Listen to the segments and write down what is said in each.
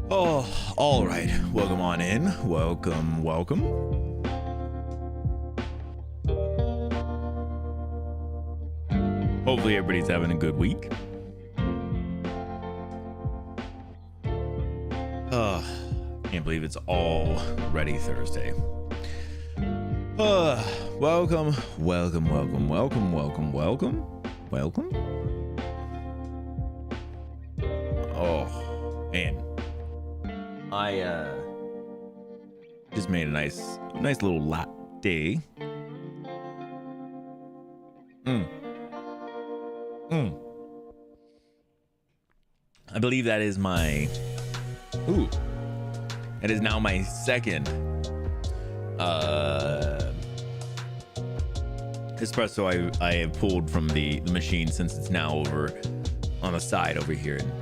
Oh, all right. Welcome on in. Welcome. Hopefully everybody's having a good week. Can't believe it's already Thursday. Welcome. Oh, man. I just made a nice little latte. I believe that is my it is now my second espresso I have pulled from the machine since it's now over on the side over here, and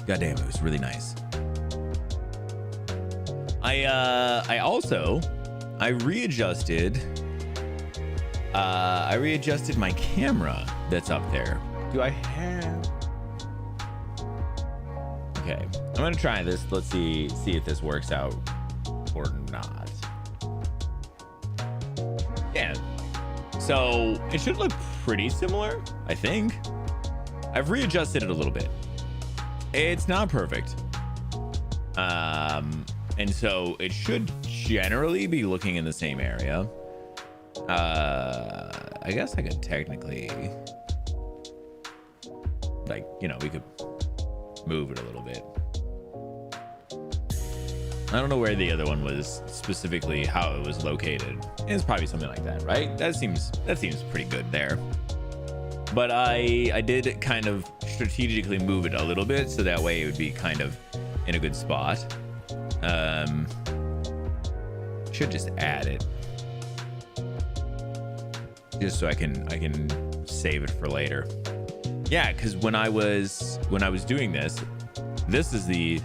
goddamn, it was really nice. I readjusted my camera that's up there. Do I have? Okay, I'm gonna try this. Let's see if this works out or not. Yeah, so it should look pretty similar, I think. I've readjusted it a little bit. It's not perfect, and so it should generally be looking in the same area. I guess I could technically, like, you know, we could move it a little bit. I don't know where the other one was specifically, how it was located. It's probably something like that, right? That seems pretty good there. But I did kind of strategically move it a little bit so that way it would be kind of in a good spot. Should just add it, just so I can save it for later. Yeah, because when I was doing this is the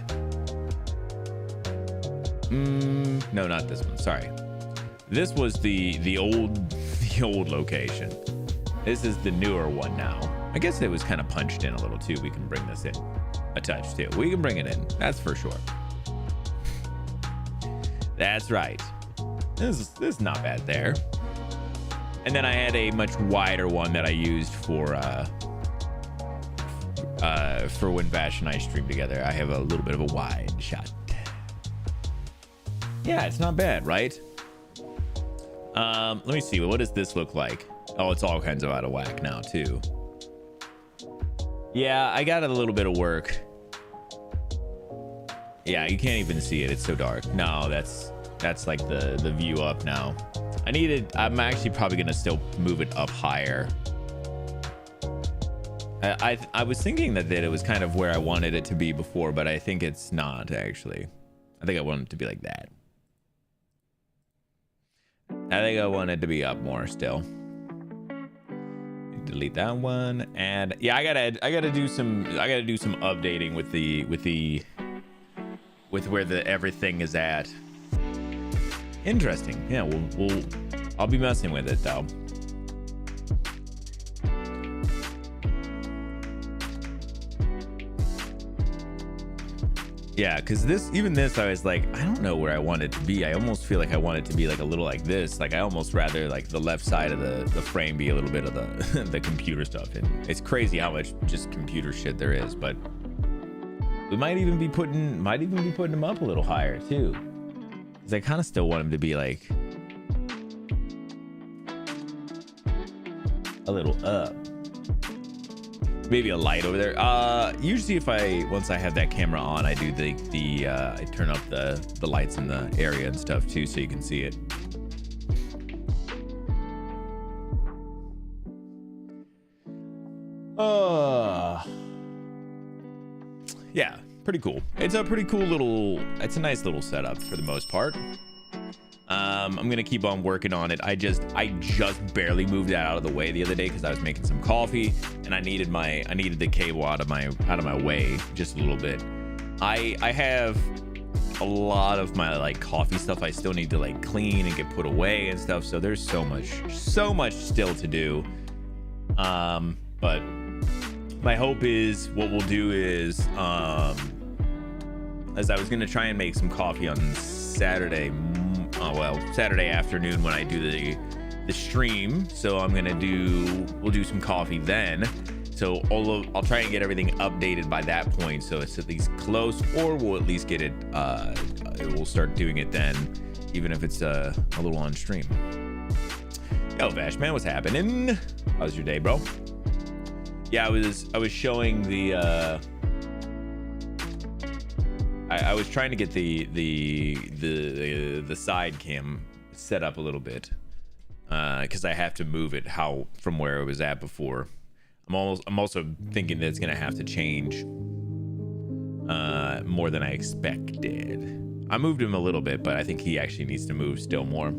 No, not this one. Sorry. This was the old location. This is the newer one now. I guess it was kind of punched in a little too. We can bring this in a touch too. We can bring it in. That's for sure. That's right. This is not bad there. And then I had a much wider one that I used for when Vash and I stream together. I have a little bit of a wide shot. Yeah, it's not bad, right? Let me see. What does this look like? Oh, it's all kinds of out of whack now too. Yeah, I got a little bit of work. Yeah, you can't even see it. It's so dark. No, that's like the view up now. I'm actually probably gonna still move it up higher. I was thinking that it was kind of where I wanted it to be before, but I think it's not actually. I think I want it to be like that. I think I want it to be up more still. Delete that one. And yeah, I gotta do some updating with where everything is at. Interesting. Yeah, I'll be messing with it though. Yeah, because even this, I was like, I don't know where I want it to be. I almost feel like I want it to be like a little like this. Like I almost rather like the left side of the frame be a little bit of the the computer stuff. And it's crazy how much just computer shit there is. But we might even be putting them up a little higher too. Because I kind of still want them to be like a little up. Maybe a light over there. Usually once I have that camera on, I do I turn up the lights in the area and stuff too, so you can see it. Yeah, pretty cool. It's a pretty cool it's a nice little setup for the most part. I'm gonna keep on working on it. I just barely moved that out of the way the other day because I was making some coffee and I needed the cable out of my way just a little bit. I have a lot of my like coffee stuff I still need to like clean and get put away and stuff, so there's so much still to do. But my hope is what we'll do is as I was gonna try and make some coffee on Saturday afternoon when I do the stream, so we'll do some coffee then. So I'll try and get everything updated by that point, so it's at least close, or we'll at least get it. We'll start doing it then, even if it's a little on stream. Yo, Vash man, what's happening? How's your day, bro? Yeah, I was showing the. I was trying to get the side cam set up a little bit because I have to move it from where it was at before. I'm also thinking that it's gonna have to change more than I expected. I moved him a little bit, but I think he actually needs to move still more.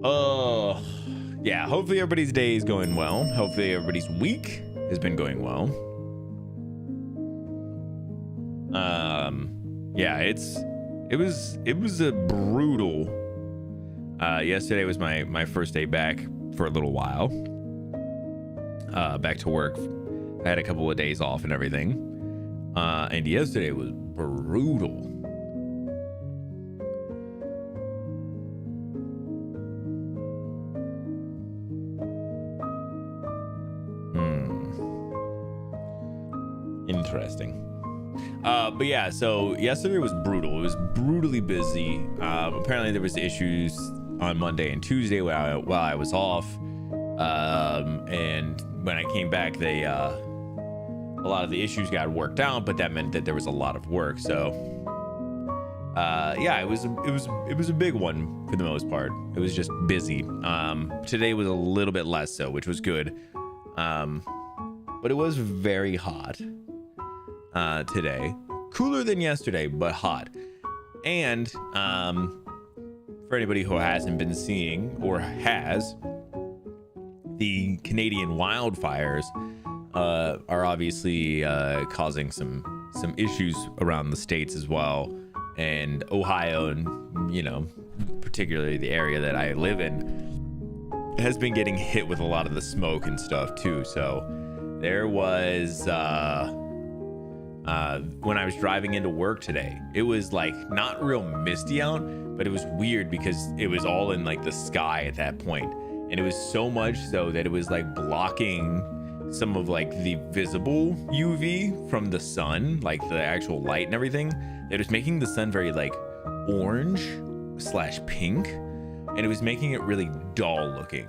Oh, yeah. Hopefully everybody's day is going well. Hopefully everybody's week has been going well. Yeah, it was a brutal. Yesterday was my first day back for a little while. Back to work. I had a couple of days off and everything. And yesterday was brutal. Interesting. But yeah, so yesterday was brutal. It was brutally busy. Apparently there was issues on Monday and Tuesday while I was off. And when I came back, a lot of the issues got worked out, but that meant that there was a lot of work. So yeah, it was a big one for the most part. It was just busy. Today was a little bit less so, which was good. But it was very hot today. Cooler than yesterday, but hot. And for anybody who hasn't been seeing or has, the Canadian wildfires are obviously causing some some issues around the states as well, and Ohio, and you know, particularly the area that I live in, has been getting hit with a lot of the smoke and stuff too. So there was when I was driving into work today, it was like not real misty out, but it was weird because it was all in like the sky at that point, and it was so much so that it was like blocking some of like the visible UV from the sun, like the actual light and everything. It was making the sun very like orange / pink, and it was making it really dull looking.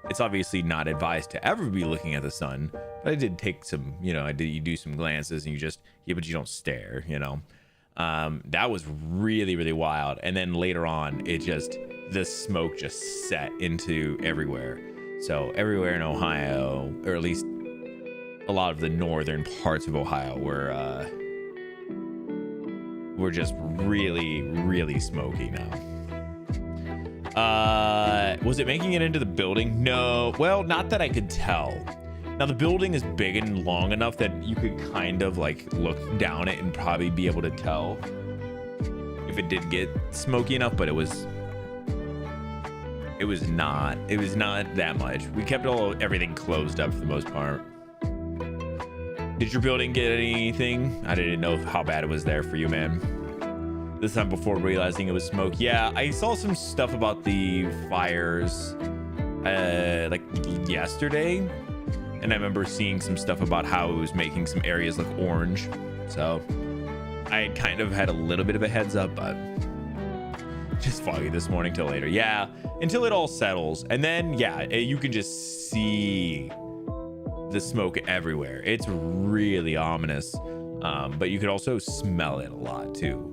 It's obviously not advised to ever be looking at the sun, but I did take some, you know, you do some glances and you just, yeah, but you don't stare, you know. That was really, really wild. And then later on, the smoke just set into everywhere. So everywhere in Ohio, or at least a lot of the northern parts of Ohio, were just really, really smoky now. Was it making it into the building? No. Well, not that I could tell. Now the building is big and long enough that you could kind of like look down it and probably be able to tell if it did get smoky enough, but it was not that much. We kept everything closed up for the most part. Did your building get anything? I didn't know how bad it was there for you, man. This time before realizing it was smoke. Yeah, I saw some stuff about the fires like yesterday, and I remember seeing some stuff about how it was making some areas look orange. So I kind of had a little bit of a heads up, but just foggy this morning till later. Yeah, until it all settles, and then yeah, you can just see the smoke everywhere. It's really ominous, but you could also smell it a lot too.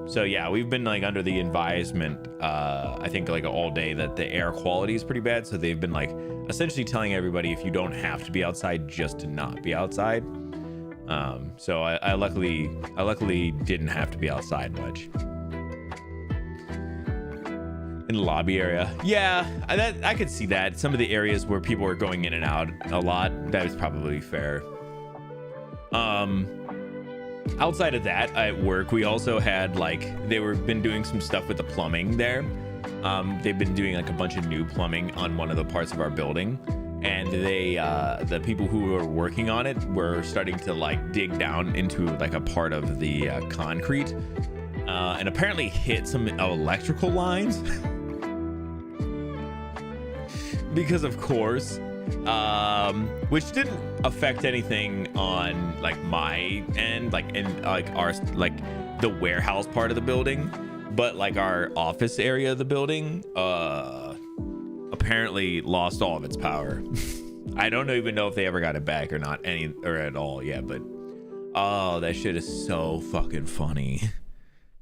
So yeah, we've been like under the advisement, I think like all day, that the air quality is pretty bad. So they've been like essentially telling everybody, if you don't have to be outside, just to not be outside. So I luckily didn't have to be outside much. In the lobby area, yeah, I could see that. Some of the areas where people were going in and out a lot, that was probably fair. Outside of that, at work, we also had like been doing some stuff with the plumbing there. They've been doing like a bunch of new plumbing on one of the parts of our building, and the people who were working on it were starting to like dig down into like a part of the concrete, and apparently hit some electrical lines. Because of course, which didn't affect anything on like my end, like in like our like the warehouse part of the building, but like our office area of the building apparently lost all of its power. I don't even know if they ever got it back or not, or at all. Yeah, but oh, that shit is so fucking funny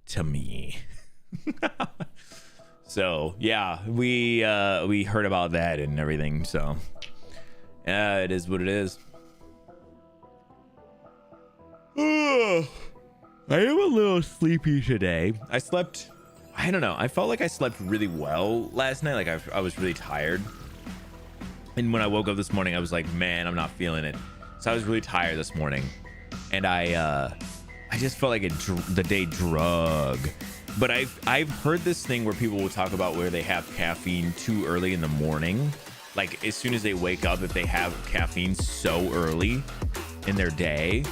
to me. So yeah, we heard about that and everything. So yeah, it is what it is. I am a little sleepy today. I don't know. I felt like I slept really well last night. Like I was really tired. And when I woke up this morning, I was like, man, I'm not feeling it. So I was really tired this morning, and I just felt like the day drug. But I've heard this thing where people will talk about where they have caffeine too early in the morning. Like as soon as they wake up, if they have caffeine so early in their day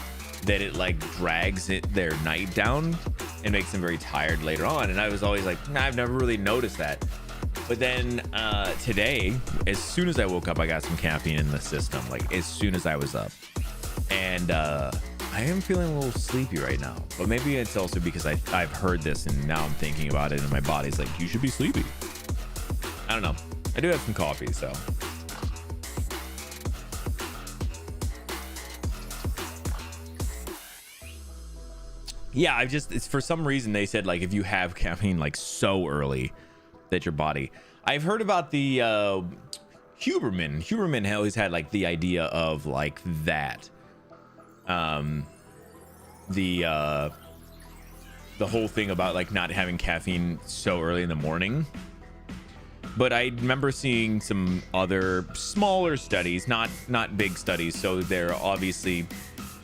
that it like drags their night down and makes them very tired later on. And I was always like, nah, I've never really noticed that. But then today, as soon as I woke up, I got some caffeine in the system, like as soon as I was up. And I am feeling a little sleepy right now, but maybe it's also because I've heard this and now I'm thinking about it and my body's like, you should be sleepy. I don't know. I do have some coffee, so. Yeah, it's for some reason they said like if you have caffeine like so early that your body. I've heard about the Huberman. Huberman always had like the idea of like that. The whole thing about like not having caffeine so early in the morning. But I remember seeing some other smaller studies, not big studies, so they're obviously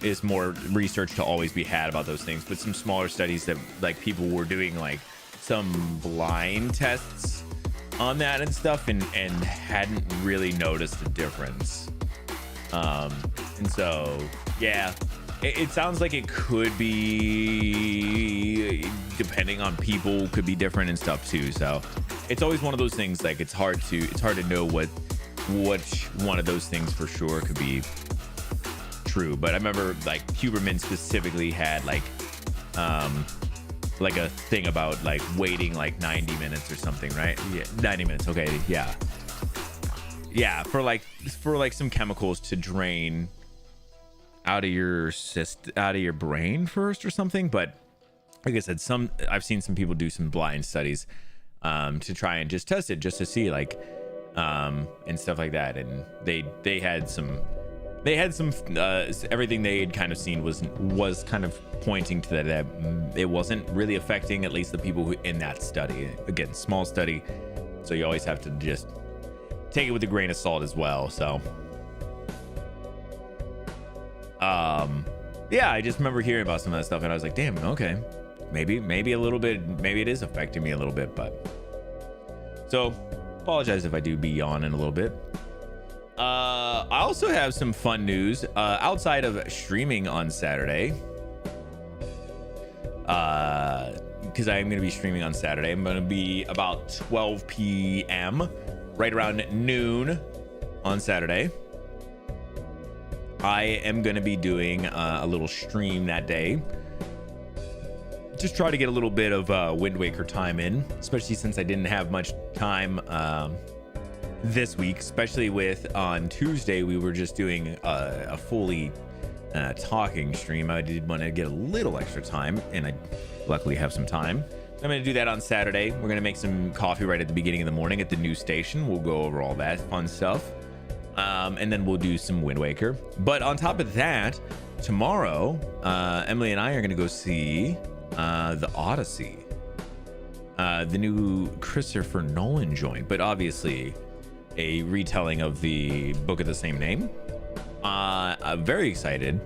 is more research to always be had about those things, but some smaller studies that like people were doing like some blind tests on that and stuff, and hadn't really noticed a difference. And so yeah, it sounds like it could be, depending on people, could be different and stuff too. So it's always one of those things, like it's hard to know which one of those things for sure could be true. But I remember like Huberman specifically had like a thing about like waiting like 90 minutes or something, right? Yeah, 90 minutes. Okay, yeah, for like some chemicals to drain out of your brain first or something. But like I said, I've seen some people do some blind studies to try and just test it, just to see like and stuff like that, and they had some everything they had kind of seen was kind of pointing to that it wasn't really affecting at least the people who in that study. Again, small study, so you always have to just take it with a grain of salt as well. So yeah, I just remember hearing about some of that stuff and I was like, damn, okay, maybe a little bit, maybe it is affecting me a little bit. But so apologize if I do be yawning a little bit. I also have some fun news outside of streaming on Saturday, because I am going to be streaming on Saturday. I'm going to be about 12 p.m. right around noon on Saturday. I am going to be doing a little stream that day. Just try to get a little bit of Wind Waker time in, especially since I didn't have much time this week, especially with on Tuesday we were just doing a fully talking stream. I did want to get a little extra time, and I luckily have some time. I'm going to do that on Saturday. We're going to make some coffee right at the beginning of the morning at the new station. We'll go over all that fun stuff. And then we'll do some Wind Waker. But on top of that, tomorrow, Emily and I are going to go see the Odyssey, the new Christopher Nolan joint, but obviously a retelling of the book of the same name. I'm very excited.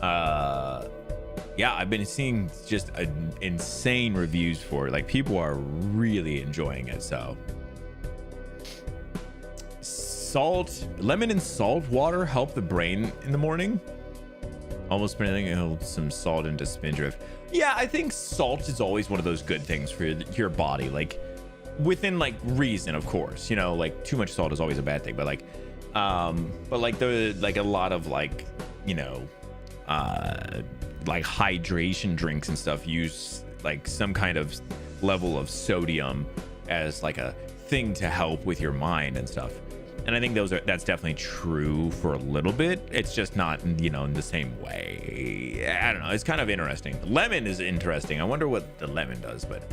Yeah, I've been seeing just insane reviews for it. Like, people are really enjoying it. So lemon and salt water help the brain in the morning. Almost putting some salt into spindrift. Yeah, I think salt is always one of those good things for your body, like within like reason, of course. You know, like too much salt is always a bad thing, but like a lot of like, you know, like hydration drinks and stuff use like some kind of level of sodium as like a thing to help with your mind and stuff. And I think that's definitely true for a little bit. It's just not, you know, in the same way. I don't know. It's kind of interesting. Lemon is interesting. I wonder what the lemon does, but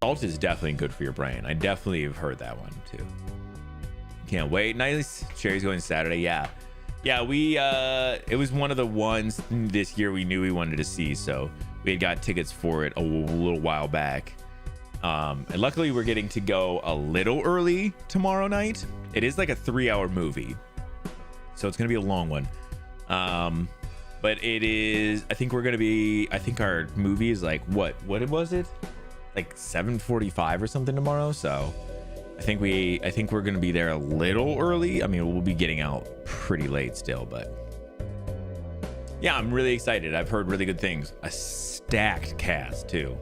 salt is definitely good for your brain. I definitely have heard that one too. Can't wait. Nice. Sherry's going Saturday. Yeah. We it was one of the ones this year we knew we wanted to see, so we had got tickets for it a little while back. And luckily we're getting to go a little early tomorrow night. It is like a 3-hour movie, so it's gonna be a long one. But it is, I think our movie is like what was it, like 7:45 or something tomorrow. So I think we're gonna be there a little early. I mean, we'll be getting out pretty late still, but yeah, I'm really excited. I've heard really good things. A stacked cast too.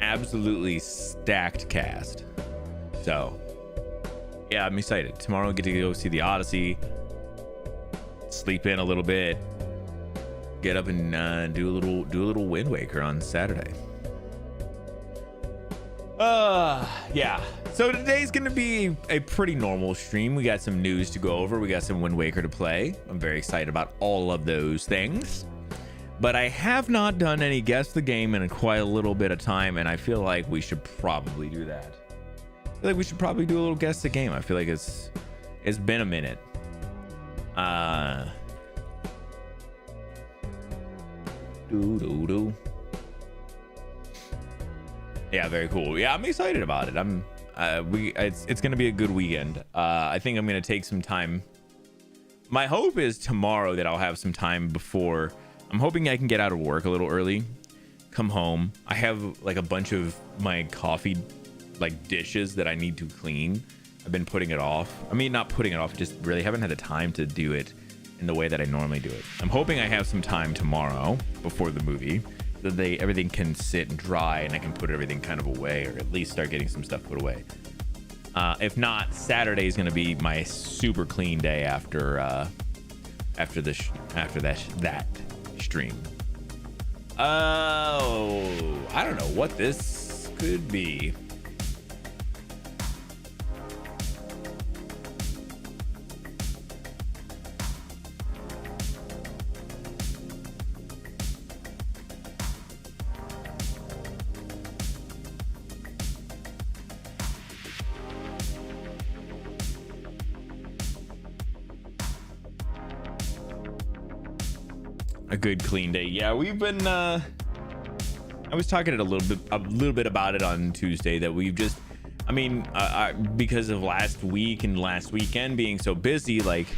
Absolutely stacked cast. So yeah, I'm excited. Tomorrow we'll get to go see the Odyssey, sleep in a little bit, get up and do a little Wind Waker on Saturday. Yeah, so today's gonna be a pretty normal stream. We got some news to go over, we got some Wind Waker to play. I'm very excited about all of those things, but I have not done any guess the game in quite a little bit of time, and I feel like we should probably do that. I feel like we should probably do a little guess the game. I feel like it's been a minute. Yeah, very cool. Yeah, I'm excited about it. It's gonna be a good weekend. I think I'm gonna take some time my hope is tomorrow that I'll have some time before. I'm hoping I can get out of work a little early, come home. I have like a bunch of my coffee like dishes that I need to clean. I've been putting it off. I mean, not putting it off, just really haven't had the time to do it in the way that I normally do it. I'm hoping I have some time tomorrow before the movie that everything can sit and dry and I can put everything kind of away, or at least start getting some stuff put away. If not, Saturday is going to be my super clean day after that stream. Oh, I don't know what this could be. A good clean day. Yeah, we've been I was talking a little bit about it on Tuesday, that we've just, I mean, because of last week and last weekend being so busy, like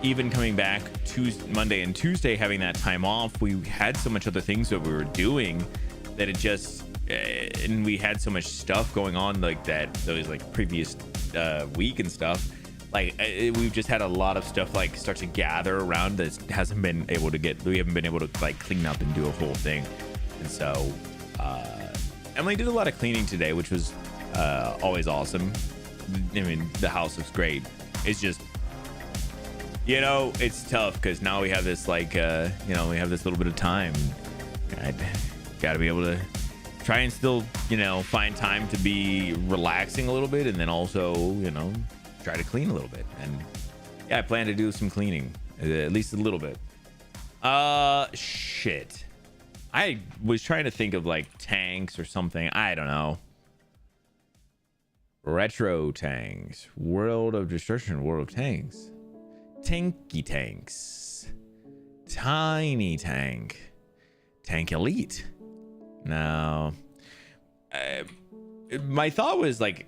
even coming back Monday and Tuesday, having that time off, we had so much other things that we were doing that it just, and we had so much stuff going on like that, those like previous week and stuff. Like we've just had a lot of stuff like start to gather around that we haven't been able to like clean up and do a whole thing. And so Emily did a lot of cleaning today, which was always awesome. I mean, the house looks great. It's just, you know, it's tough because now we have this like we have this little bit of time. I got to be able to try and still, find time to be relaxing a little bit, and then also, try to clean a little bit. And yeah, I plan to do some cleaning, at least a little bit. Shit. I was trying to think of like tanks or something. I don't know. Retro tanks. World of Destruction. World of Tanks. Tanky tanks. Tiny tank. Tank Elite. No. My thought was like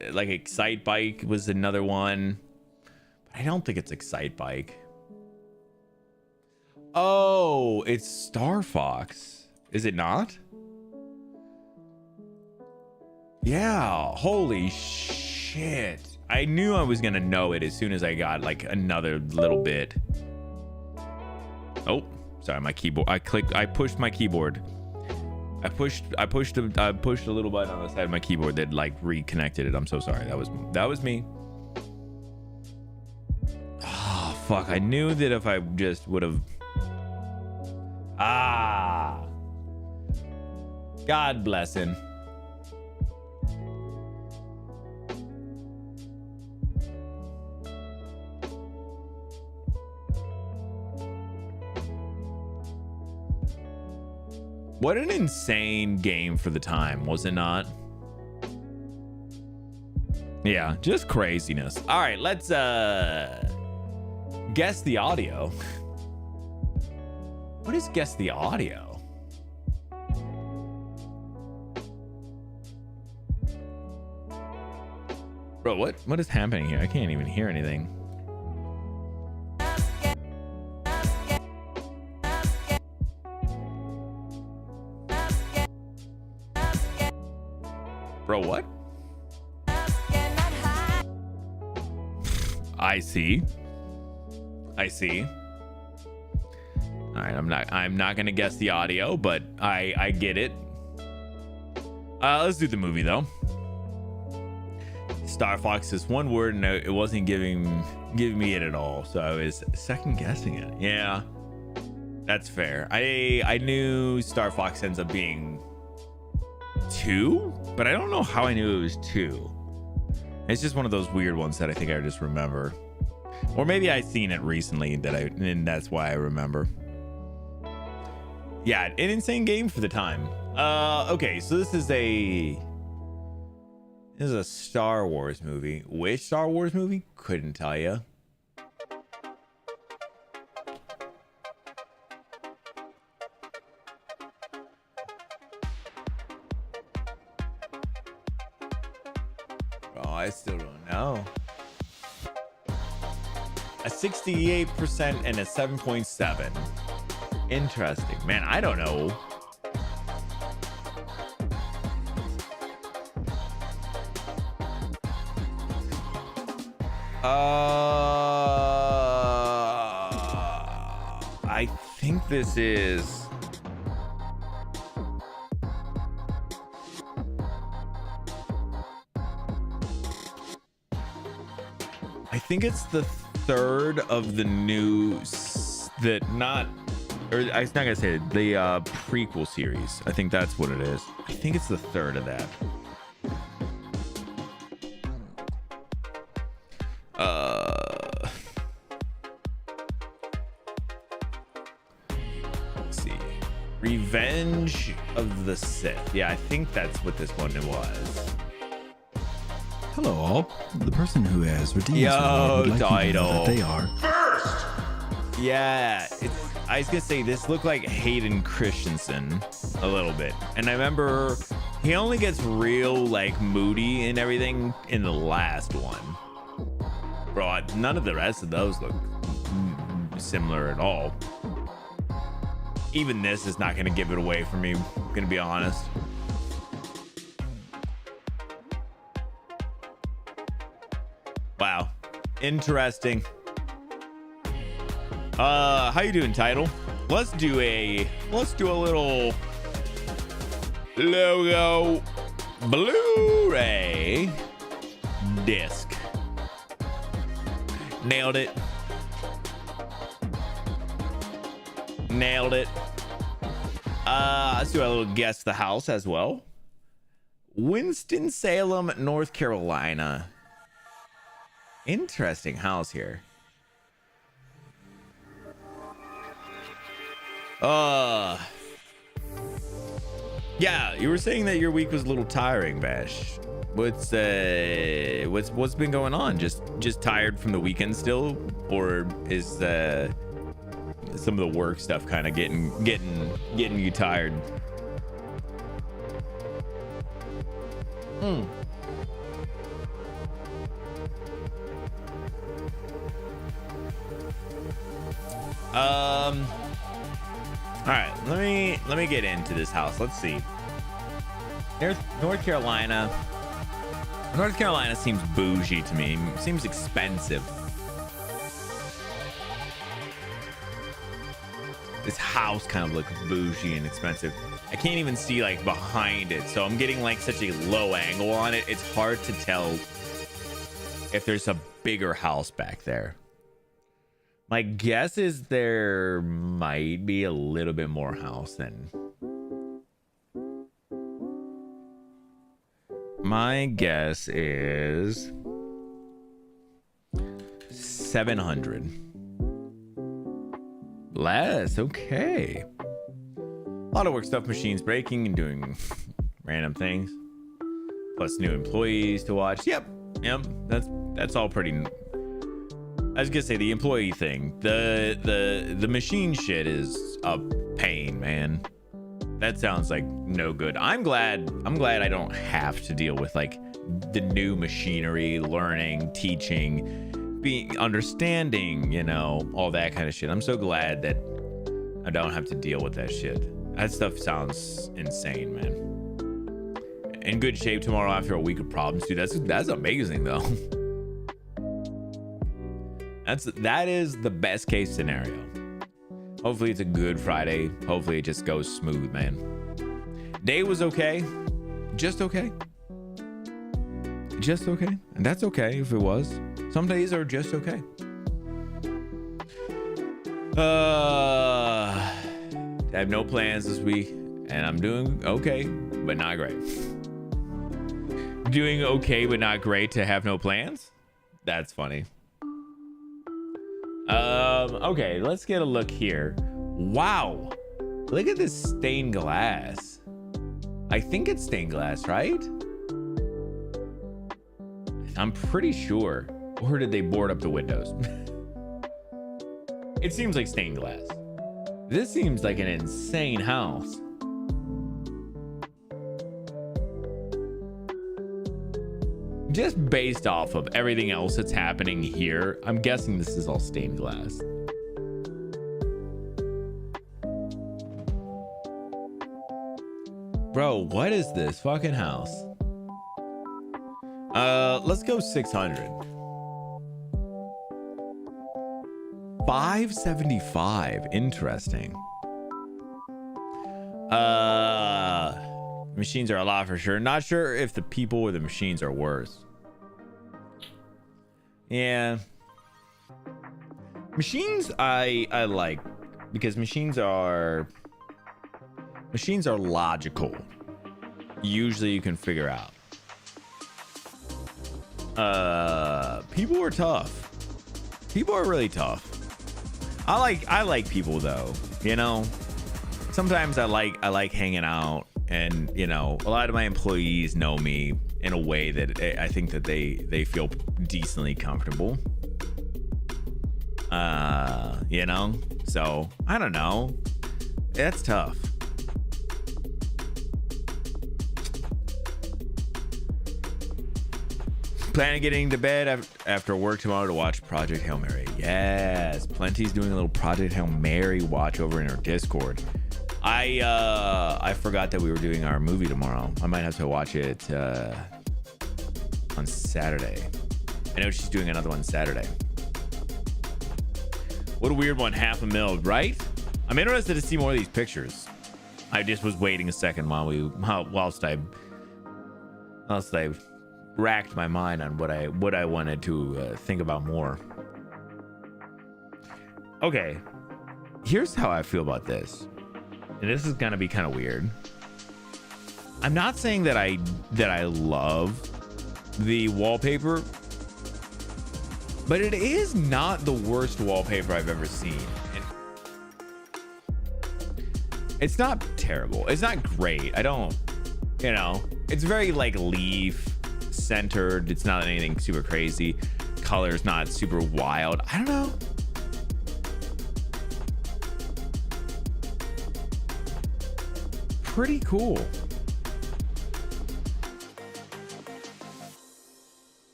Excite Bike was another one, but I don't think it's Excite Bike. Oh, it's Star Fox. Is it not? Yeah. Holy shit. I knew I was gonna know it as soon as I got like another little bit. Oh, sorry, my keyboard. I pushed my keyboard. I pushed a little button on the side of my keyboard that like reconnected it. I'm so sorry. That was me. Oh fuck. I knew that if I just would have. God bless him. What an insane game for the time, was it not? Yeah, just craziness. All right, let's guess the audio. What is guess the audio? Bro, what is happening here? I can't even hear anything. Bro, what? I see. All right, I'm not gonna guess the audio, but I get it. Let's do the movie though. Star Fox is one word, and it wasn't giving me it at all, so I was second guessing it. Yeah, that's fair. I knew Star Fox ends up being 2, but I don't know how I knew it was 2. It's just one of those weird ones that I think I just remember, or maybe I've seen it recently and that's why I remember. Yeah, an insane game for the time. Okay, so this is a Star Wars movie. Which Star Wars movie? Couldn't tell you. Oh, I still don't know. A 68% and a 7.7. Interesting, man. I don't know. I think this is. I think it's the third of the new or I was not gonna say it, the prequel series. I think that's what it is. I think it's the third of that. Let's see. Revenge of the Sith. Yeah, I think that's what this one was. Hello, all. The person who has redeemed would like to know that they are first. Yeah, I was gonna say this looked like Hayden Christensen a little bit, and I remember he only gets real like moody and everything in the last one. Bro, none of the rest of those look similar at all. Even this is not gonna give it away for me. I'm gonna be honest. Wow, interesting. How you doing, Title? Let's do a little logo Blu-ray disc. Nailed it. Nailed it. Let's do a little guess the house as well. Winston-Salem, North Carolina. Interesting house here. Yeah, you were saying that your week was a little tiring, Bash. What's been going on? Just tired from the weekend still, or is some of the work stuff kind of getting you tired? All right, let me get into this house. Let's see. There's North Carolina. North Carolina seems bougie to me. Seems expensive. This house kind of looks bougie and expensive. I can't even see like behind it, so I'm getting like such a low angle on it. It's hard to tell if there's a bigger house back there. My guess is there might be a little bit more house than. My guess is 700. Less, okay. A lot of work stuff, machines breaking and doing random things. Plus new employees to watch. Yep, that's all pretty. I was gonna say the employee thing. The machine shit is a pain, man. That sounds like no good. I'm glad I don't have to deal with like the new machinery, learning, teaching, being understanding, you know, all that kind of shit. I'm so glad that I don't have to deal with that shit. That stuff sounds insane, man. In good shape tomorrow after a week of problems, dude. That's amazing though. That is the best case scenario. Hopefully it's a good Friday. Hopefully it just goes smooth, man. Day was okay. Just okay. Just okay. And that's okay if it was. Some days are just okay. I have no plans this week, and I'm doing okay, but not great. Doing okay, but not great to have no plans? That's funny. Okay, let's get a look here. Wow, look at this stained glass. I think it's stained glass, right? I'm pretty sure. Or did they board up the windows? It seems like stained glass. This seems like an insane house. just based off of everything else that's happening here, I'm guessing this is all stained glass. Bro, what is this fucking house? Let's go 600. 575. Interesting. Machines are a lot for sure. Not sure if the people or the machines are worse. Yeah. Machines I like because machines are logical. Usually you can figure out. People are tough. People are really tough. I like people though, you know. Sometimes I like hanging out, and you know, a lot of my employees know me in a way that I think that they feel decently comfortable. You know, so I don't know. That's tough. Planning getting to bed after work tomorrow to watch Project Hail Mary. Yes, Plenty's doing a little Project Hail Mary watch over in our Discord. I forgot that we were doing our movie tomorrow. I might have to watch it on Saturday. I know she's doing another one Saturday. What a weird one, $500,000, right? I'm interested to see more of these pictures. I just was waiting a second whilst I racked my mind on what I wanted to think about more. Okay, here's how I feel about this, and this is gonna be kind of weird. I'm not saying that I love the wallpaper, but it is not the worst wallpaper I've ever seen. It's not terrible. It's not great. I don't, you know, it's very like leaf centered. It's not anything super crazy. Color's not super wild. I don't know. Pretty cool.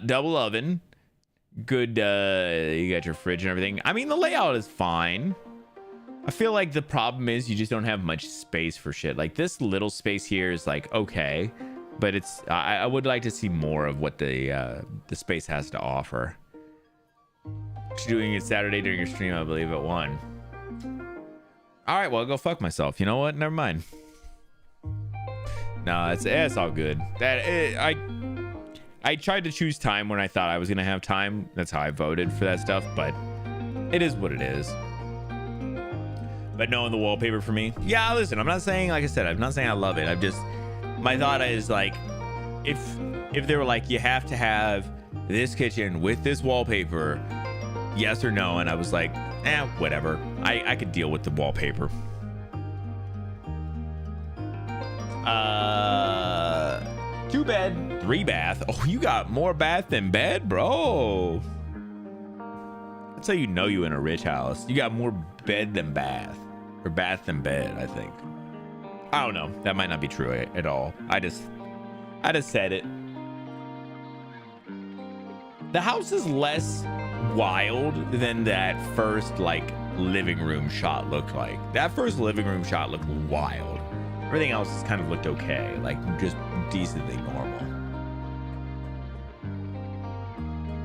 Double oven. Good. You got your fridge and everything. I mean, the layout is fine. I feel like the problem is you just don't have much space for shit. Like this little space here is like okay, but it's I would like to see more of what the space has to offer. She's doing it Saturday during your stream, I believe, at 1. All right, well, I'll go fuck myself. You know what? Never mind. No, it's all good. I tried to choose time when I thought I was gonna have time. That's how I voted for that stuff, but it is what it is. But knowing the wallpaper for me, yeah, listen, I'm not saying, like I said, I'm not saying I love it. I'm just, my thought is like, if they were like, you have to have this kitchen with this wallpaper, yes or no, and I was like, whatever. I could deal with the wallpaper. 2 bed, 3 bath. Oh, you got more bath than bed, bro. That's how you know you in a rich house. You got more bed than bath, or bath than bed, I think. I don't know. That might not be true at all. I just said it. The house is less wild than that first like living room shot looked like. That first living room shot looked wild. Everything else has kind of looked okay, like just decently normal.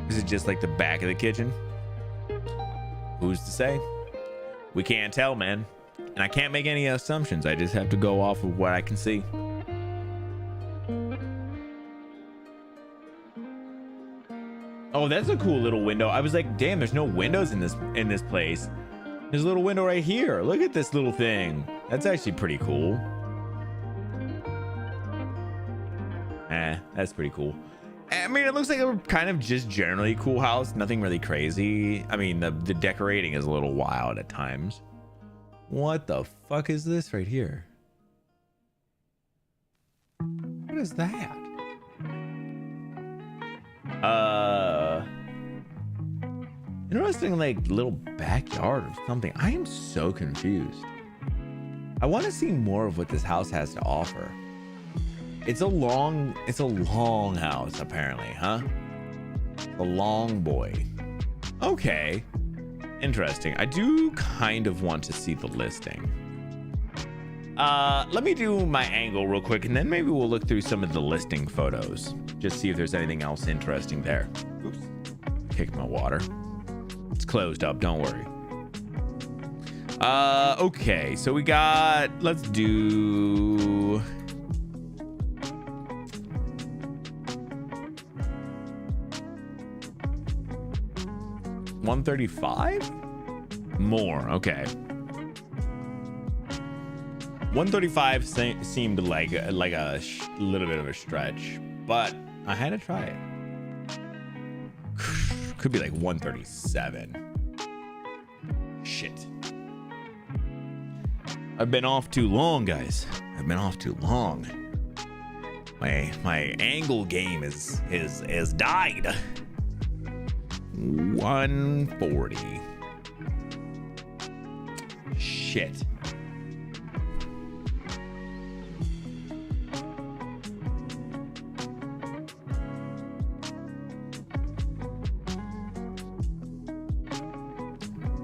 Is it just like the back of the kitchen? Who's to say? We can't tell, man. And I can't make any assumptions. I just have to go off of what I can see. Oh, that's a cool little window. I was like, damn, there's no windows in this place. There's a little window right here. Look at this little thing. That's actually pretty cool. That's pretty cool. I mean, it looks like a kind of just generally cool house. Nothing really crazy. I mean, the decorating is a little wild at times. What the fuck is this right here? What is that? Interesting, like little backyard or something. I am so confused. I want to see more of what this house has to offer. It's a long house, apparently, huh? The long boy. Okay. Interesting. I do kind of want to see the listing. Let me do my angle real quick, and then maybe we'll look through some of the listing photos. Just see if there's anything else interesting there. Oops. Kicked my water. It's closed up, don't worry. Okay, so we got, let's do... $135? More, okay. 135 seemed like a little bit of a stretch, but I had to try it. Could be like 137. Shit. I've been off too long, guys. I've been off too long. My angle game is died. 140. Shit.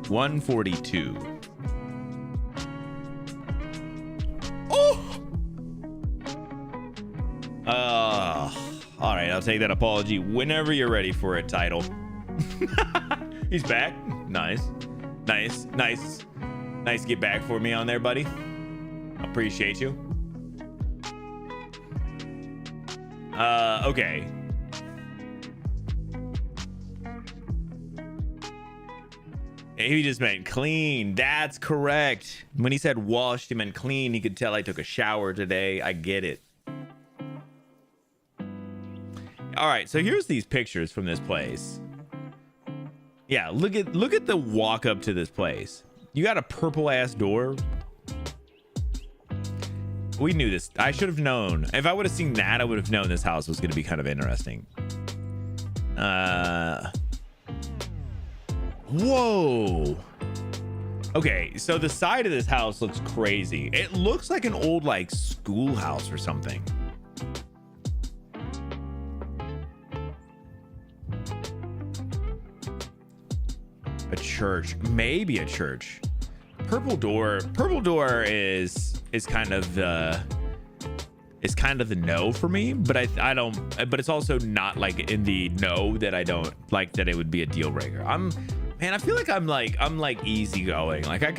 $142. All right, I'll take that apology whenever you're ready for it, title. He's back. Nice get back for me on there, buddy. Appreciate you. Okay. He just meant clean. That's correct. When he said washed, he meant clean. He could tell I took a shower today. I get it. All right, so here's these pictures from this place. Yeah, look at the walk up to this place. You got a purple ass door. We knew this. I should have known. If I would have seen that, I would have known this house was going to be kind of interesting. Whoa. Okay, so the side of this house looks crazy. It looks like an old like schoolhouse or something. A church, maybe a church. Purple door is kind of the no for me, but I don't, but it's also not like in the no that I don't like that it would be a deal breaker. Man, I feel like I'm like easygoing. Like I'm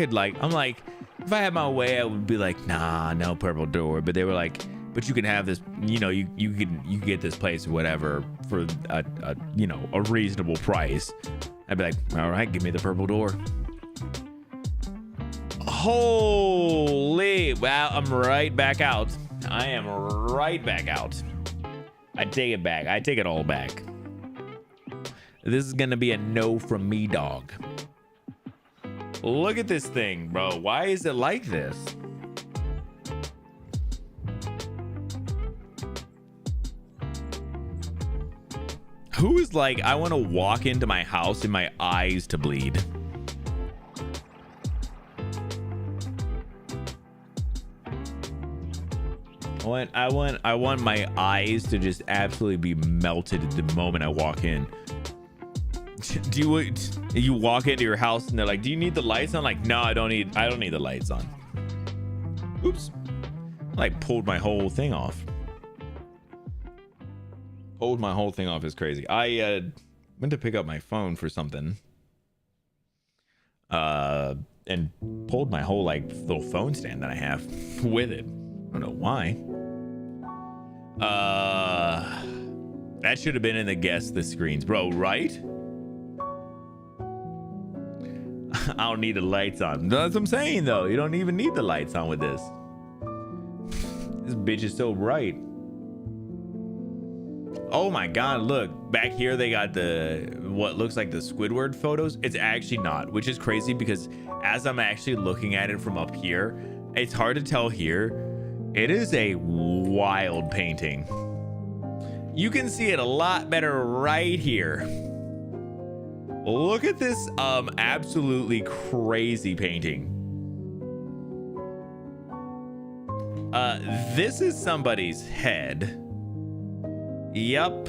like if I had my way, I would be like, nah, no purple door. But they were like, but you can have this, you know, you can get this place or whatever for a reasonable price. I'd be like, all right, give me the purple door. Holy, wow, I'm right back out. I am right back out. I take it back. I take it all back. This is gonna be a no from me, dog. Look at this thing, bro. Why is it like this? Who is like, I want to walk into my house and my eyes to bleed? I want my eyes to just absolutely be melted the moment I walk in. You walk into your house and they're like, do you need the lights on? Like, no, I don't need the lights on. Oops. I like pulled my whole thing off. Pulled my whole thing off is crazy. I went to pick up my phone for something. And pulled my whole like little phone stand that I have with it. I don't know why. That should have been in the screens, bro, right? I don't need the lights on. That's what I'm saying though. You don't even need the lights on with this. This bitch is so bright. Oh my god, look back here, they got what looks like the Squidward photos. It's actually not, which is crazy because as I'm actually looking at it from up here, it's hard to tell here. It is a wild painting. You can see it a lot better right here. Look at this absolutely crazy painting. This is somebody's head. Yup.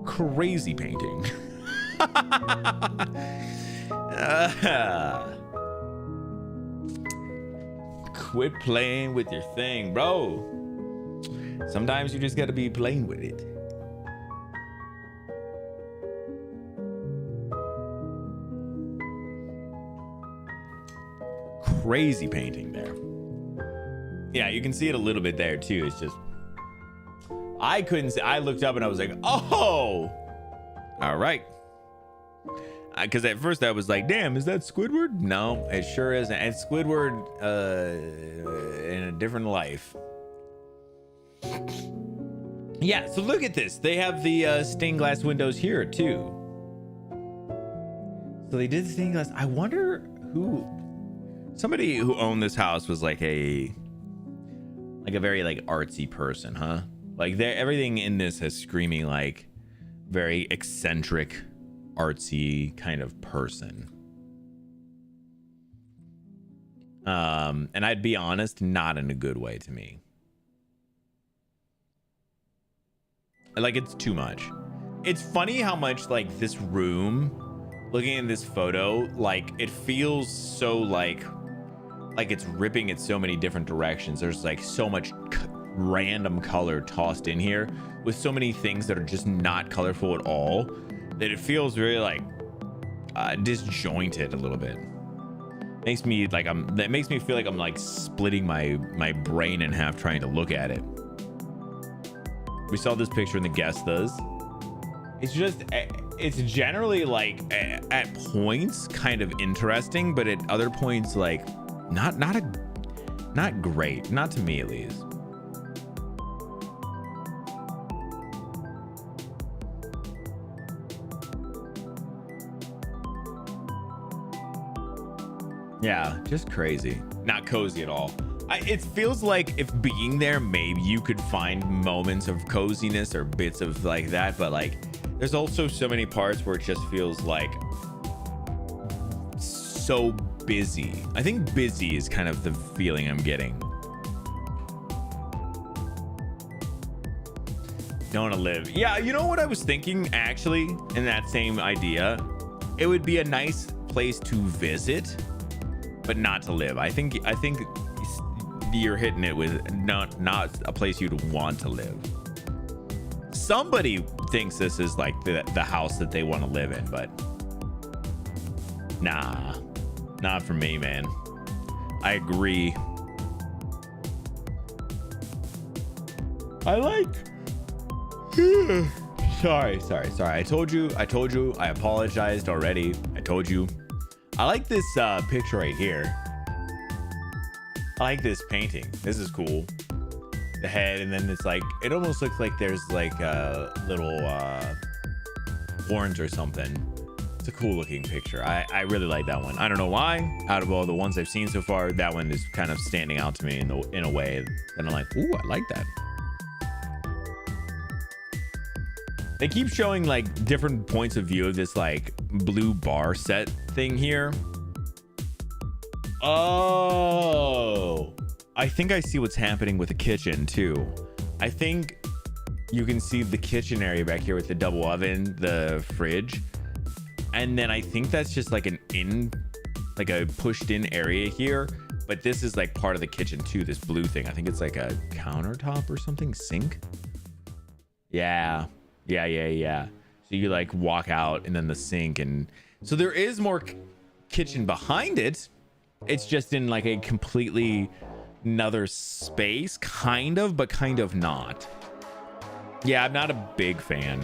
Crazy painting. Quit playing with your thing, bro. Sometimes you just gotta be playing with it. Crazy painting there. Yeah, you can see it a little bit there too. It's just, I couldn't see. I looked up and I was like, oh, all right. Because at first I was like, damn, is that Squidward? No, it sure isn't. It's Squidward in a different life. Yeah, so look at this. They have the stained glass windows here too. So they did the stained glass. I wonder who, somebody who owned this house was like a very like artsy person, huh? Like everything in this is screaming like very eccentric, artsy kind of person. And I'd be honest, not in a good way to me. Like, it's too much. It's funny how much like this room, looking at this photo, like it feels so like it's ripping in so many different directions. There's like so much random color tossed in here with so many things that are just not colorful at all, that it feels really like disjointed a little bit. Makes me like that makes me feel like I'm like splitting my brain in half trying to look at it. We saw this picture in the guest does. It's generally like at points kind of interesting, but at other points like not great, not to me at least. Yeah, just crazy. Not cozy at all. It feels like if being there, maybe you could find moments of coziness or bits of like that, but like there's also so many parts where it just feels like so busy. I think busy is kind of the feeling I'm getting. Don't want to live. Yeah, you know what I was thinking actually in that same idea? It would be a nice place to visit, but not to live. I think you're hitting it with not a place you'd want to live. Somebody thinks this is like the house that they want to live in, but nah, not for me, man. I agree. I like sorry. I told you. I apologized already. I told you. I like this picture right here. I like this painting. This is cool. The head, and then it's like, it almost looks like there's like little horns or something. It's a cool looking picture. I really like that one. I don't know why. Out of all the ones I've seen so far, that one is kind of standing out to me in a way that I'm like, ooh, I like that. They keep showing like different points of view of this like blue bar set thing here. Oh, I think I see what's happening with the kitchen too. I think you can see the kitchen area back here with the double oven, the fridge. And then I think that's just like like a pushed in area here. But this is like part of the kitchen too, this blue thing. I think it's like a countertop or something, sink. Yeah. So you like walk out and then the sink, and so there is more kitchen behind it. It's just in like a completely another space, kind of, but kind of not. Yeah, I'm not a big fan.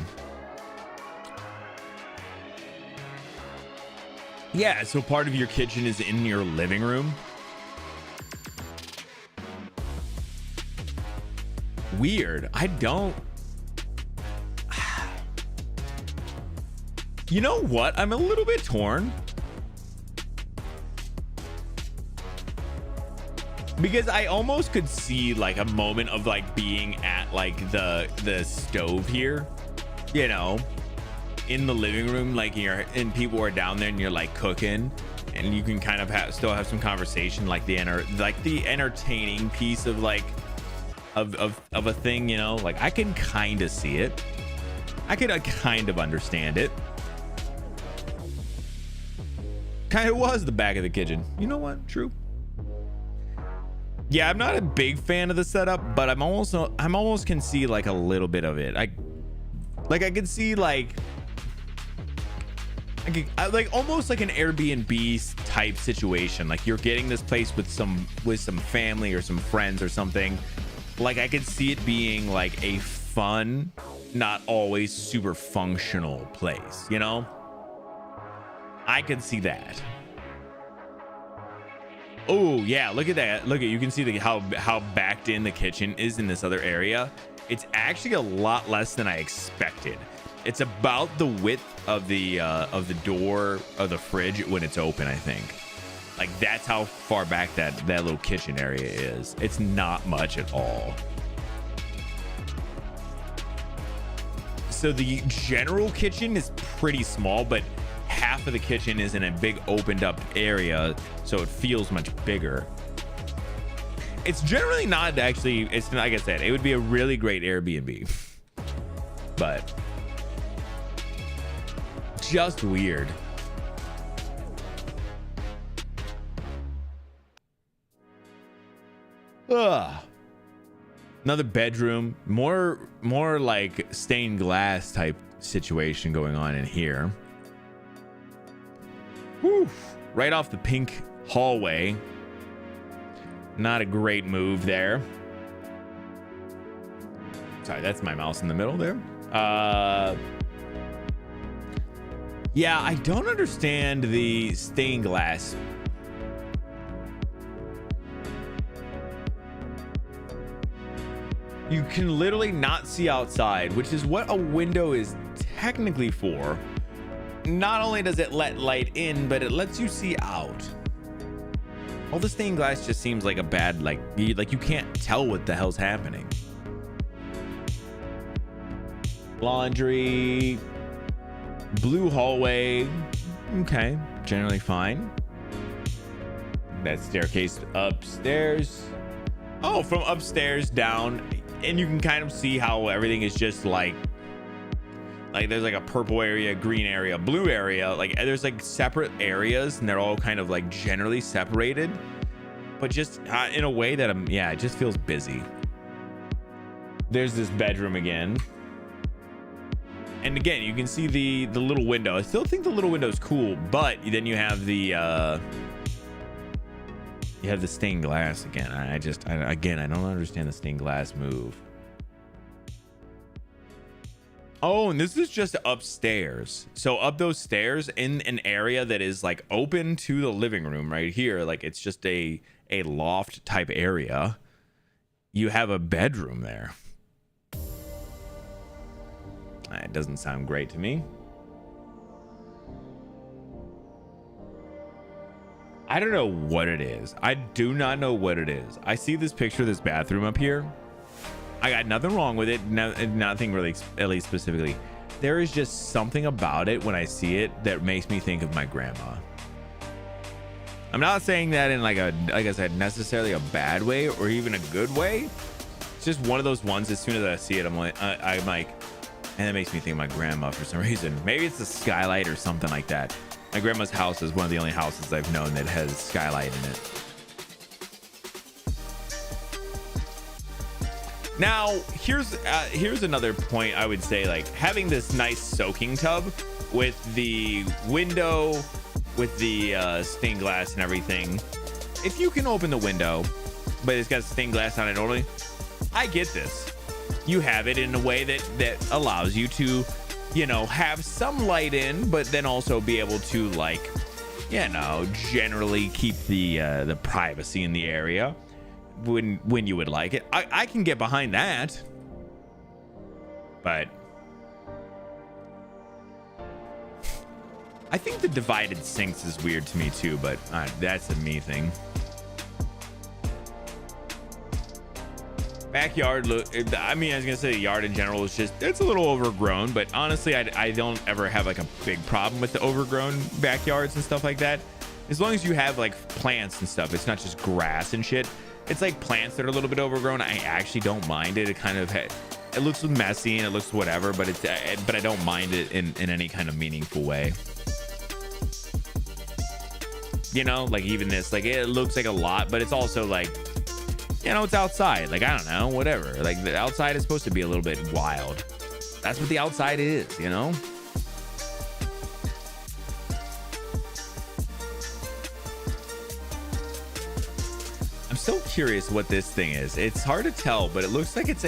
Yeah, so part of your kitchen is in your living room. Weird. I don't. You know what? I'm a little bit torn. Because I almost could see like a moment of like being at like the stove here, you know, in the living room, like and people are down there and you're like cooking, and you can kind of still have some conversation, like the entertaining piece of like of a thing, you know. Like I can kind of see it. I could kind of understand it. Kind of was the back of the kitchen. You know what? True. Yeah, I'm not a big fan of the setup, but I'm almost can see like a little bit of it. I can see like almost like an Airbnb type situation. Like you're getting this place with some family or some friends or something. Like I could see it being like a fun, not always super functional place, you know? I could see that. Oh yeah, look at that. Look at, you can see how backed in the kitchen is in this other area. It's actually a lot less than I expected. It's about the width of the door of the fridge when it's open, I think. Like that's how far back that little kitchen area is. It's not much at all. So the general kitchen is pretty small, but half of the kitchen is in a big opened up area, so it feels much bigger. It's generally not actually, it's like I said, it would be a really great Airbnb, but just weird. Ugh. Another bedroom, more like stained glass type situation going on in here. Whew. Right off the pink hallway. Not a great move there. Sorry, that's my mouse in the middle there. Yeah, I don't understand the stained glass. You can literally not see outside, which is what a window is technically for. Not only does it let light in, but it lets you see out. All the stained glass just seems like a bad, like you can't tell what the hell's happening. Laundry, blue hallway, okay, generally fine. That staircase upstairs. Oh, from upstairs down, and you can kind of see how everything is just like there's like a purple area, green area, blue area. Like there's like separate areas, and they're all kind of like generally separated, but just in a way that it just feels busy. There's this bedroom again. And again, you can see the little window. I still think the little window is cool, but then you have the stained glass again. I don't understand the stained glass move. Oh, and this is just upstairs. So up those stairs in an area that is like open to the living room right here. Like it's just a loft type area. You have a bedroom there. It doesn't sound great to me. I don't know what it is. I do not know what it is. I see this picture of this bathroom up here. I got nothing wrong with it. Nothing really, at least specifically. There is just something about it when I see it that makes me think of my grandma. I'm not saying that in like I said, necessarily a bad way or even a good way. It's just one of those ones. As soon as I see it, I'm like, and it makes me think of my grandma for some reason. Maybe it's the skylight or something like that. My grandma's house is one of the only houses I've known that has skylight in it. Now, here's another point I would say, like having this nice soaking tub with the window, with the stained glass and everything. If you can open the window, but it's got stained glass on it only, I get this. You have it in a way that allows you to, you know, have some light in, but then also be able to, like, you know, generally keep the privacy in the area when you would like it. I can get behind that, but I think the divided sinks is weird to me too, but that's a me thing. Backyard look, I mean, I was gonna say the yard in general is just, it's a little overgrown, but honestly I don't ever have like a big problem with the overgrown backyards and stuff like that. As long as you have like plants and stuff, it's not just grass and shit. It's like plants that are a little bit overgrown. I actually don't mind it. It kind of it looks messy and it looks whatever, but but I don't mind it in any kind of meaningful way. You know, like even this, like it looks like a lot, but it's also like, you know, it's outside. Like, I don't know, whatever. Like the outside is supposed to be a little bit wild. That's what the outside is, you know? I'm still curious what this thing is. It's hard to tell, but it looks like it's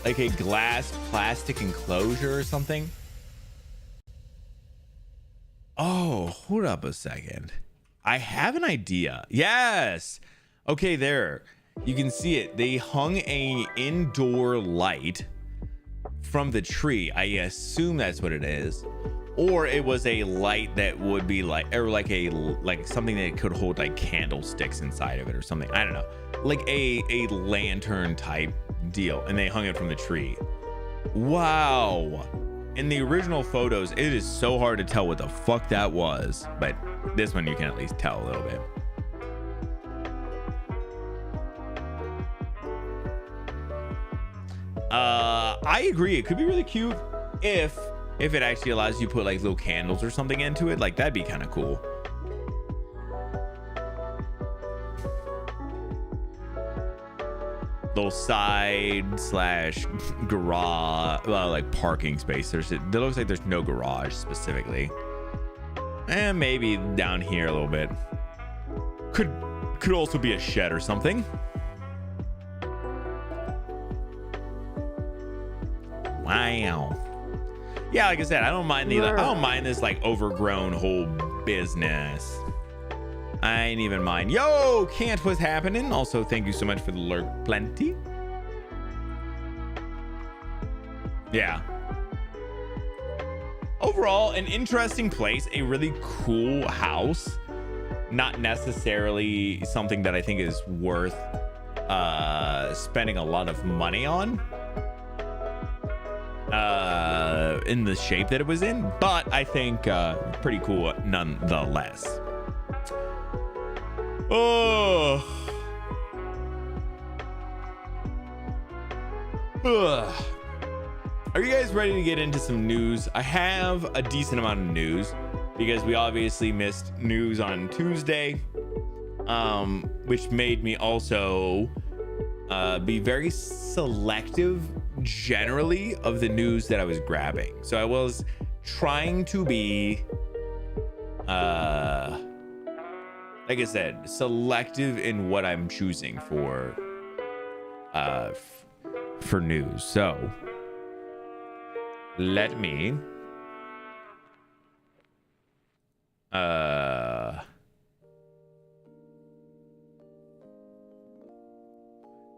like a glass plastic enclosure or something. Oh, hold up a second. I have an idea. Yes. Okay, there. You can see it. They hung a indoor light from the tree. I assume that's what it is. Or it was a light that would be like, or like something that could hold like candlesticks inside of it or something. I don't know. Like a lantern type deal. And they hung it from the tree. Wow. In the original photos, it is so hard to tell what the fuck that was. But this one you can at least tell a little bit. I agree. It could be really cute if it actually allows you to put like little candles or something into it. Like that'd be kind of cool. Little side / garage, well, like parking space. It looks like there's no garage specifically, and maybe down here a little bit. Could also be a shed or something. Wow. Yeah, like I said, I don't mind this like overgrown whole business. I ain't even mind. Yo, Can't, what's happening? Also, thank you so much for the lurk, plenty. Yeah. Overall, an interesting place, a really cool house. Not necessarily something that I think is worth spending a lot of money on. In the shape that it was in, but I think pretty cool nonetheless. Oh. Ugh. Are you guys ready to get into some news? I have a decent amount of news because we obviously missed news on Tuesday, which made me also be very selective generally of the news that I was grabbing. So I was trying to be like I said, selective in what I'm choosing for news. So let me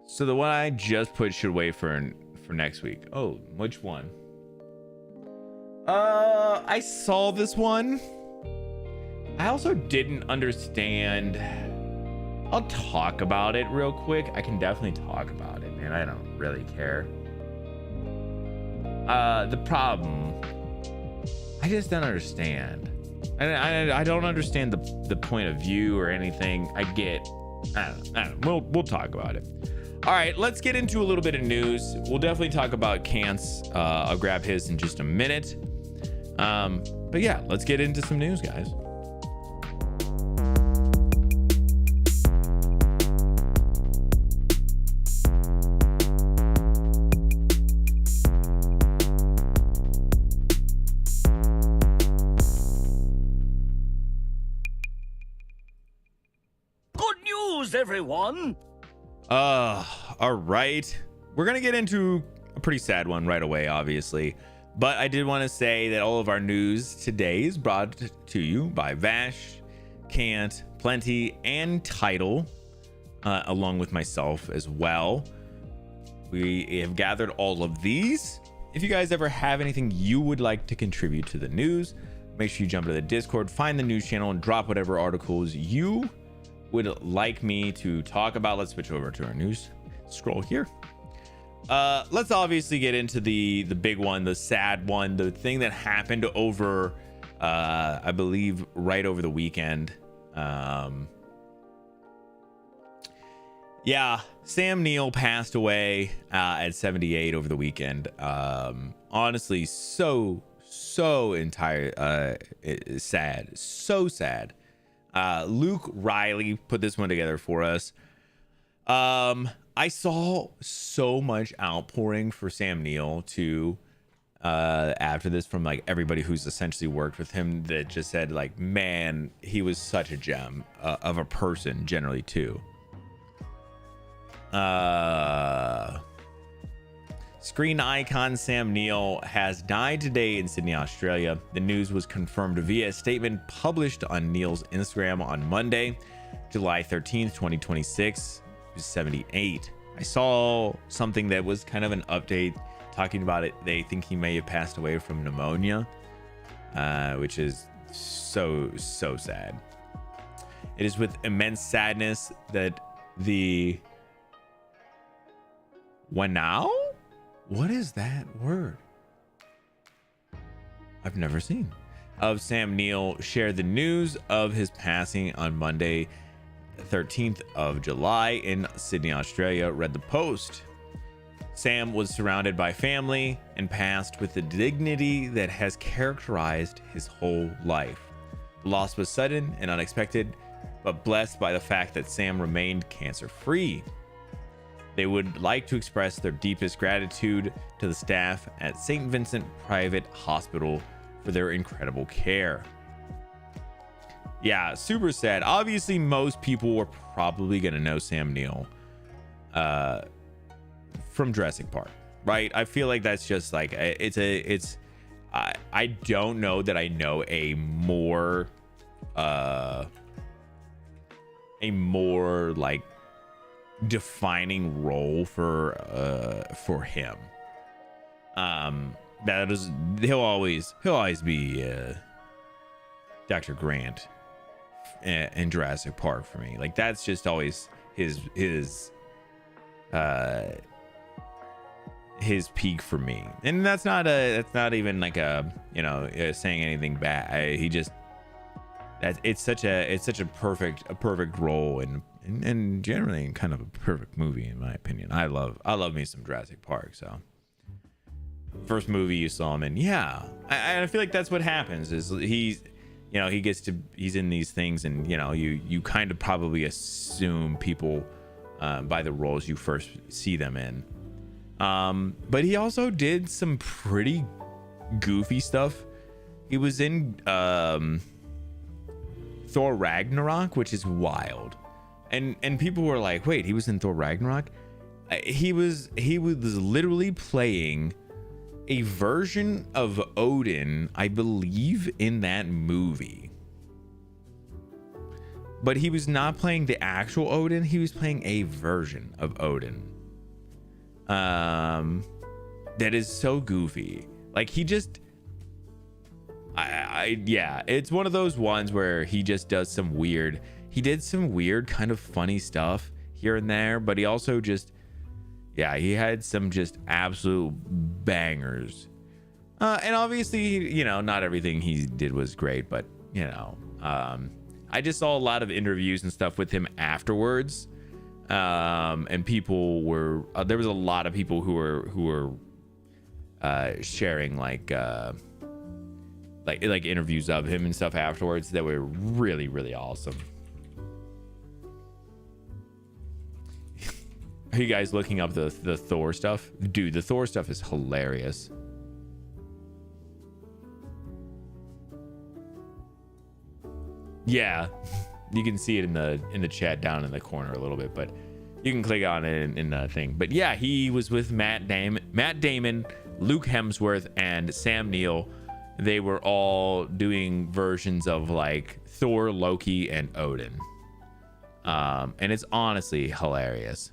so the one I just put should wait for next week. Oh, which one? I saw this one. I also didn't understand. I'll talk about it real quick. I can definitely talk about it, man. I don't really care. The problem, I just don't understand. I don't understand the point of view or anything. I don't know. We'll talk about it. All right, let's get into a little bit of news. We'll definitely talk about Kant's. I'll grab his in just a minute. But yeah, let's get into some news, guys. Good news, everyone. All right. We're going to get into a pretty sad one right away, obviously. But I did want to say that all of our news today is brought to you by Vash, Kant, Plenty, and Title, along with myself as well. We have gathered all of these. If you guys ever have anything you would like to contribute to the news, make sure you jump into the Discord, find the news channel, and drop whatever articles you would like me to talk about. Let's switch over to our news scroll here. Let's obviously get into the big one, the sad one, the thing that happened over I believe right over the weekend. Yeah, Sam Neill passed away at 78 over the weekend. Honestly, so sad, so sad. Luke Riley put this one together for us. I saw so much outpouring for Sam Neill too after this from like everybody who's essentially worked with him, that just said like, man, he was such a gem of a person generally too. Screen icon Sam Neill has died today in Sydney, Australia. The news was confirmed via a statement published on Neill's Instagram on Monday, July 13th, 2026. He was 78. I saw something that was kind of an update talking about it. They think he may have passed away from pneumonia, which is so sad. It is with immense sadness that the Wanao? What is that word? I've never seen. Of Sam Neill shared the news of his passing on Monday, 13th of July in Sydney, Australia, read the Post. Sam was surrounded by family and passed with the dignity that has characterized his whole life. The loss was sudden and unexpected, but blessed by the fact that Sam remained cancer-free. They would like to express their deepest gratitude to the staff at St. Vincent Private Hospital for their incredible care. Yeah, super sad. Obviously, most people were probably going to know Sam Neill from Jurassic Park, right? I feel like that's just like, I don't know that I know a more like defining role for him. That is, he'll always be Dr. Grant in Jurassic Park for me. Like, that's just always his peak for me. And that's not even like saying anything bad. It's such a perfect role and generally kind of a perfect movie in my opinion. I love me some Jurassic Park. So first movie you saw him in, yeah, I feel like that's what happens is he's in these things, and you kind of probably assume people by the roles you first see them in. But he also did some pretty goofy stuff. He was in Thor Ragnarok, which is wild. And people were like, wait, he was in Thor Ragnarok? He was literally playing a version of Odin, I believe, in that movie. But he was not playing the actual Odin, he was playing a version of Odin. That is so goofy. Like, he just yeah, it's one of those ones where he just does some weird, kind of funny stuff here and there, but he also just, yeah, he had some just absolute bangers. And obviously, not everything he did was great, but I just saw a lot of interviews and stuff with him afterwards. And people were, there was a lot of people who were sharing like interviews of him and stuff afterwards that were really, really awesome. Are you guys looking up the Thor stuff? Dude, the Thor stuff is hilarious. Yeah, you can see it in the chat down in the corner a little bit, but you can click on it in the thing. But yeah, he was with Matt Damon, Luke Hemsworth, and Sam Neill. They were all doing versions of like Thor, Loki, and Odin. And it's honestly hilarious.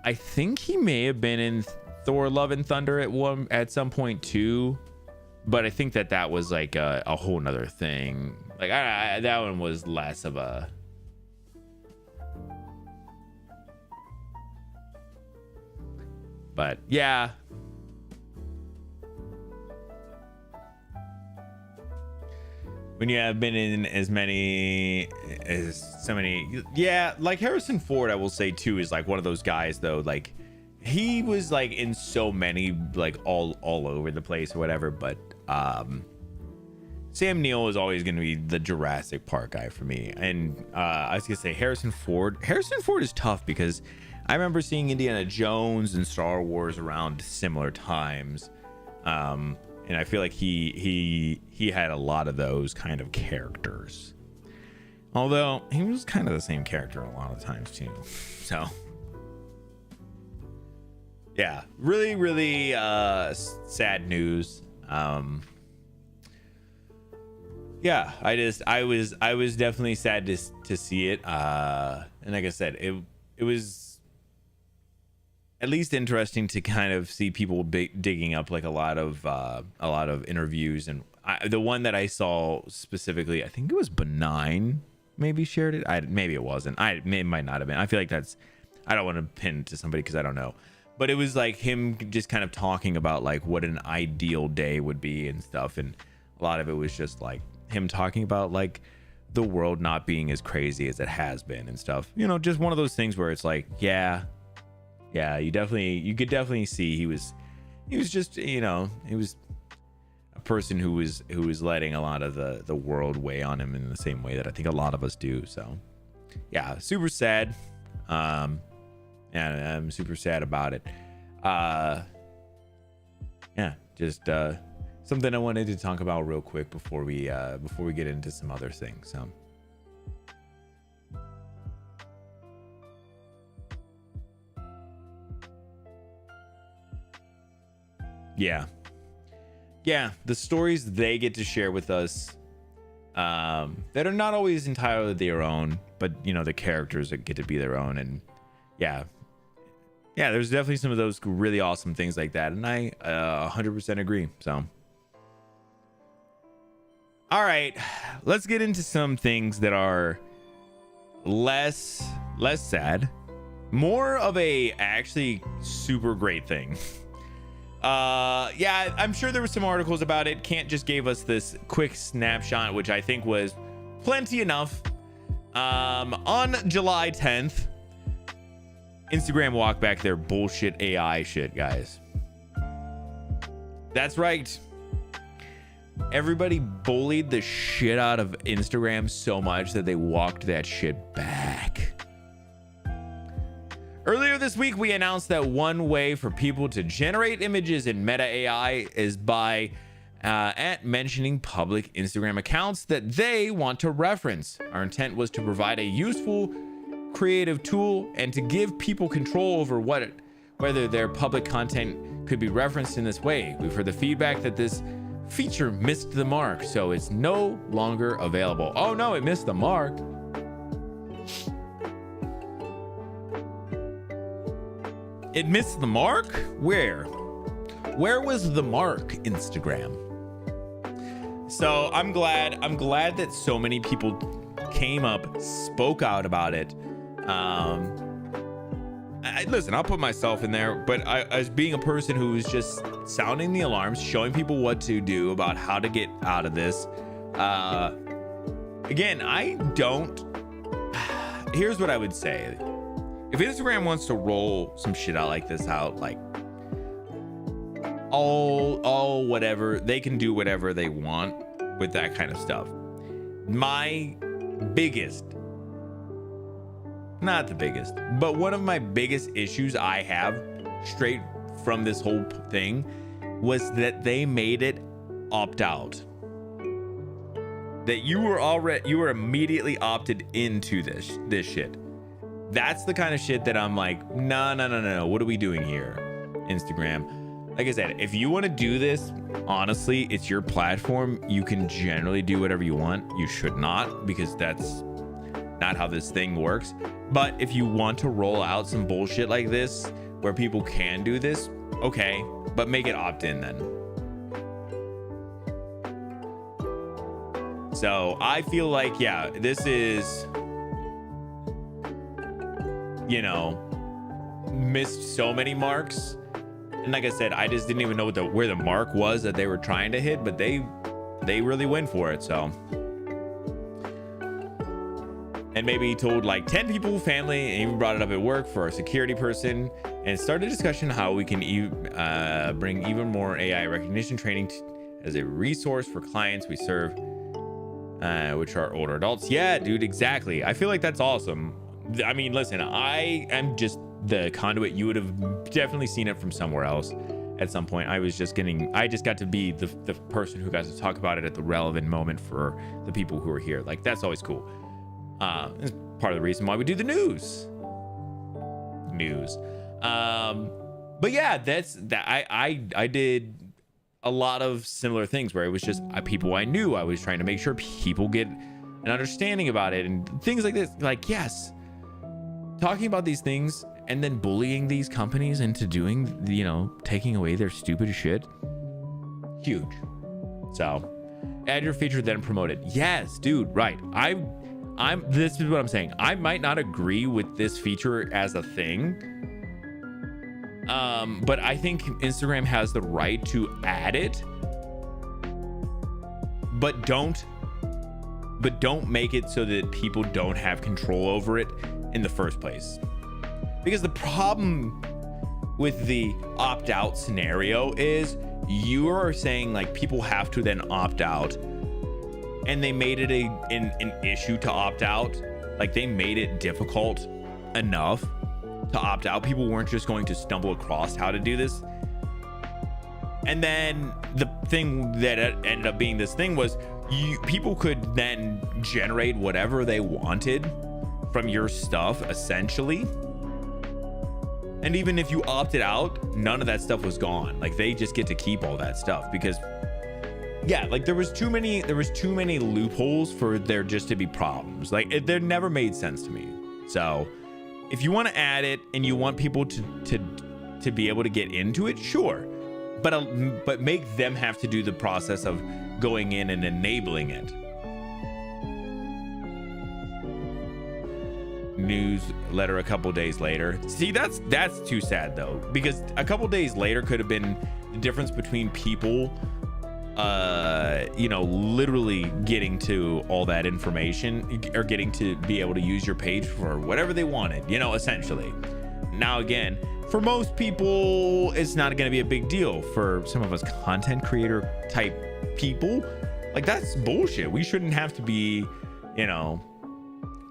I think he may have been in Thor Love and Thunder at some point too, but I think that was like a whole nother thing. Like that one was less of a, but yeah. when you have been in as many as so many. Yeah, like Harrison Ford, I will say too, is like one of those guys though. Like he was like in so many, like all over the place or whatever. But Sam Neill is always going to be the Jurassic Park guy for me. And I was gonna say Harrison Ford is tough because I remember seeing Indiana Jones and Star Wars around similar times. And I feel like he had a lot of those kind of characters, although he was kind of the same character a lot of times too. So yeah, really sad news. Yeah, I was definitely sad to see it. And like I said, it was at least interesting to kind of see people digging up like a lot of interviews. And the one that I saw specifically, I think it was Benign maybe shared it. Maybe it wasn't. It might not have been. I feel like I don't want to pin it to somebody because I don't know. But it was like him just kind of talking about like what an ideal day would be and stuff. And a lot of it was just like him talking about like the world not being as crazy as it has been and stuff. You know, just one of those things where it's like, yeah, you could definitely see he was just, you know, he was a person who was letting a lot of the world weigh on him in the same way that I think a lot of us do. So yeah, super sad. And I'm super sad about it. Yeah, just something I wanted to talk about real quick before we get into some other things. So yeah, the stories they get to share with us that are not always entirely their own, but you know, the characters that get to be their own. And yeah, there's definitely some of those really awesome things like that, and I 100% agree. So all right, let's get into some things that are less sad, more of a actually super great thing. Yeah, I'm sure there were some articles about it. Kant just gave us this quick snapshot, which I think was plenty enough. On July 10th, Instagram walked back their bullshit AI shit, guys. That's right. Everybody bullied the shit out of Instagram so much that they walked that shit back. Earlier this week, we announced that one way for people to generate images in Meta AI is by mentioning public Instagram accounts that they want to reference. Our intent was to provide a useful, creative tool and to give people control over whether their public content could be referenced in this way. We've heard the feedback that this feature missed the mark, so it's no longer available. Oh no, it missed the mark. It missed the mark? Where was the mark, Instagram? So I'm glad that so many people came up, spoke out about it. Listen, I'll put myself in there, but as being a person who is just sounding the alarms, showing people what to do about how to get out of this. Again, here's what I would say. If Instagram wants to roll some shit out like this out, like all whatever, they can do whatever they want with that kind of stuff. My biggest, not the biggest, but one of my biggest issues I have straight from this whole thing was that they made it opt out. That you were immediately opted into this shit. That's the kind of shit that I'm like, no. What are we doing here, Instagram? Like I said, if you want to do this, honestly, it's your platform. You can generally do whatever you want. You should not, because that's not how this thing works. But if you want to roll out some bullshit like this, where people can do this, okay, but make it opt-in then. So I feel like, yeah, this is, you know, missed so many marks. And like I said, I just didn't even know where the mark was that they were trying to hit, but they really went for it. So and maybe told like 10 people, family, and even brought it up at work for our security person, and started a discussion how we can bring even more AI recognition training as a resource for clients we serve, which are older adults. Yeah, dude, exactly. I feel like that's awesome. I mean, listen, I am just the conduit. You would have definitely seen it from somewhere else at some point. I just got to be the person who got to talk about it at the relevant moment for the people who are here. Like, that's always cool. It's part of the reason why we do the news. But yeah, I did a lot of similar things where it was just people I knew. I was trying to make sure people get an understanding about it and things like this. Like, yes, talking about these things and then bullying these companies into doing, taking away their stupid shit. Huge. So add your feature, then promote it. Yes, dude. Right. This is what I'm saying. I might not agree with this feature as a thing. But I think Instagram has the right to add it, but don't make it so that people don't have control over it in the first place. Because the problem with the opt-out scenario is you are saying like people have to then opt out, and they made it an issue to opt out. Like, they made it difficult enough to opt out. People weren't just going to stumble across how to do this. And then the thing that ended up being this thing was people could then generate whatever they wanted from your stuff, essentially. And even if you opted out, none of that stuff was gone. Like, they just get to keep all that stuff because, yeah, like there was too many loopholes for there just to be problems. Like, it never made sense to me. So if you want to add it and you want people to be able to get into it, sure, but make them have to do the process of going in and enabling it. Newsletter a couple days later. See, that's too sad though, because a couple days later could have been the difference between people literally getting to all that information or getting to be able to use your page for whatever they wanted, essentially. Now, again, for most people, it's not going to be a big deal. For some of us content creator type people, like, that's bullshit. We shouldn't have to be,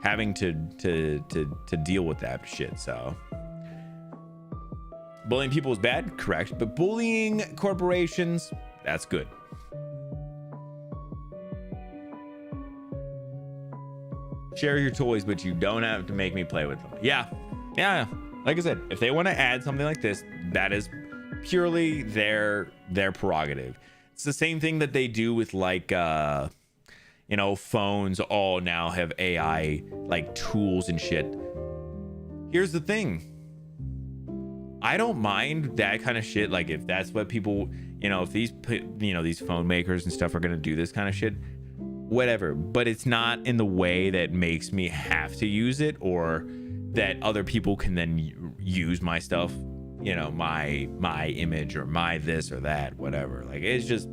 having to deal with that shit. So bullying people is bad, correct, but bullying corporations, that's good. Share your toys, but you don't have to make me play with them. Yeah. Like I said, if they want to add something like this, that is purely their prerogative. It's the same thing that they do with like phones all now have AI like tools and shit. Here's the thing. I don't mind that kind of shit. Like, if that's what people, if these phone makers and stuff are going to do this kind of shit, whatever, but it's not in the way that makes me have to use it, or that other people can then use my stuff, my image or my this or that, whatever. Like, it's just,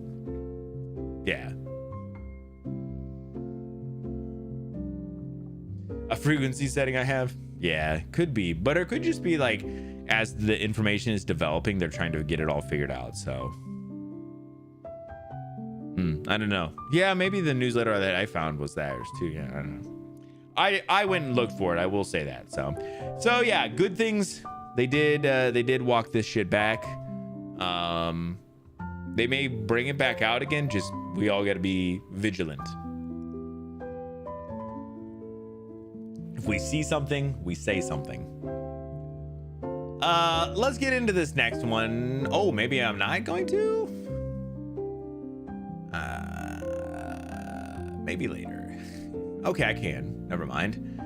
yeah. A frequency setting I have? Yeah, could be, but it could just be like, as the information is developing, they're trying to get it all figured out. So I don't know. Yeah, maybe the newsletter that I found was theirs too. Yeah, I don't know. I went and looked for it. I will say that. So yeah, good things. They did walk this shit back. They may bring it back out again. Just, we all got to be vigilant. If we see something, we say something. Let's get into this next one. Oh, maybe I'm not going to. Maybe later. Okay, I can. Never mind.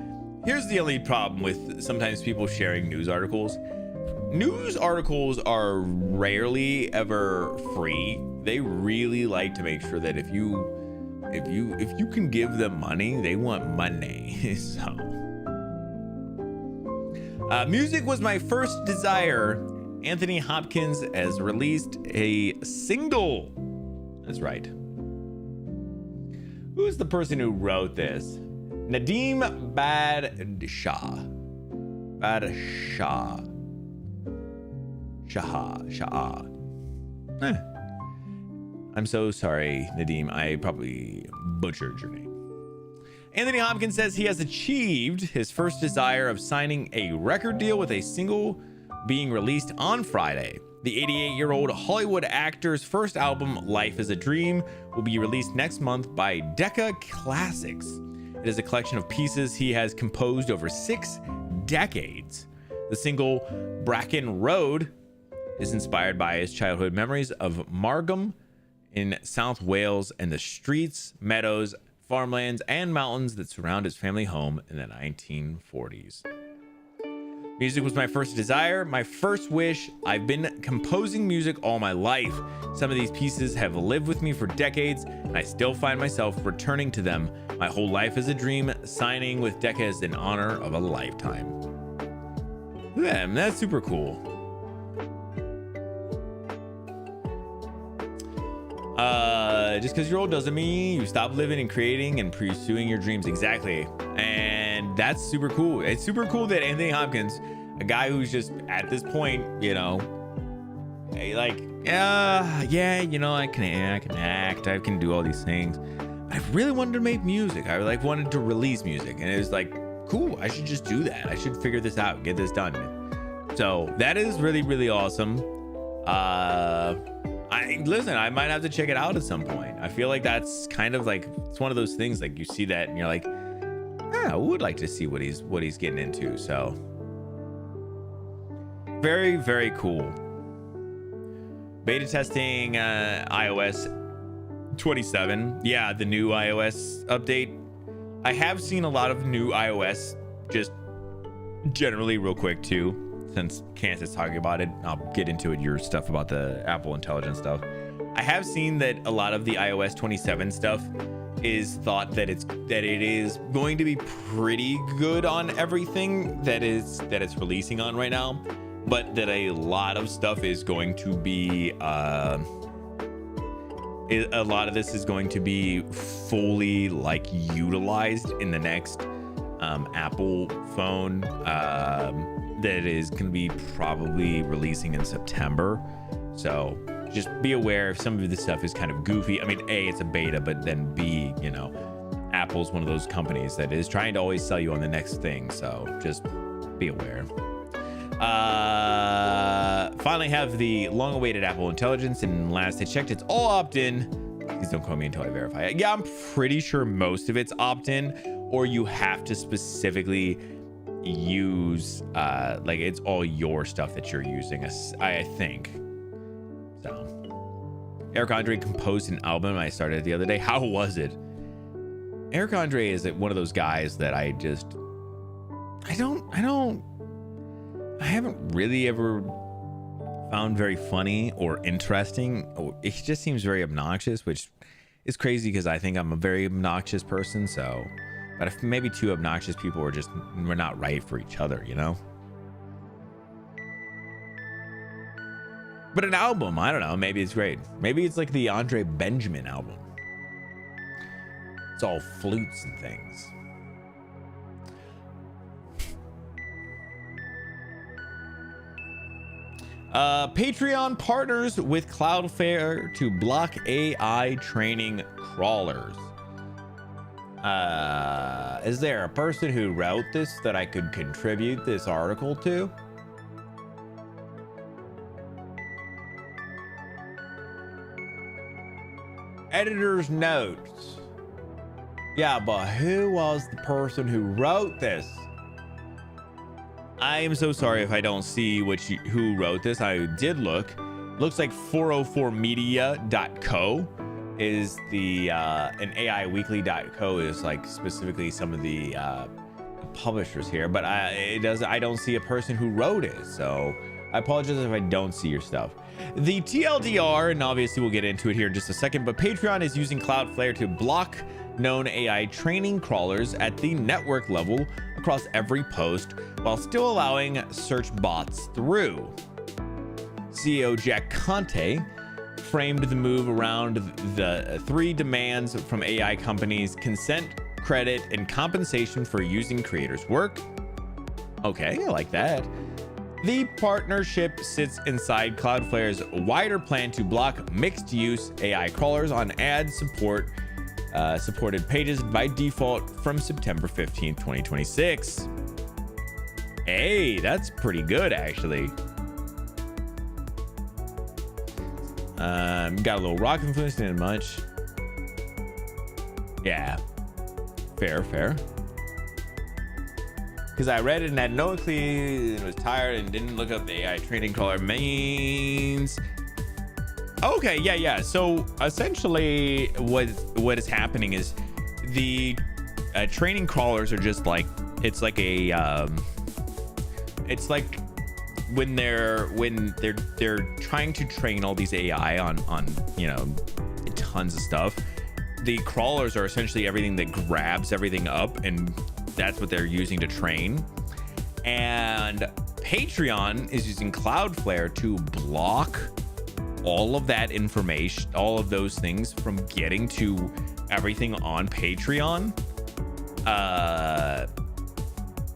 Here's the only problem with sometimes people sharing news articles. News articles are rarely ever free. They really like to make sure that if you can give them money, they want money. So music was my first desire. Anthony Hopkins has released a single. That's right. Who's the person who wrote this? Nadeem Badshah. Shah. I'm so sorry, Nadeem. I probably butchered your name. Anthony Hopkins says he has achieved his first desire of signing a record deal with a single being released on Friday. The 88-year-old Hollywood actor's first album, Life is a Dream, will be released next month by Decca Classics. It is a collection of pieces he has composed over 6 decades. The single Bracken Road is inspired by his childhood memories of Margam in South Wales and the streets, meadows, farmlands, and mountains that surround his family home in the 1940s. Music was my first desire, my first wish. I've been composing music all my life. Some of these pieces have lived with me for decades, and I still find myself returning to them. My whole life is a dream. Signing with Decca is an honor of a lifetime. Yeah, that's super cool. Just because you're old doesn't mean you stop living and creating and pursuing your dreams. Exactly. And that's super cool. It's super cool that Anthony Hopkins, a guy who's just at this point, you know, like, yeah, you know, I can act, I can do all these things. I really wanted to make music. I like wanted to release music, and it was like, cool, I should just do that. I should figure this out, get this done. So that is really, really awesome. Listen, I might have to check it out at some point. I feel like that's kind of like, it's one of those things, like you see that and you're like, I would like to see what he's getting into. So very, very cool. Beta testing iOS 27. Yeah, the new iOS update. I have seen a lot of new iOS, just generally real quick too. Since Kansas talking about it, I'll get into it, your stuff about the Apple Intelligence stuff. I have seen that a lot of the iOS 27 stuff is thought that it is going to be pretty good on everything that it's releasing on right now, but that a lot of stuff is going to be a lot of this is going to be fully like utilized in the next Apple phone that is going to be probably releasing in September. So just be aware if some of this stuff is kind of goofy. I mean, A, it's a beta, but then B, you know, Apple's one of those companies that is trying to always sell you on the next thing. So just be aware. Finally have the long-awaited Apple Intelligence, and last I checked, it's all opt-in. Please don't call me until I verify it. Yeah, I'm pretty sure most of it's opt-in, or you have to specifically use like it's all your stuff that you're using, I think. So Eric Andre composed an album I started the other day. How was it? Eric Andre is one of those guys that I haven't really ever found very funny or interesting. It just seems very obnoxious, which is crazy because I think I'm a very obnoxious person. So, but if maybe two obnoxious people we're not right for each other, you know? But an album, I don't know, maybe it's great. Maybe it's like the Andre Benjamin album. It's all flutes and things. Patreon partners with Cloudflare to block AI training crawlers. Is there a person who wrote this that I could contribute this article to? Editor's notes. Yeah, but who was the person who wrote this? I am so sorry if I don't see who wrote this. I did look. Looks like 404media.co is the and AIweekly.co is like specifically some of the publishers here, but I don't see a person who wrote it, so I apologize if I don't see your stuff. The TLDR, and obviously we'll get into it here in just a second, but Patreon is using Cloudflare to block known AI training crawlers at the network level across every post while still allowing search bots through. CEO Jack Conte framed the move around the three demands from AI companies: consent credit, and compensation for using creators' work. Okay, I like that. The partnership sits inside Cloudflare's wider plan to block mixed-use AI crawlers on supported pages by default from September 15th, 2026. Hey, that's pretty good, actually. Got a little rock influence, didn't much. Yeah, fair. Because I read it and had no clue and was tired and didn't look up the AI training crawler means. Okay, yeah. So essentially, what is happening is the training crawlers are just like it's like when they're trying to train all these AI on tons of stuff. The crawlers are essentially everything that grabs everything up, and that's what they're using to train. And Patreon is using Cloudflare to block all of that information, all of those things from getting to everything on Patreon,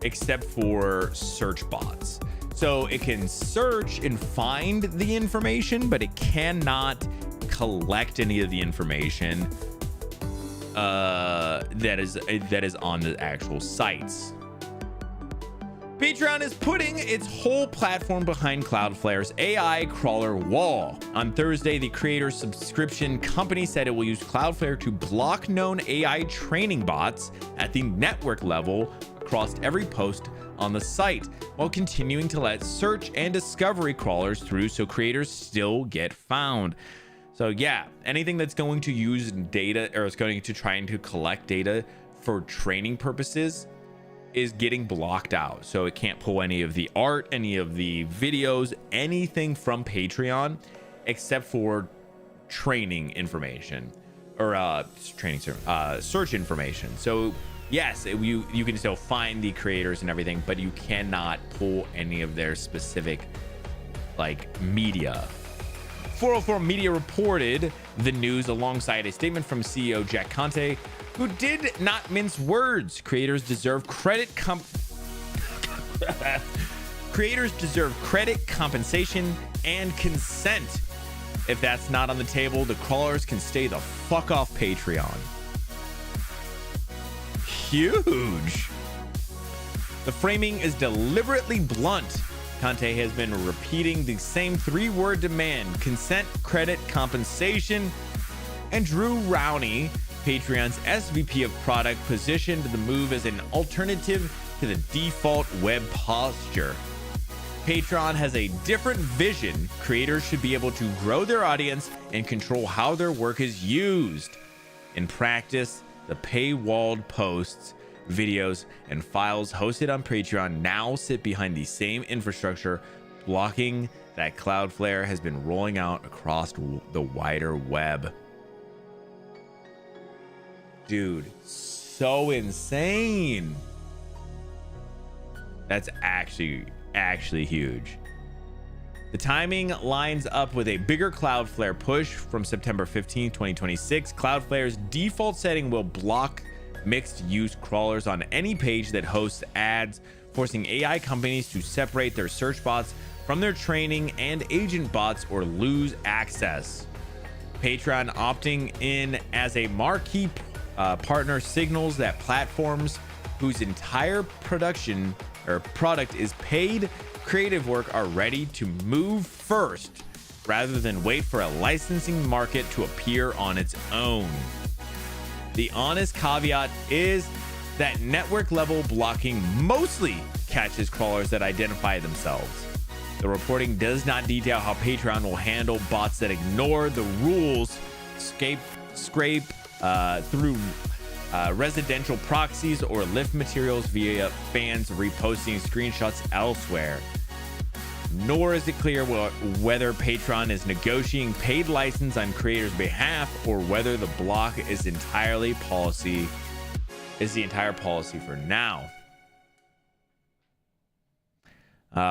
except for search bots. So it can search and find the information, but it cannot collect any of the information that is on the actual sites. Patreon is putting its whole platform behind Cloudflare's AI crawler wall. On Thursday, the creator's subscription company said it will use Cloudflare to block known AI training bots at the network level across every post on the site, while continuing to let search and discovery crawlers through so creators still get found. So yeah, anything that's going to use data or is going to trying to collect data for training purposes is getting blocked out. So it can't pull any of the art, any of the videos, anything from Patreon except for training information or search information. So yes, you can still find the creators and everything, but you cannot pull any of their specific like media. 404 Media reported the news alongside a statement from CEO Jack Conte, who did not mince words. Creators deserve credit compensation, and consent. If that's not on the table, the crawlers can stay the fuck off Patreon. Huge. The framing is deliberately blunt. Conte has been repeating the same three-word demand: consent, credit, compensation. And Drew Rowney, Patreon's SVP of product, positioned the move as an alternative to the default web posture. Patreon has a different vision. Creators should be able to grow their audience and control how their work is used. In practice, the paywalled posts, videos, and files hosted on Patreon now sit behind the same infrastructure, blocking that Cloudflare has been rolling out across the wider web. Dude, so insane. That's actually huge. The timing lines up with a bigger Cloudflare push from September 15, 2026. Cloudflare's default setting will block mixed use crawlers on any page that hosts ads, forcing AI companies to separate their search bots from their training and agent bots or lose access. Patreon opting in as a marquee partner signals that platforms whose entire product is paid creative work are ready to move first, rather than wait for a licensing market to appear on its own. The honest caveat is that network level blocking mostly catches crawlers that identify themselves. The reporting does not detail how Patreon will handle bots that ignore the rules, scrape through residential proxies, or lift materials via fans reposting screenshots elsewhere. Nor is it clear whether Patreon is negotiating paid license on creators' behalf, or whether the block is the entire policy for now.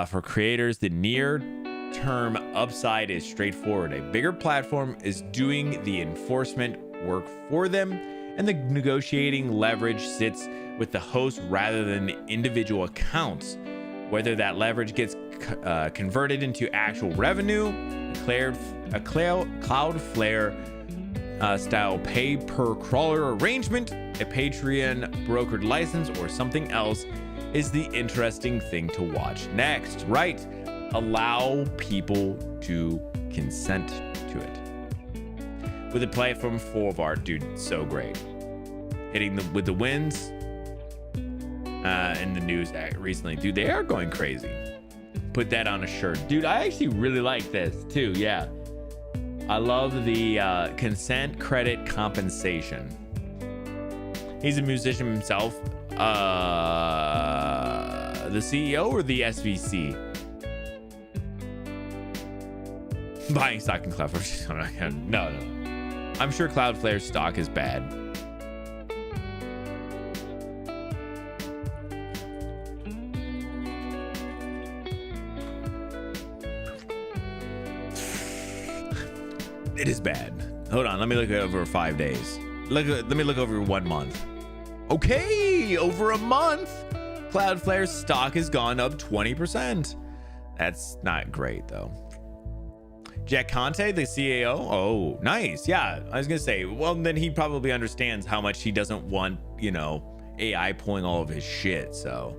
For creators, the near-term upside is straightforward. A bigger platform is doing the enforcement work for them, and the negotiating leverage sits with the host rather than the individual accounts. Whether that leverage gets converted into actual revenue, a Cloudflare style pay per crawler arrangement, a Patreon brokered license, or something else is the interesting thing to watch next. Right? Allow people to consent to it. With a platform full of art, dude, so great. Hitting with the wins in the news recently, dude, they are going crazy. Put that on a shirt, dude. I actually really like this too. Yeah, I love the consent credit compensation. He's a musician himself. The CEO or the SVC? Buying stock in Cloudflare. No. I'm sure Cloudflare's stock is bad. It is bad. Hold on, let me look it over 5 days. Let me look over 1 month. Okay, over a month, Cloudflare's stock has gone up 20%. That's not great though. Jack Conte, the CAO. Oh, nice. Yeah, I was gonna say, well, then he probably understands how much he doesn't want, AI pulling all of his shit. So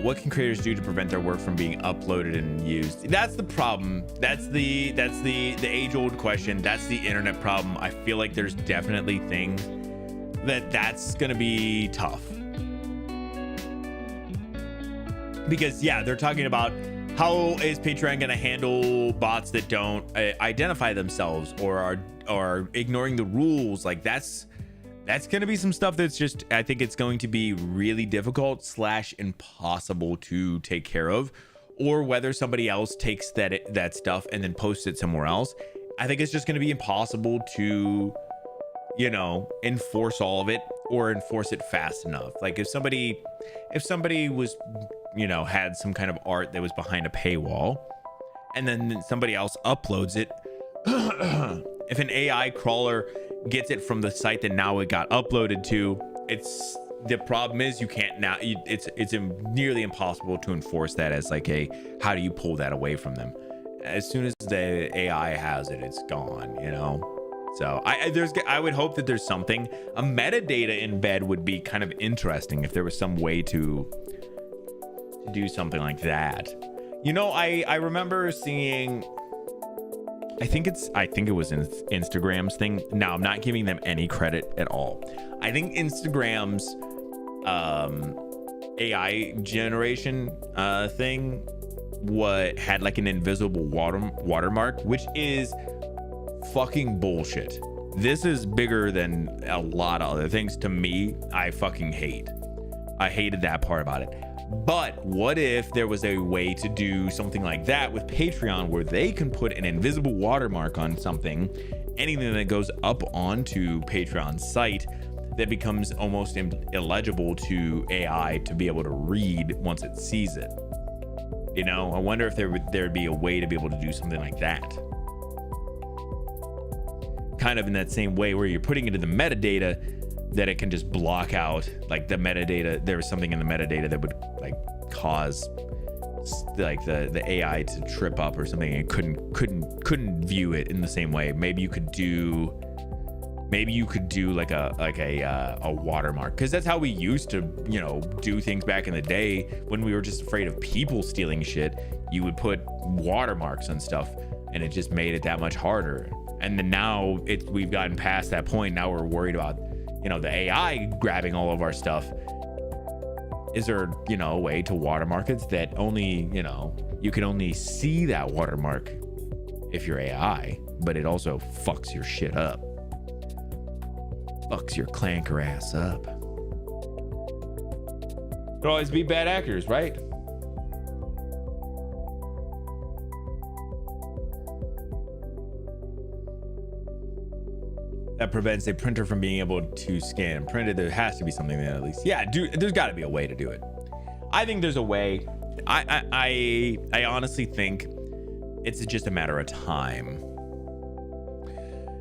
what can creators do to prevent their work from being uploaded and used? That's the problem. That's the age-old question. That's the internet problem. I feel like there's definitely things that's gonna be tough. Because yeah, they're talking about how is Patreon going to handle bots that don't identify themselves or are ignoring the rules. Like that's going to be some stuff that's just, I think it's going to be really difficult / impossible to take care of, or whether somebody else takes that stuff and then posts it somewhere else. I think it's just going to be impossible to, enforce all of it or enforce it fast enough. Like if somebody was, had some kind of art that was behind a paywall and then somebody else uploads it, if an AI crawler gets it from the site that now it got uploaded to, the problem is you can't now, it's nearly impossible to enforce that as like how do you pull that away from them? As soon as the AI has it, it's gone, So I would hope that there's something, a metadata embed would be kind of interesting if there was some way to do something like that. I remember seeing, I think it was Instagram's thing. Now I'm not giving them any credit at all. I think Instagram's AI generation thing had like an invisible watermark, which is fucking bullshit. This is bigger than a lot of other things. To me, I fucking hated that part about it. But what if there was a way to do something like that with Patreon, where they can put an invisible watermark on something, anything that goes up onto Patreon's site, that becomes almost illegible to AI to be able to read once it sees it. I wonder if there'd be a way to be able to do something like that. Kind of in that same way where you're putting it in the metadata, that it can just block out like the metadata. There was something in the metadata that would like cause like the AI to trip up or something, and couldn't view it in the same way. Maybe you could do like a watermark, because that's how we used to do things back in the day when we were just afraid of people stealing shit. You would put watermarks on stuff and it just made it that much harder. And then now we've gotten past that point. Now we're worried about the AI grabbing all of our stuff. Is there a way to watermark it that only you can only see that watermark if you're AI, but it also fucks your shit up, fucks your clanker ass up. Could always be bad actors, right? That prevents a printer from being able to scan and print it. There has to be something there at least. Yeah, dude, there's got to be a way to do it. I think there's a way. I honestly think It's just a matter of time.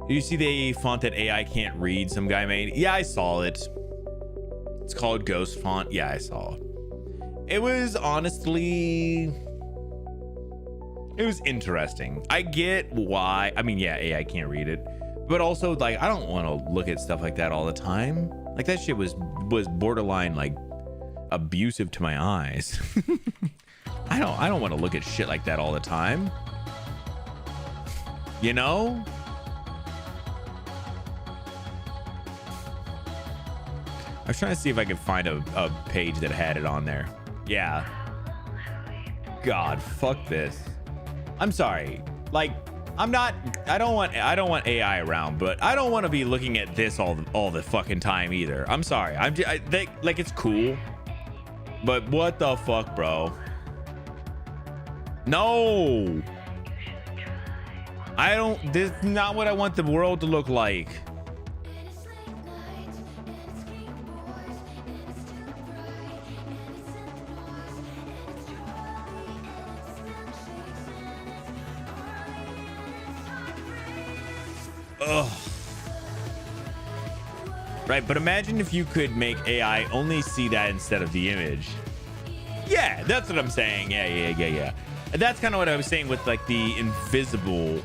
Do you see the font that AI can't read some guy made? Yeah, I saw it. It's called Ghost Font. Yeah, I saw. It was honestly... It was interesting. I get why. I mean, yeah, AI can't read it. But also, like, I don't want to look at stuff like that all the time. Like, that shit was borderline, like, abusive to my eyes. I don't want to look at shit like that all the time. You know? I was trying to see if I could find a page that had it on there. Yeah. God, fuck this. I'm sorry. Like, I don't want AI around, but I don't want to be looking at this all the fucking time either. I'm sorry. Like, it's cool, but what the fuck, bro? No. This is not what I want the world to look like. Ugh. Right, but imagine if you could make AI only see that instead of the image. Yeah, that's what I'm saying. Yeah. And that's kind of what I was saying with like the invisible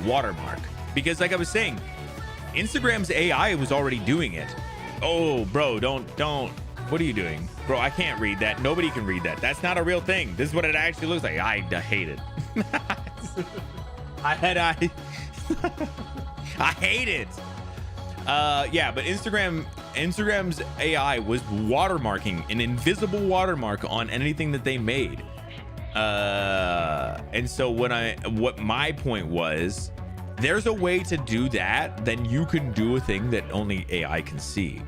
watermark, because like I was saying, Instagram's AI was already doing it. Oh, bro, don't. What are you doing, bro? I can't read that. Nobody can read that. That's not a real thing. This is what it actually looks like. I hate it. I hate it. Yeah, but Instagram's AI was watermarking, an invisible watermark on anything that they made. And so what my point was, there's a way to do that, then you can do a thing that only AI can see.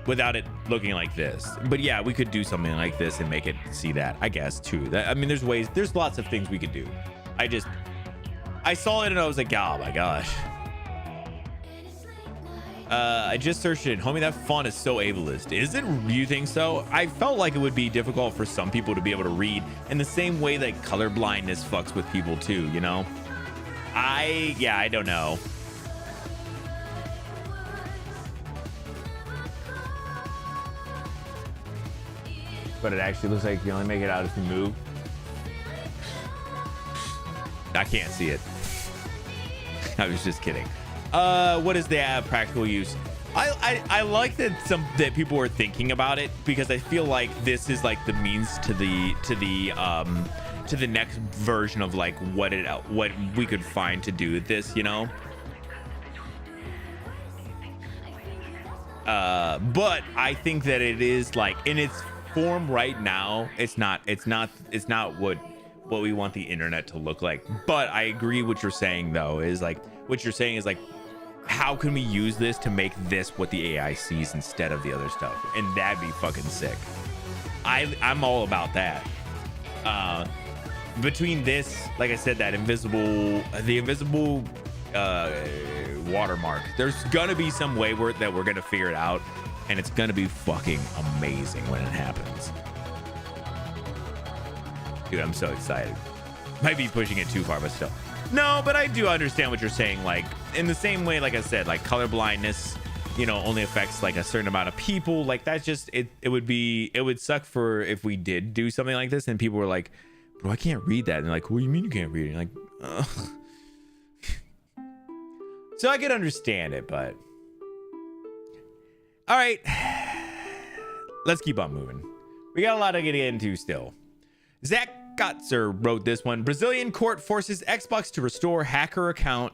Without it looking like this. But yeah, we could do something like this and make it see that, I guess, too. I mean, there's lots of things we could do. I saw it and I was like, oh my gosh. I just searched it. Homie, that font is so ableist. Is it? You think so? I felt like it would be difficult for some people to be able to read in the same way that color blindness fucks with people too, you know? I don't know. But it actually looks like you only make it out if you move. I can't see it. I was just kidding. What is the practical use? I like that people are thinking about it, because I feel like this is like the means to the next version of like what we could find to do with this, you know. But I think that it is like in its form right now, it's not what we want the internet to look like. But I agree what you're saying though, is like how can we use this to make this what the AI sees instead of the other stuff? And that'd be fucking sick. I'm all about that. Between this, like I said, the invisible watermark, there's gonna be some way that we're gonna figure it out, and it's gonna be fucking amazing when it happens. Dude, I'm so excited. Might be pushing it too far, but still. No, but I do understand what you're saying. Like, in the same way, like I said, like color blindness, you know, only affects like a certain amount of people. Like, that's just it would suck for if we did do something like this and people were like, bro, I can't read that. And they're like, what do you mean you can't read it? And like, ugh. So I could understand it, but all right, let's keep on moving. We got a lot to get into still. Zach Gotzer wrote this one. Brazilian court forces Xbox to restore hacked account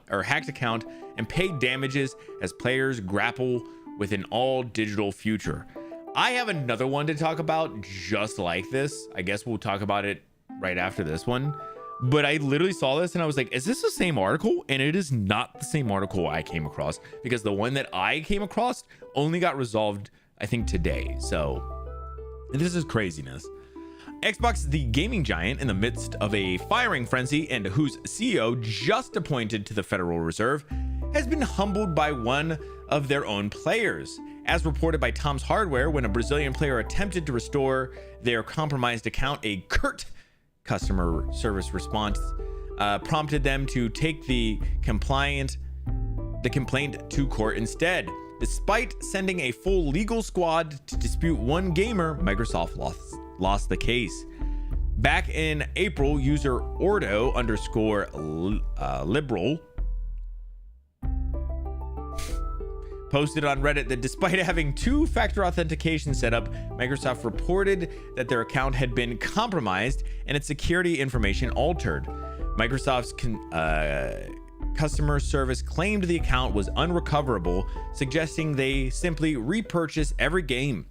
and pay damages as players grapple with an all digital future. I have another one to talk about just like this. I guess we'll talk about it right after this one. But I literally saw this and I was like, is this the same article? And it is not the same article I came across, because the one that I came across only got resolved, I think, today. So this is craziness. Xbox, the gaming giant in the midst of a firing frenzy and whose CEO just appointed to the Federal Reserve, has been humbled by one of their own players. As reported by Tom's Hardware, when a Brazilian player attempted to restore their compromised account, a curt customer service response prompted them to take the complaint to court instead. Despite sending a full legal squad to dispute one gamer, Microsoft lost the case. Back in April, user Ordo_liberal posted on Reddit that despite having two-factor authentication set up, Microsoft reported that their account had been compromised and its security information altered. Microsoft's customer service claimed the account was unrecoverable, suggesting they simply repurchase every game.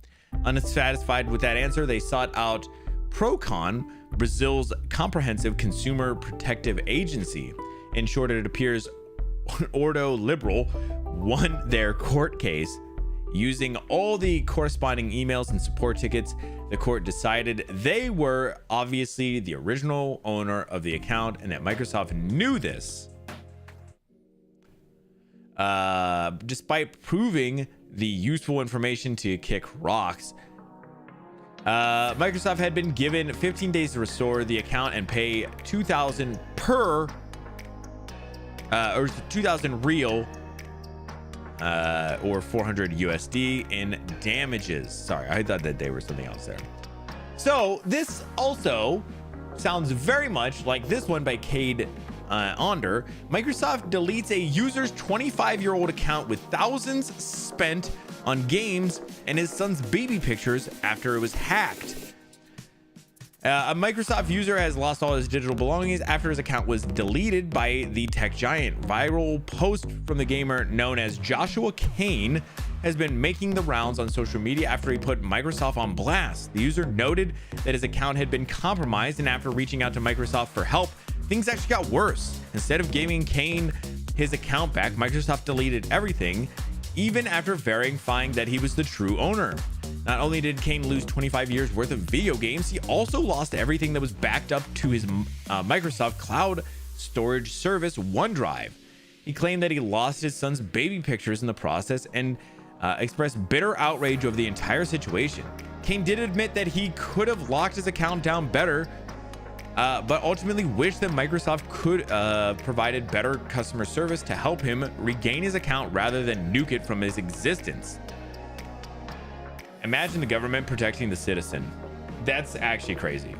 Unsatisfied with that answer, they sought out Procon, Brazil's comprehensive consumer protective agency. In short, it appears Ordo Liberal won their court case. Using all the corresponding emails and support tickets, the court decided they were obviously the original owner of the account and that Microsoft knew this. Despite proving the useful information to kick rocks, Microsoft had been given 15 days to restore the account and pay $2,000 or 2,000 real, or 400 USD in damages. Sorry, I thought that they were something else there. So this also sounds very much like this one by Cade Onder. Microsoft deletes a user's 25-year-old account with thousands spent on games and his son's baby pictures after it was hacked. A Microsoft user has lost all his digital belongings after his account was deleted by the tech giant. Viral post from the gamer known as Joshua Kane has been making the rounds on social media after he put Microsoft on blast. The user noted that his account had been compromised, and after reaching out to Microsoft for help, things actually got worse. Instead of giving Kane his account back, Microsoft deleted everything, even after verifying that he was the true owner. Not only did Kane lose 25 years worth of video games, he also lost everything that was backed up to his Microsoft cloud storage service, OneDrive. He claimed that he lost his son's baby pictures in the process and expressed bitter outrage over the entire situation. Kane did admit that he could have locked his account down better, but ultimately wished that Microsoft could provided better customer service to help him regain his account rather than nuke it from his existence. Imagine the government protecting the citizen. That's actually crazy.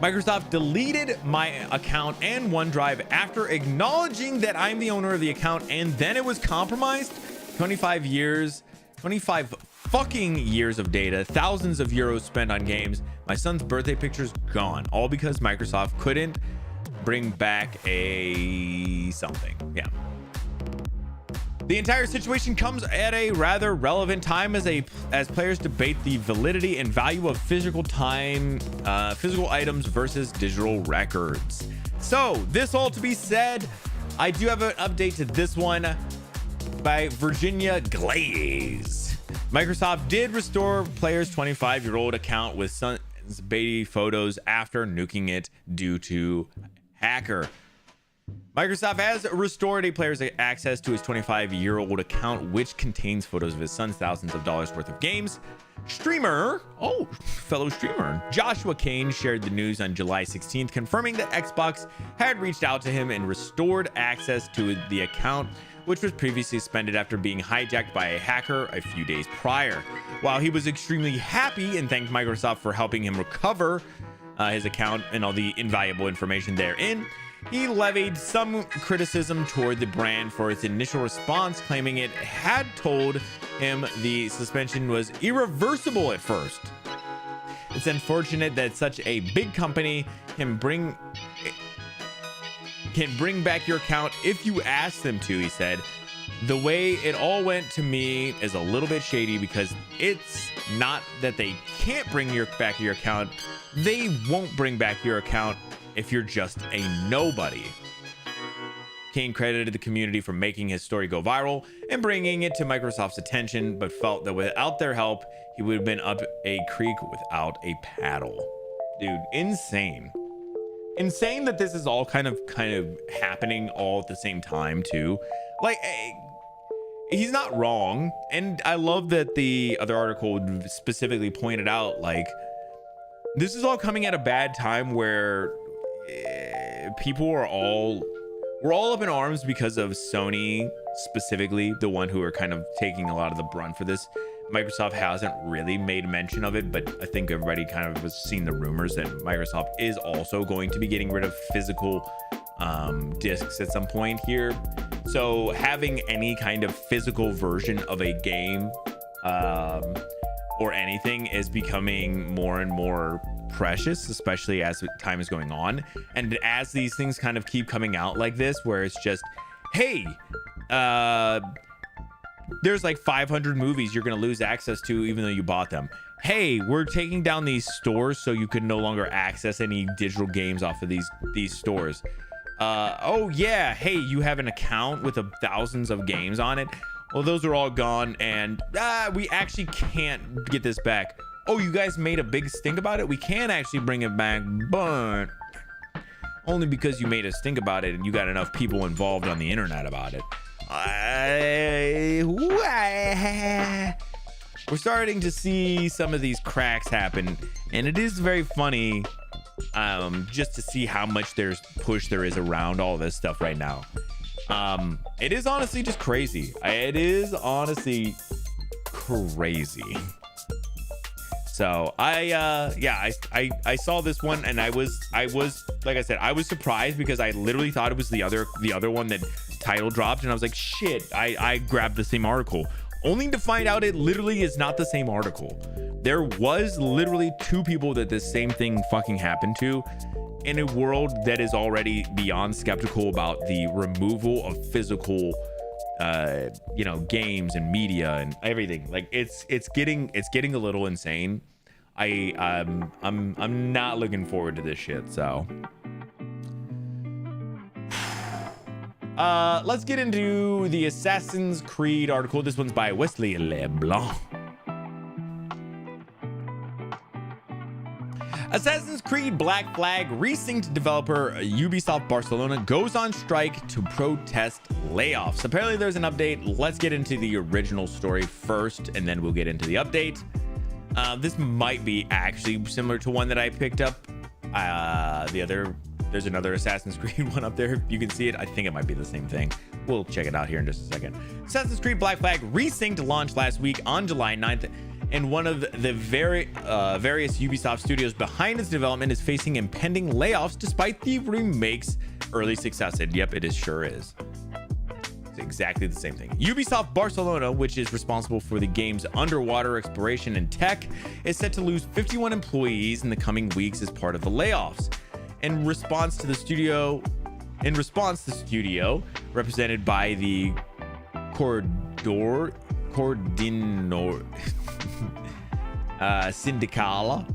Microsoft deleted my account and OneDrive after acknowledging that I'm the owner of the account, and then it was compromised. 25 fucking years of data, thousands of euros spent on games, my son's birthday pictures gone, all because Microsoft couldn't bring back a something. Yeah. The entire situation comes at a rather relevant time as players debate the validity and value of physical items versus digital records. So this all to be said, I do have an update to this one by Virginia Glaze. Microsoft did restore players' 25-year-old account with son's baby photos after nuking it due to hacker. Microsoft has restored a player's access to his 25-year-old account, which contains photos of his son's thousands of dollars worth of games. Fellow streamer Joshua Kane shared the news on July 16th, confirming that Xbox had reached out to him and restored access to the account, which was previously suspended after being hijacked by a hacker a few days prior. While he was extremely happy and thanked Microsoft for helping him recover his account and all the invaluable information therein, he levied some criticism toward the brand for its initial response, claiming it had told him the suspension was irreversible at first. It's unfortunate that such a big company can bring back your account if you ask them to, he said. The way it all went to me is a little bit shady because it's not that they can't bring back your account. They won't bring back your account if you're just a nobody. Kane credited the community for making his story go viral and bringing it to Microsoft's attention, but felt that without their help, he would have been up a creek without a paddle. Dude, insane. Insane that this is all kind of happening all at the same time too. Like, he's not wrong. And I love that the other article specifically pointed out, like, this is all coming at a bad time where people are we're all up in arms because of Sony, specifically the one who are kind of taking a lot of the brunt for this. Microsoft hasn't really made mention of it, but I think everybody kind of has seen the rumors that Microsoft is also going to be getting rid of physical discs at some point here. So having any kind of physical version of a game or anything is becoming more and more precious, especially as time is going on. And as these things kind of keep coming out like this, where it's just, hey, there's like 500 movies you're going to lose access to even though you bought them. Hey, we're taking down these stores so you can no longer access any digital games off of these stores. Oh yeah, hey, you have an account with thousands of games on it. Well, those are all gone, and we actually can't get this back. Oh, you guys made a big stink about it? We can actually bring it back, but only because you made a stink about it and you got enough people involved on the internet about it. We're starting to see some of these cracks happen, and it is very funny just to see how much push there is around all this stuff right now. It is honestly just crazy. It is honestly crazy. So I saw this one, and I was like I said, I was surprised because I literally thought it was the other one that title dropped, and I was like, shit, I grabbed the same article, only to find out it literally is not the same article. There was literally 2 people that this same thing fucking happened to, in a world that is already beyond skeptical about the removal of physical games and media and everything. Like it's getting a little insane. I'm not looking forward to this shit. So let's get into the Assassin's Creed article. This one's by Wesley LeBlanc. Assassin's Creed Black Flag Resynced developer Ubisoft Barcelona goes on strike to protest layoffs. Apparently there's an update. Let's get into the original story first, and then we'll get into the update. This might be actually similar to one that I picked up. There's another Assassin's Creed one up there. You can see it. I think it might be the same thing. We'll check it out here in just a second. Assassin's Creed Black Flag Resynced launched last week on July 9th. And one of the various Ubisoft studios behind its development is facing impending layoffs despite the remake's early success. And yep, it sure is. It's exactly the same thing. Ubisoft Barcelona, which is responsible for the game's underwater exploration and tech, is set to lose 51 employees in the coming weeks as part of the layoffs. In response, the studio, represented by the Coordinador Sindicala,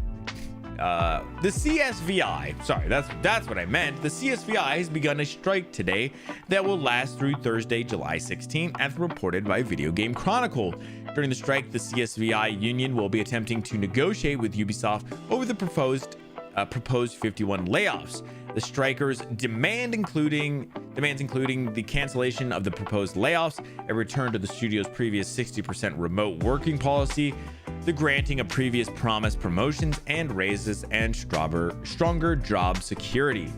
the CSVI, sorry, that's what I meant. The CSVI has begun a strike today that will last through Thursday, July 16th, as reported by Video Game Chronicle. During the strike, the CSVI union will be attempting to negotiate with Ubisoft over the proposed 51 layoffs. The strikers demands including the cancellation of the proposed layoffs, a return to the studio's previous 60% remote working policy, the granting of previous promised promotions and raises, and stronger job security.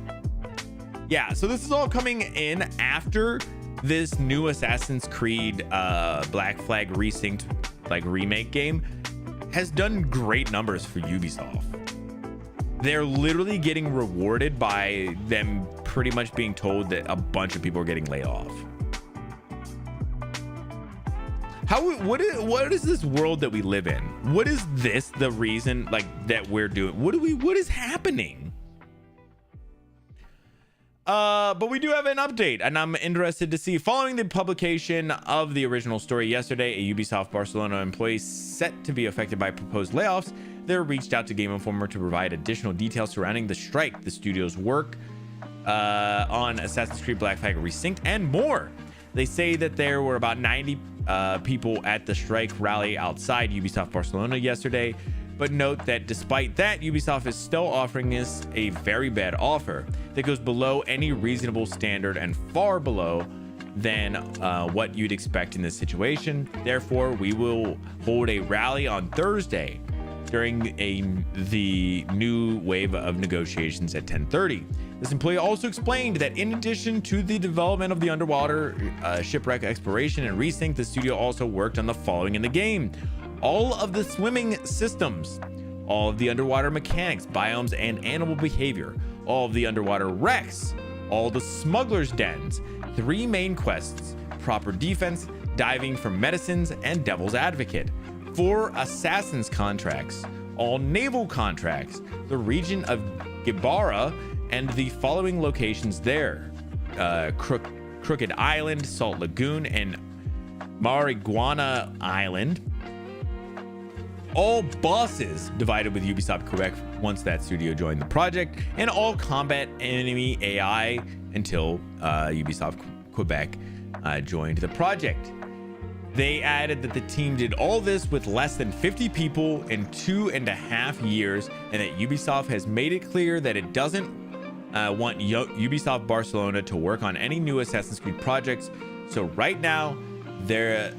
Yeah, so this is all coming in after this new Assassin's Creed Black Flag Resynced remake game has done great numbers for Ubisoft. They're literally getting rewarded by them pretty much being told that a bunch of people are getting laid off. What is this world that we live in? What is this the reason that we're doing? What is happening? But we do have an update, and I'm interested to see. Following the publication of the original story yesterday, a Ubisoft Barcelona employee set to be affected by proposed layoffs, they reached out to Game Informer to provide additional details surrounding the strike, the studio's work on Assassin's Creed Black Flag Resynced, and more. They say that there were about 90 people at the strike rally outside Ubisoft Barcelona yesterday, but note that despite that, Ubisoft is still offering us a very bad offer that goes below any reasonable standard and far below than what you'd expect in this situation. Therefore, we will hold a rally on Thursday during the new wave of negotiations at 10:30. This employee also explained that in addition to the development of the underwater shipwreck exploration and resync, the studio also worked on the following in the game: all of the swimming systems, all of the underwater mechanics, biomes, and animal behavior, all of the underwater wrecks, all the smugglers' dens, 3 main quests, proper defense, diving for medicines, and devil's advocate, 4 assassins contracts, all naval contracts, the region of Gibara, and the following locations there: Crooked Island, Salt Lagoon, and Marijuana Island. All bosses divided with Ubisoft Quebec once that studio joined the project, and all combat enemy AI until Ubisoft Quebec joined the project. They added that the team did all this with less than 50 people in 2.5 years, and that Ubisoft has made it clear that it doesn't want Ubisoft Barcelona to work on any new Assassin's Creed projects. So right now, they're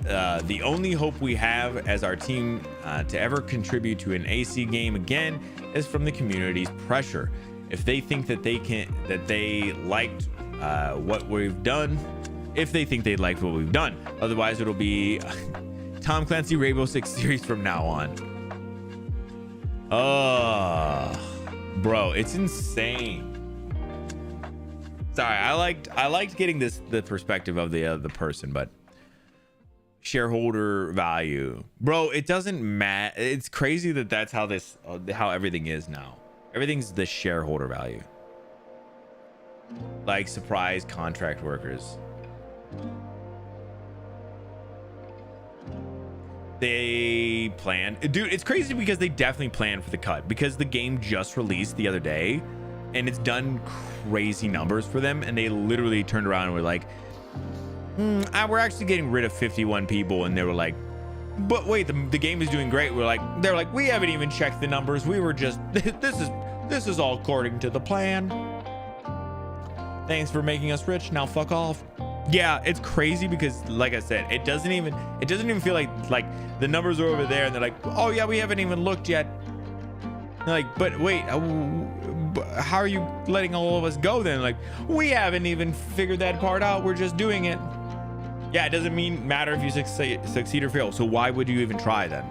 the only hope we have as our team to ever contribute to an AC game again is from the community's pressure. If they think that they liked what we've done, if they think they liked what we've done, otherwise it'll be Tom Clancy Rainbow Six series from now on. Bro, it's insane. Sorry, I liked getting the perspective of the person, but shareholder value, bro, it doesn't matter. It's crazy that that's how everything is now. Everything's the shareholder value. Like surprise contract workers. They plan, dude, it's crazy because they definitely planned for the cut, because the game just released the other day and it's done crazy numbers for them, and they literally turned around and were like, we're actually getting rid of 51 people, and they were like, but wait, the game is doing great. They're like, we haven't even checked the numbers, we were just this is all according to the plan. Thanks for making us rich, now fuck off. Yeah, it's crazy because, like I said, it doesn't even feel like the numbers are over there and they're like, oh yeah, we haven't even looked yet. They're like, but wait, how are you letting all of us go then? Like, we haven't even figured that part out, we're just doing it. Yeah, it doesn't matter if you succeed or fail, so why would you even try then?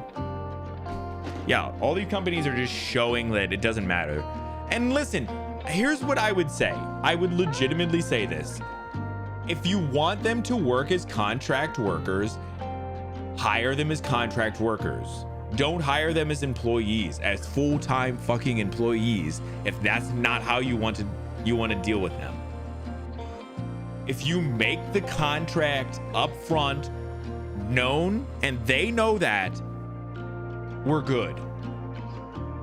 Yeah, all these companies are just showing that it doesn't matter. And listen, here's what I would say. I would legitimately say this. If you want them to work as contract workers, hire them as contract workers. Don't hire them as employees, as full-time fucking employees, if that's not how you want to deal with them. If you make the contract up front known and they know that, we're good.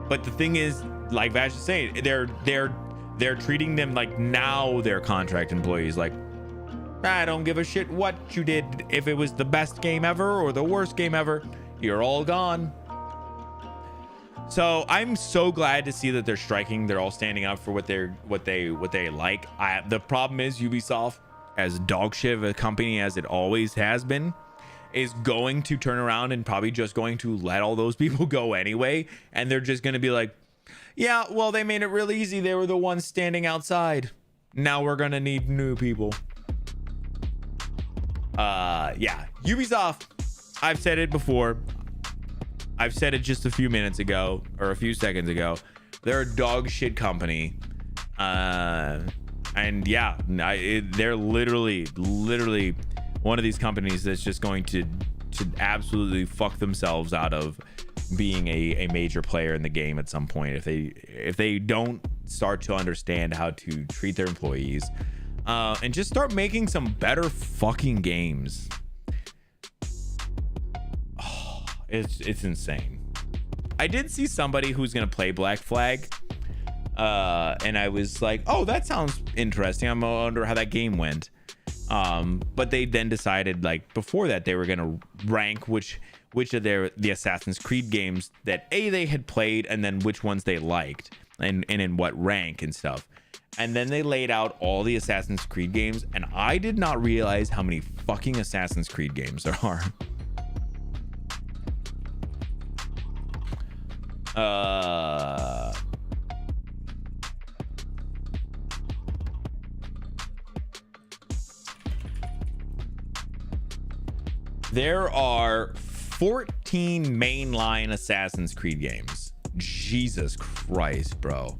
But the thing is, like Vash is saying, they're treating them like now they're contract employees. Like, I don't give a shit what you did. If it was the best game ever or the worst game ever, you're all gone. So I'm so glad to see that they're striking. They're all standing up for what they like. The problem is Ubisoft, as dog shit of a company as it always has been, is going to turn around and probably just going to let all those people go anyway. And they're just going to be like, yeah, well, they made it real easy. They were the ones standing outside. Now we're going to need new people. Yeah, Ubisoft, I've said it before. I've said it just a few minutes ago or a few seconds ago. They're a dog shit company. And yeah, they're literally one of these companies that's just going to absolutely fuck themselves out of being a major player in the game at some point if they don't start to understand how to treat their employees. And just start making some better fucking games. Oh, it's insane. I did see somebody who's gonna play Black Flag, and I was like, oh, that sounds interesting. I'm wonder how that game went. But they then decided, like, before that, they were gonna rank which of the Assassin's Creed games that they had played, and then which ones they liked, and in what rank and stuff. And then they laid out all the Assassin's Creed games, and I did not realize how many fucking Assassin's Creed games there are. There are 14 mainline Assassin's Creed games. Jesus Christ, bro.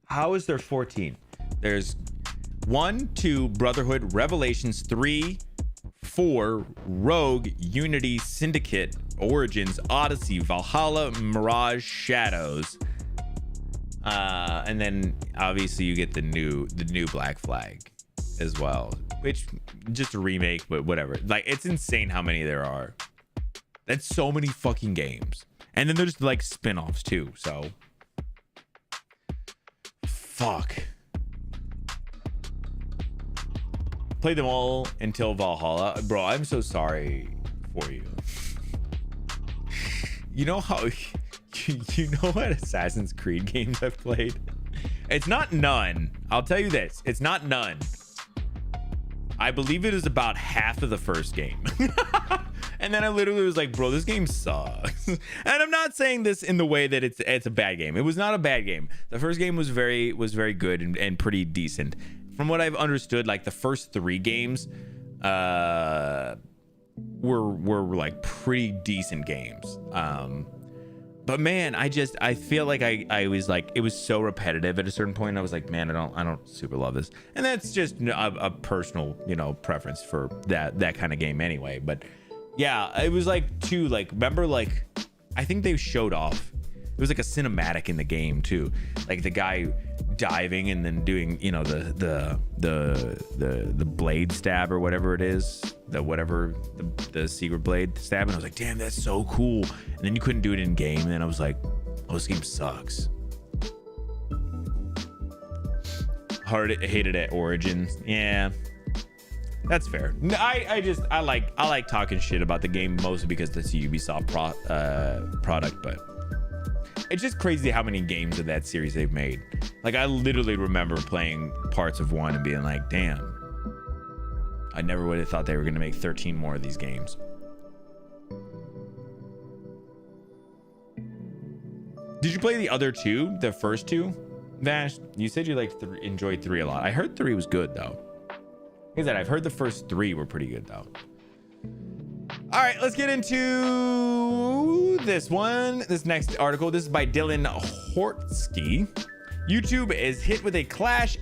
How is there 14? There's 1, 2, Brotherhood, Revelations, 3, 4, Rogue, Unity, Syndicate, Origins, Odyssey, Valhalla, Mirage, Shadows. And then obviously you get the new Black Flag as well, which just a remake, but whatever. Like, it's insane how many there are. That's so many fucking games. And then there's like spin-offs too, so fuck. Played them all until Valhalla. Bro, I'm so sorry for you. You know how you know what Assassin's Creed games I've played? It's not none. I'll tell you this. It's not none. I believe it is about half of the first game. And then I literally was like, bro, this game sucks. And I'm not saying this in the way that it's a bad game. It was not a bad game. The first game was very good and pretty decent. From what I've understood, like the first 3 games were like pretty decent games. But man, I feel like I was like, it was so repetitive at a certain point. I was like, man, I don't super love this. And that's just a personal, preference for that kind of game anyway. But yeah, it was like too, like, remember, like, I think they showed off. It was like a cinematic in the game too, like the guy diving and then doing, the blade stab or whatever it is, the secret blade stab, and I was like, damn, that's so cool. And then you couldn't do it in game, and then I was like, oh, this game sucks. Hated at Origins. Yeah, that's fair. I like talking shit about the game mostly because it's a Ubisoft product, but it's just crazy how many games of that series they've made. Like, I literally remember playing parts of 1 and being like, damn, I never would have thought they were going to make 13 more of these games. Did you play the other 2, the first 2? Vash, you said you enjoyed 3 a lot. I heard 3 was good though. Like I said, I've heard the first 3 were pretty good though. All right, let's get into this one. This next article, this is by Dylan Hortsky. YouTube is hit with a class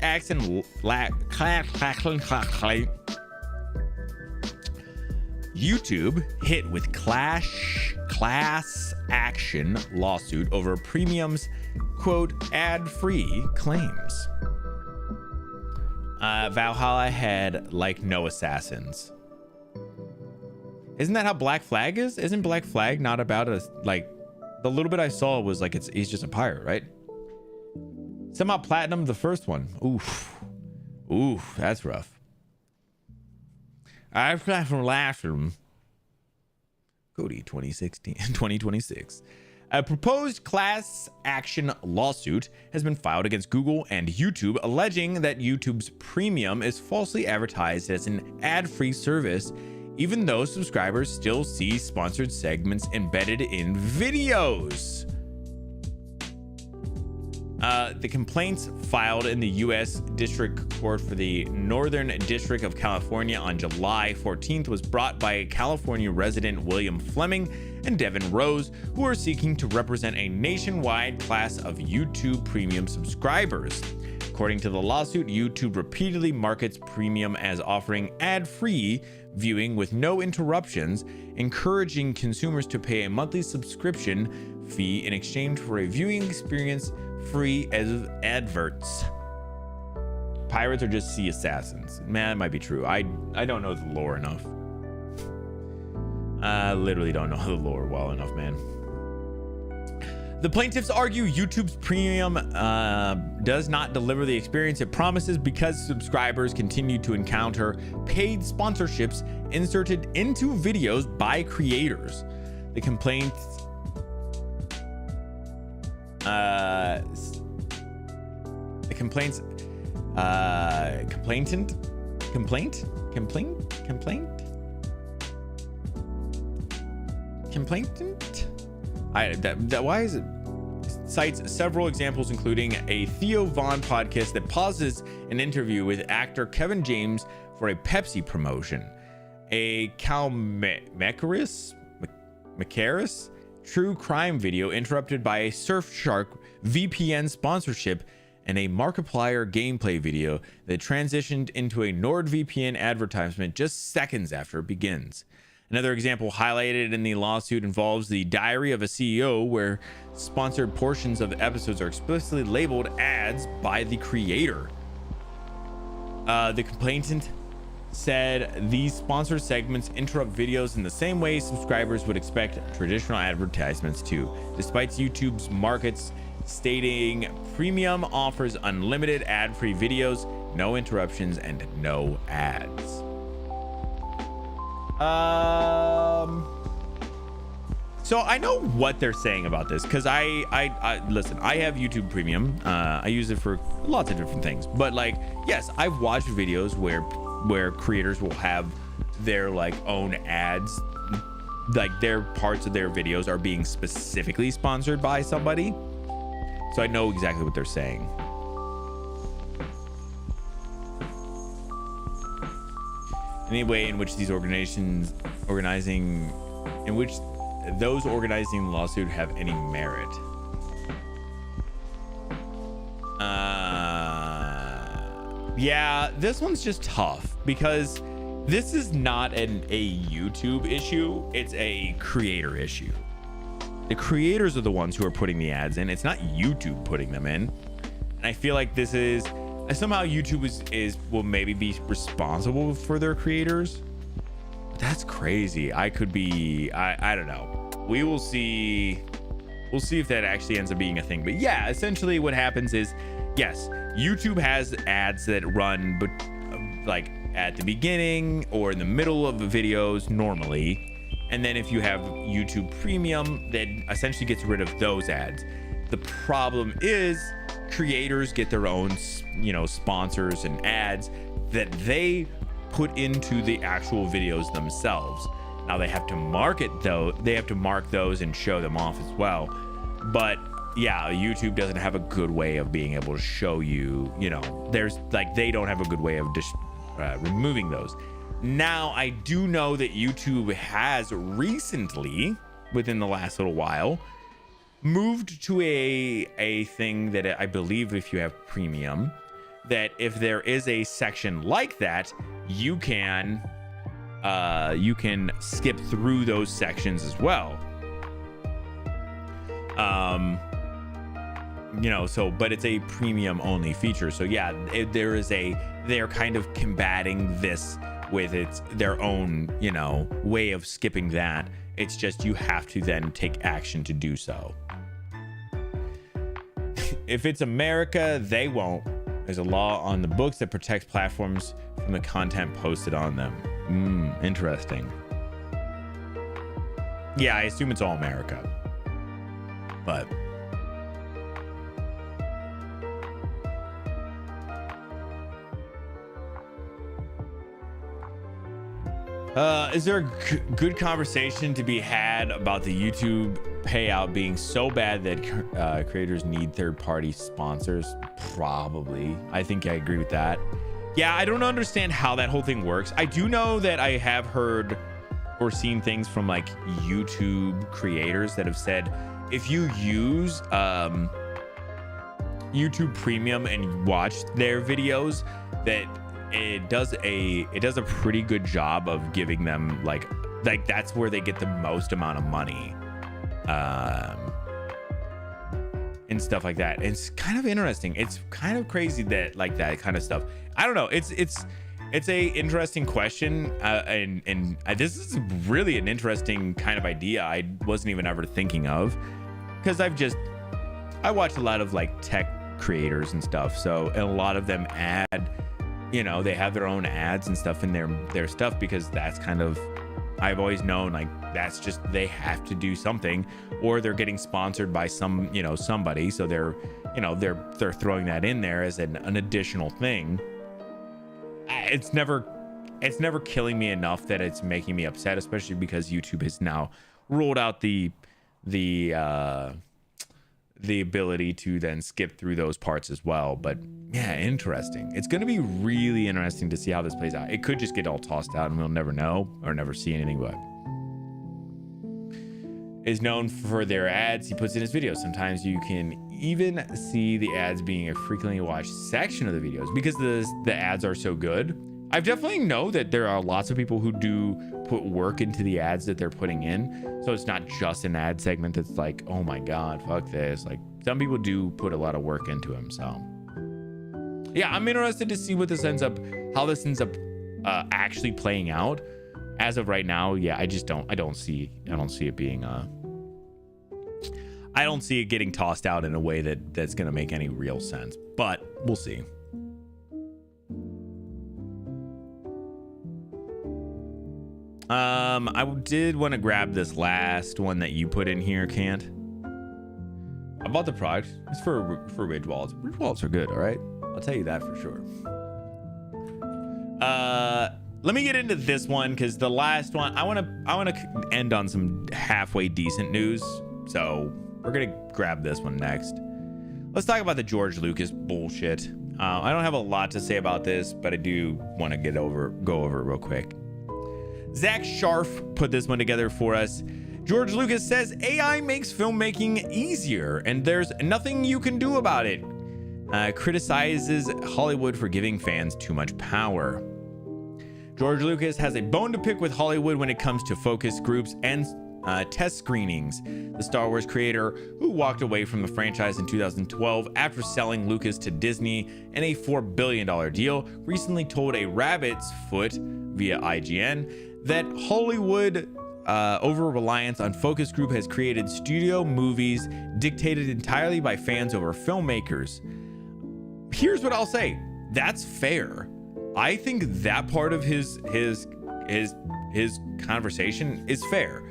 action lawsuit over Premium's quote ad-free claims. Valhalla had like no assassins. Isn't that how Black Flag is? Isn't Black Flag not about a, like, the little bit I saw was like he's just a pirate, right? Somehow platinum the first one. Oof, that's rough. I've got from last room. Cody 2026. A proposed class action lawsuit has been filed against Google and YouTube, alleging that YouTube's Premium is falsely advertised as an ad-free service, even though subscribers still see sponsored segments embedded in videos. The complaints filed in the U.S. District Court for the Northern District of California on July 14th was brought by California resident William Fleming and Devin Rose, who are seeking to represent a nationwide class of YouTube Premium subscribers. According to the lawsuit, YouTube repeatedly markets Premium as offering ad-free viewing with no interruptions, encouraging consumers to pay a monthly subscription fee in exchange for a viewing experience free as adverts. Pirates are just sea assassins. Man, that might be true. I don't know the lore enough. I literally don't know the lore well enough, man. The plaintiffs argue YouTube's Premium does not deliver the experience it promises because subscribers continue to encounter paid sponsorships inserted into videos by creators. The complaints Why is it? Cites several examples, including a Theo Von podcast that pauses an interview with actor Kevin James for a Pepsi promotion, a Cal Macaris true crime video interrupted by a Surfshark VPN sponsorship, and a Markiplier gameplay video that transitioned into a NordVPN advertisement just seconds after it begins. Another example highlighted in the lawsuit involves the Diary of a CEO, where sponsored portions of the episodes are explicitly labeled ads by the creator. The complainant said these sponsored segments interrupt videos in the same way subscribers would expect traditional advertisements to, despite YouTube's markets stating premium offers unlimited ad-free videos, no interruptions, and no ads. So I know what they're saying about this, because I listen, I have YouTube Premium. I use it for lots of different things, but like, yes, I've watched videos where creators will have their like own ads, like their parts of their videos are being specifically sponsored by somebody. So I know exactly what they're saying. Any way in which these organizing the lawsuit have any merit. Yeah, this one's just tough because this is not a YouTube issue, it's a creator issue. The creators are the ones who are putting the ads in. It's not YouTube putting them in. And I feel like this is somehow YouTube will maybe be responsible for their creators. But that's crazy. I don't know. We will see. We'll see if that actually ends up being a thing. But yeah, essentially what happens is, yes, YouTube has ads that run, but like at the beginning or in the middle of the videos normally. And then if you have YouTube Premium, that essentially gets rid of those ads. The problem is creators get their own, sponsors and ads that they put into the actual videos themselves. Now they have to mark those and show them off as well. But yeah, YouTube doesn't have a good way of being able to show you, they don't have a good way of just removing those. Now, I do know that YouTube has recently, within the last little while, moved to a thing that I believe if you have Premium, that if there is a section like that, you can skip through those sections as well. But it's a Premium only feature. So yeah, they're kind of combating this with their own, way of skipping that. It's just you have to then take action to do so. If it's America, they won't. There's a law on the books that protects platforms from the content posted on them. Interesting. Yeah, I assume it's all America. But is there a good conversation to be had about the YouTube payout being so bad that creators need third-party sponsors? Probably. I think I agree with that. Yeah, I don't understand how that whole thing works. I do know that I have heard or seen things from like YouTube creators that have said if you use YouTube Premium and watch their videos, that it does a pretty good job of giving them like that's where they get the most amount of money and stuff like that. It's kind of interesting. It's kind of crazy that like that kind of stuff. I don't know. It's a interesting question, and this is really an interesting kind of idea I wasn't even ever thinking of, because I watch a lot of like tech creators and stuff, so and a lot of them they have their own ads and stuff in their stuff, because that's kind of, I've always known like that's just, they have to do something, or they're getting sponsored by somebody, so they're throwing that in there as an additional thing. It's never killing me enough that it's making me upset, especially because YouTube has now rolled out the the ability to then skip through those parts as well. But yeah, interesting. It's going to be really interesting to see how this plays out. It could just get all tossed out and we'll never know or never see anything. But is known for their ads he puts in his videos. Sometimes you can even see the ads being a frequently watched section of the videos because the ads are so good. I definitely know that there are lots of people who do put work into the ads that they're putting in. So it's not just an ad segment that's like, oh my God, fuck this. Like some people do put a lot of work into them. So yeah, I'm interested to see what this ends up, how this ends up actually playing out. As of right now, yeah, I don't see it being I don't see it getting tossed out in a way that's going to make any real sense, but we'll see. I did want to grab this last one that you put in here, Can't. I bought the product. It's for Ridge Wallets. Ridge Wallets are good, all right? I'll tell you that for sure. Let me get into this one because the last one I want to end on some halfway decent news. So we're gonna grab this one next. Let's talk about the George Lucas bullshit. I don't have a lot to say about this, but I do want to go over it real quick. Zach Sharf put this one together for us. George Lucas says AI makes filmmaking easier and there's nothing you can do about it. Criticizes Hollywood for giving fans too much power. George Lucas has a bone to pick with Hollywood when it comes to focus groups and test screenings. The Star Wars creator, who walked away from the franchise in 2012 after selling Lucas to Disney in a $4 billion deal, recently told a Rabbit's Foot via IGN that Hollywood over-reliance on focus group has created studio movies dictated entirely by fans over filmmakers. Here's what I'll say. That's fair. I think that part of his conversation is fair.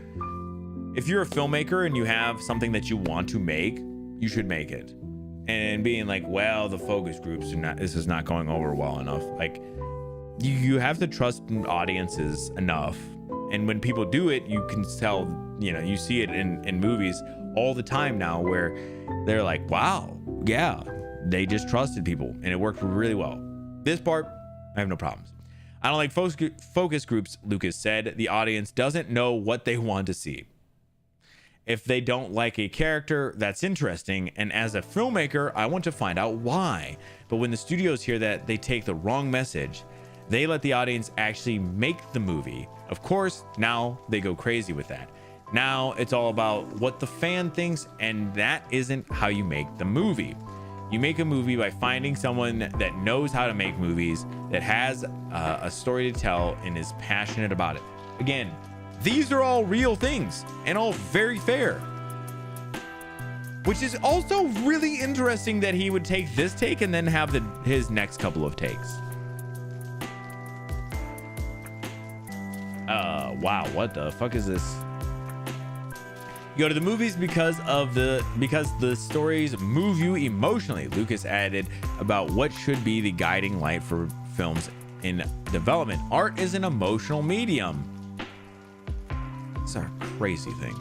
If you're a filmmaker and you have something that you want to make, you should make it. And being like, well, the focus groups this is not going over well enough. Like you have to trust audiences enough. And when people do it, you can tell, you see it in movies all the time now where they're like, wow, yeah, they just trusted people and it worked really well. This part, I have no problems. I don't like focus groups, Lucas said. The audience doesn't know what they want to see. If they don't like a character, that's interesting. And as a filmmaker, I want to find out why. But when the studios hear that, they take the wrong message. They let the audience actually make the movie. Of course, now they go crazy with that. Now it's all about what the fan thinks, and that isn't how you make the movie. You make a movie by finding someone that knows how to make movies, that has a story to tell and is passionate about it. Again, these are all real things and all very fair. Which is also really interesting that he would take this take and then have his next couple of takes. Wow, what the fuck is this? You go to the movies because the stories move you emotionally. Lucas added about what should be the guiding light for films in development. Art is an emotional medium. These are crazy things.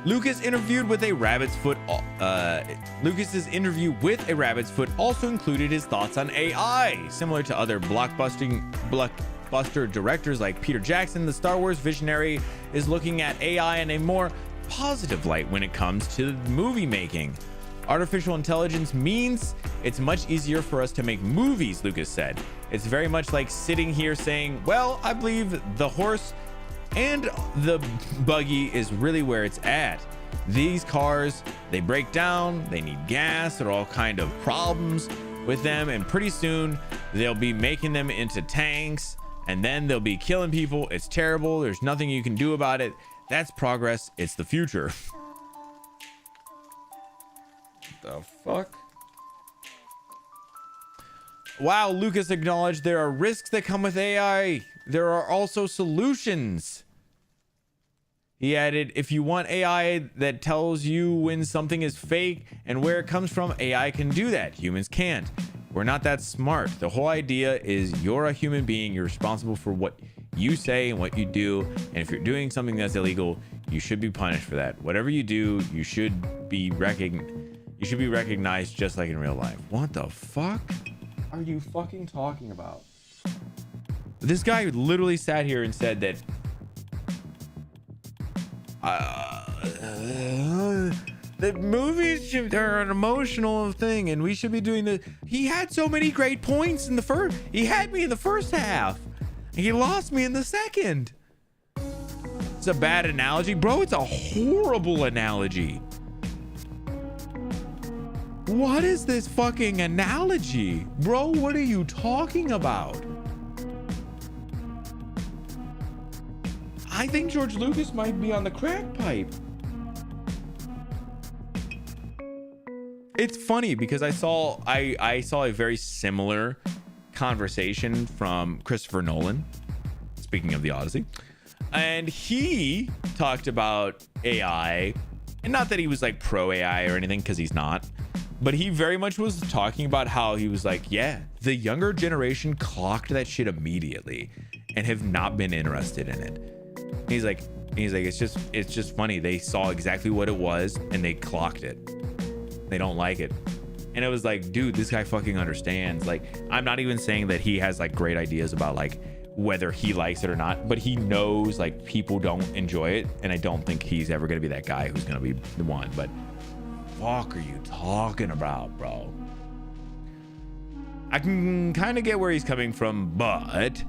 Lucas's interview with a Rabbit's Foot also included his thoughts on AI. Similar to other blockbuster directors like Peter Jackson, the Star Wars visionary is looking at AI in a more positive light when it comes to movie making. Artificial intelligence means it's much easier for us to make movies, Lucas said. It's very much like sitting here saying, well, I believe the horse and the buggy is really where it's at. These cars, they break down, they need gas, there are all kind of problems with them, and pretty soon they'll be making them into tanks, and then they'll be killing people. It's terrible. There's nothing you can do about it. That's progress. It's the future. The fuck? Wow, Lucas acknowledged there are risks that come with AI. There are also solutions. He added, if you want AI that tells you when something is fake and where it comes from, AI can do that. Humans can't. We're not that smart. The whole idea is you're a human being. You're responsible for what you say and what you do. And if you're doing something that's illegal, you should be punished for that. Whatever you do, you should be recognized just like in real life. What the fuck are you fucking talking about? This guy literally sat here and said that that movies are an emotional thing and we should be doing the. He had so many great points in the first. He had me in the first half. He lost me in the second. It's a bad analogy, bro. It's a horrible analogy. What is this fucking analogy, bro? What are you talking about? I think George Lucas might be on the crack pipe. It's funny because I saw a very similar conversation from Christopher Nolan, speaking of the Odyssey, and he talked about AI, and not that he was like pro AI or anything, because he's not, but he very much was talking about how he was like, yeah, the younger generation clocked that shit immediately and have not been interested in it. He's like it's just funny. They saw exactly what it was and they clocked it. They don't like it. And it was like, dude, this guy fucking understands. Like, I'm not even saying that he has like great ideas about like whether he likes it or not, but he knows like people don't enjoy it, and I don't think he's ever gonna be that guy who's gonna be the one. But fuck are you talking about, bro? I can kind of get where he's coming from, but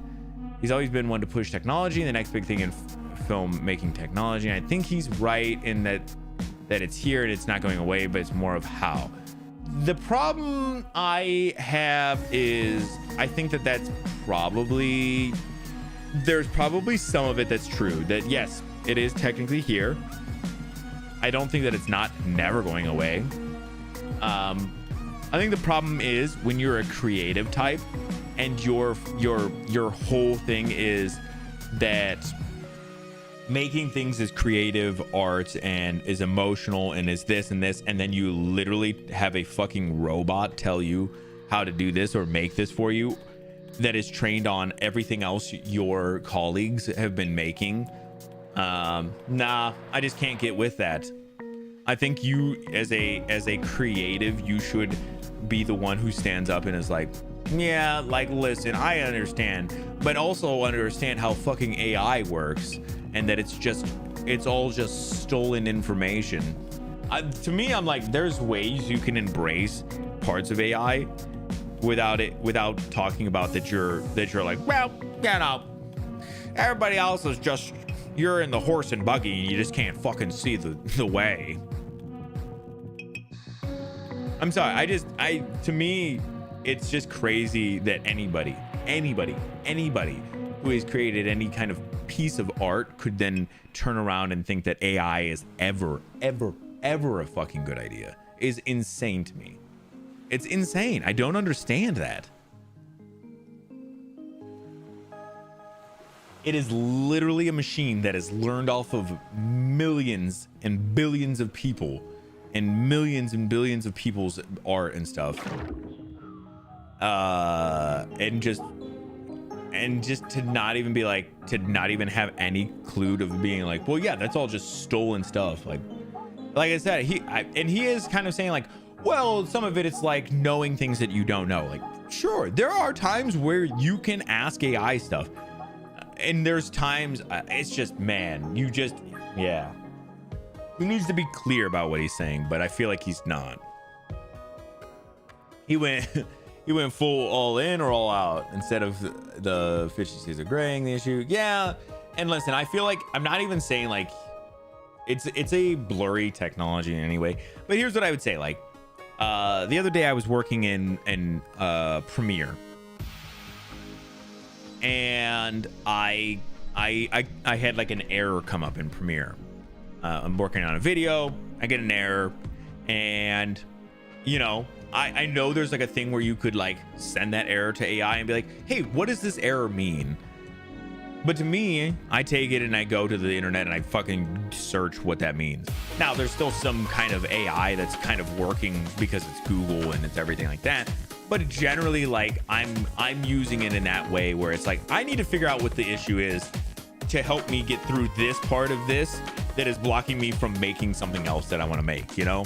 he's always been one to push technology, and the next big thing in film making technology. And I think he's right in that it's here and it's not going away, but it's more of how. The problem I have is I think that's probably, there's probably some of it that's true, that yes, it is technically here. I don't think that it's not never going away. I think the problem is when you're a creative type and your whole thing is that making things is creative art and is emotional and is this and this, and then you literally have a fucking robot tell you how to do this or make this for you that is trained on everything else your colleagues have been making. Nah, I just can't get with that. I think you as a creative, you should be the one who stands up and is like, yeah, like, listen, I understand, but also understand how fucking AI works, and that it's all just stolen information. To me, I'm like, there's ways you can embrace parts of AI without talking about that you're like, well, you know, everybody else is just, you're in the horse and buggy and you just can't fucking see the way. I'm sorry, to me, it's just crazy that anybody who has created any kind of piece of art could then turn around and think that AI is ever a fucking good idea. Is insane to me. It's insane. I don't understand that. It is literally a machine that has learned off of millions and billions of people and millions and billions of people's art and stuff. And just to not even be like, to not even have any clue of being like, well, yeah, that's all just stolen stuff. Like I said, he is kind of saying like, well, some of it, it's like knowing things that you don't know. Like, sure, there are times where you can ask AI stuff, and there's times it's just, man, yeah. He needs to be clear about what he's saying, but I feel like he's not. He went full all in or all out instead of the 50 Shades of Graying the issue. Yeah. And listen, I feel like I'm not even saying like it's a blurry technology in any way, but here's what I would say. Like, the other day I was working in Premiere, and I had like an error come up in Premiere. I'm working on a video, I get an error, and you know, I know there's like a thing where you could like send that error to AI and be like, hey, what does this error mean? But to me, I take it and I go to the internet and I fucking search what that means. Now, there's still some kind of AI that's kind of working because it's Google and it's everything like that. but generally like I'm using it in that way where it's like I need to figure out what the issue is to help me get through this part of this that is blocking me from making something else that I want to make, you know?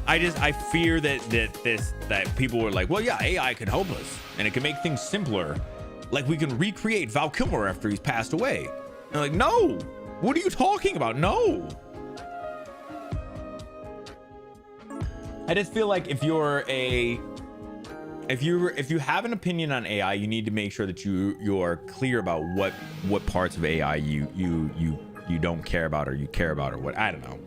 I fear that people are like, well, yeah, AI can help us and it can make things simpler. Like we can recreate Val Kilmer after he's passed away. And I'm like, no, what are you talking about? No. I just feel like if you have an opinion on AI, you need to make sure that you are clear about what parts of AI you don't care about or you care about or what. I don't know.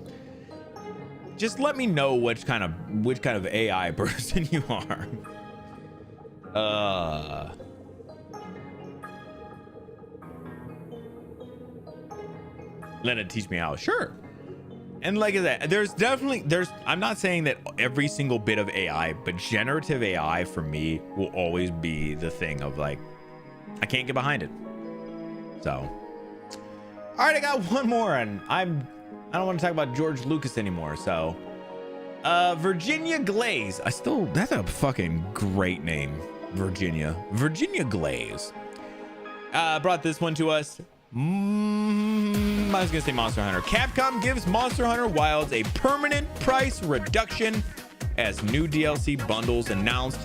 Just let me know which kind of AI person you are. Let it teach me how. Sure. And like that, there's I'm not saying that every single bit of AI, but generative AI for me will always be the thing of like, I can't get behind it. So, all right, I got one more, and I don't want to talk about George Lucas anymore. So, Virginia Glaze. That's a fucking great name. Virginia Glaze. Brought this one to us. I was gonna say Monster Hunter. Capcom gives Monster Hunter Wilds a permanent price reduction as new DLC bundles announced.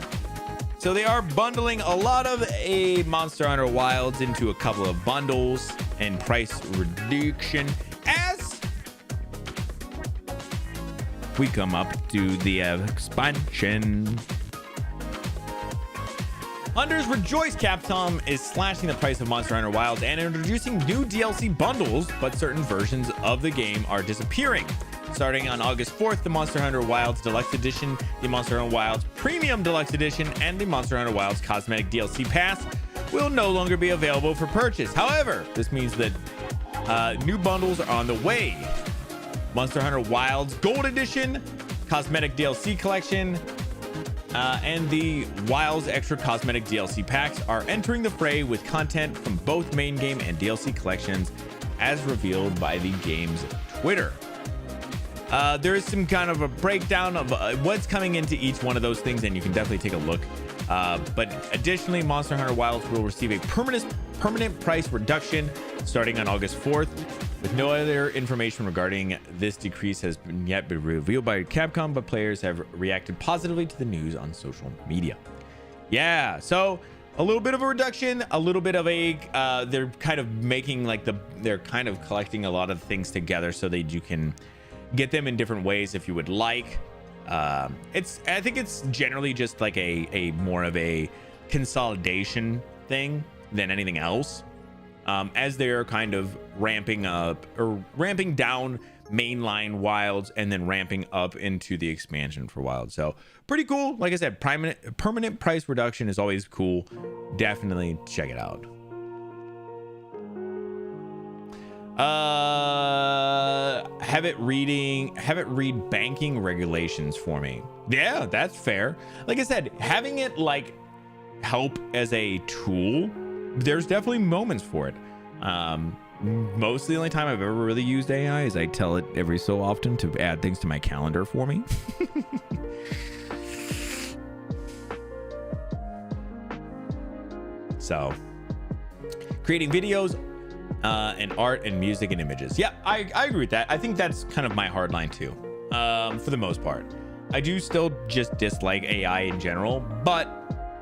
So they are bundling a lot of a Monster Hunter Wilds into a couple of bundles and price reduction as we come up to the expansion. Hunters rejoice. Capcom is slashing the price of Monster Hunter Wilds and introducing new DLC bundles, but certain versions of the game are disappearing. Starting on August 4th, the Monster Hunter Wilds Deluxe Edition, the Monster Hunter Wilds Premium Deluxe Edition, and the Monster Hunter Wilds Cosmetic DLC Pass will no longer be available for purchase. However, this means that new bundles are on the way. Monster Hunter Wilds Gold Edition, Cosmetic DLC Collection, and the Wilds Extra Cosmetic DLC Packs are entering the fray with content from both main game and DLC collections as revealed by the game's Twitter. There is some kind of a breakdown of what's coming into each one of those things, and you can definitely take a look. But additionally, Monster Hunter Wilds will receive a permanent price reduction starting on August 4th. With no other information regarding this decrease has yet been revealed by Capcom, but players have reacted positively to the news on social media. Yeah, so a little bit of a reduction, a little bit of a they're kind of making like they're kind of collecting a lot of things together so that you can get them in different ways if you would like. I think it's generally just like a more of a consolidation thing than anything else. As they're kind of ramping up or ramping down mainline Wilds and then ramping up into the expansion for Wilds. So pretty cool. Like I said, permanent price reduction is always cool. Definitely check it out. Have it read banking regulations for me. Yeah, that's fair. Like I said, having it like help as a tool, there's definitely moments for it. Most of the only time I've ever really used AI is I tell it every so often to add things to my calendar for me. So creating videos and art and music and images. Yeah, I agree with that. I think that's kind of my hard line too, for the most part. I do still just dislike AI in general, but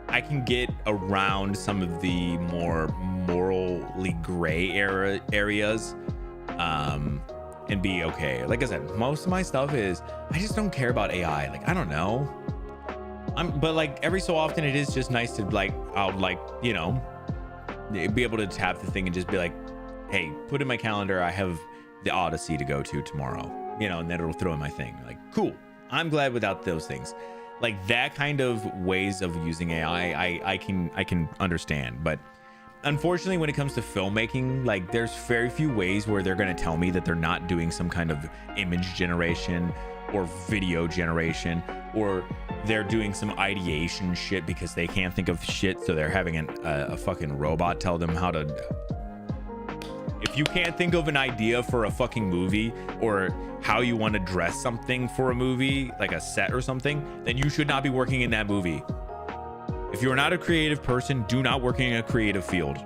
I can get around some of the more morally gray areas and be okay. Like I said, most of my stuff is I just don't care about AI. Like, I don't know. But like every so often it is just nice to like, I'll like, you know, be able to tap the thing and just be like, hey, put in my calendar, I have the Odyssey to go to tomorrow, you know, and then it'll throw in my thing. Like, cool. I'm glad without those things. Like that kind of ways of using AI, I can understand. But unfortunately, when it comes to filmmaking, like there's very few ways where they're going to tell me that they're not doing some kind of image generation or video generation, or they're doing some ideation shit because they can't think of shit. So they're having a fucking robot tell them how to If you can't think of an idea for a fucking movie or how you want to dress something for a movie, like a set or something, then you should not be working in that movie. If you're not a creative person, do not work in a creative field.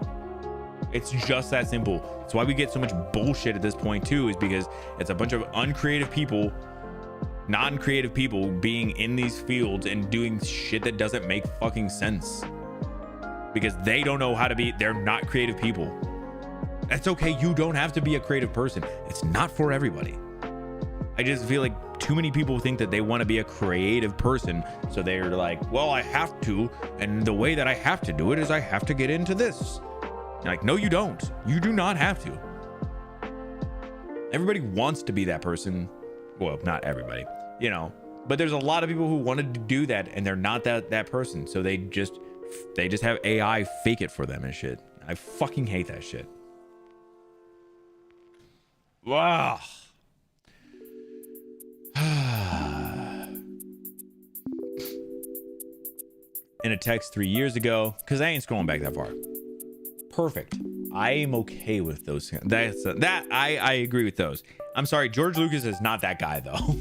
It's just that simple. It's why we get so much bullshit at this point too, is because it's a bunch of uncreative people, non-creative people being in these fields and doing shit that doesn't make fucking sense because they don't know how to be. They're not creative people. That's okay. You don't have to be a creative person. It's not for everybody. I just feel like too many people think that they want to be a creative person, so they're like, well, I have to, and the way that I have to do it is I have to get into this. You're like, no, you don't. You do not have to. Everybody wants to be that person. Well, not everybody, you know, but there's a lot of people who wanted to do that and they're not that person. So they just have AI fake it for them and shit. I fucking hate that shit. Wow. In a text 3 years ago, because I ain't scrolling back that far. Perfect. I am okay with those. I agree with those. I'm sorry, George Lucas is not that guy though.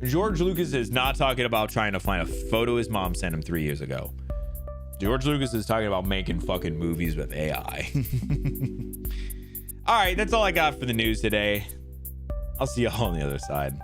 George Lucas is not talking about trying to find a photo his mom sent him 3 years ago. George Lucas is talking about making fucking movies with AI. All right, that's all I got for the news today. I'll see y'all on the other side.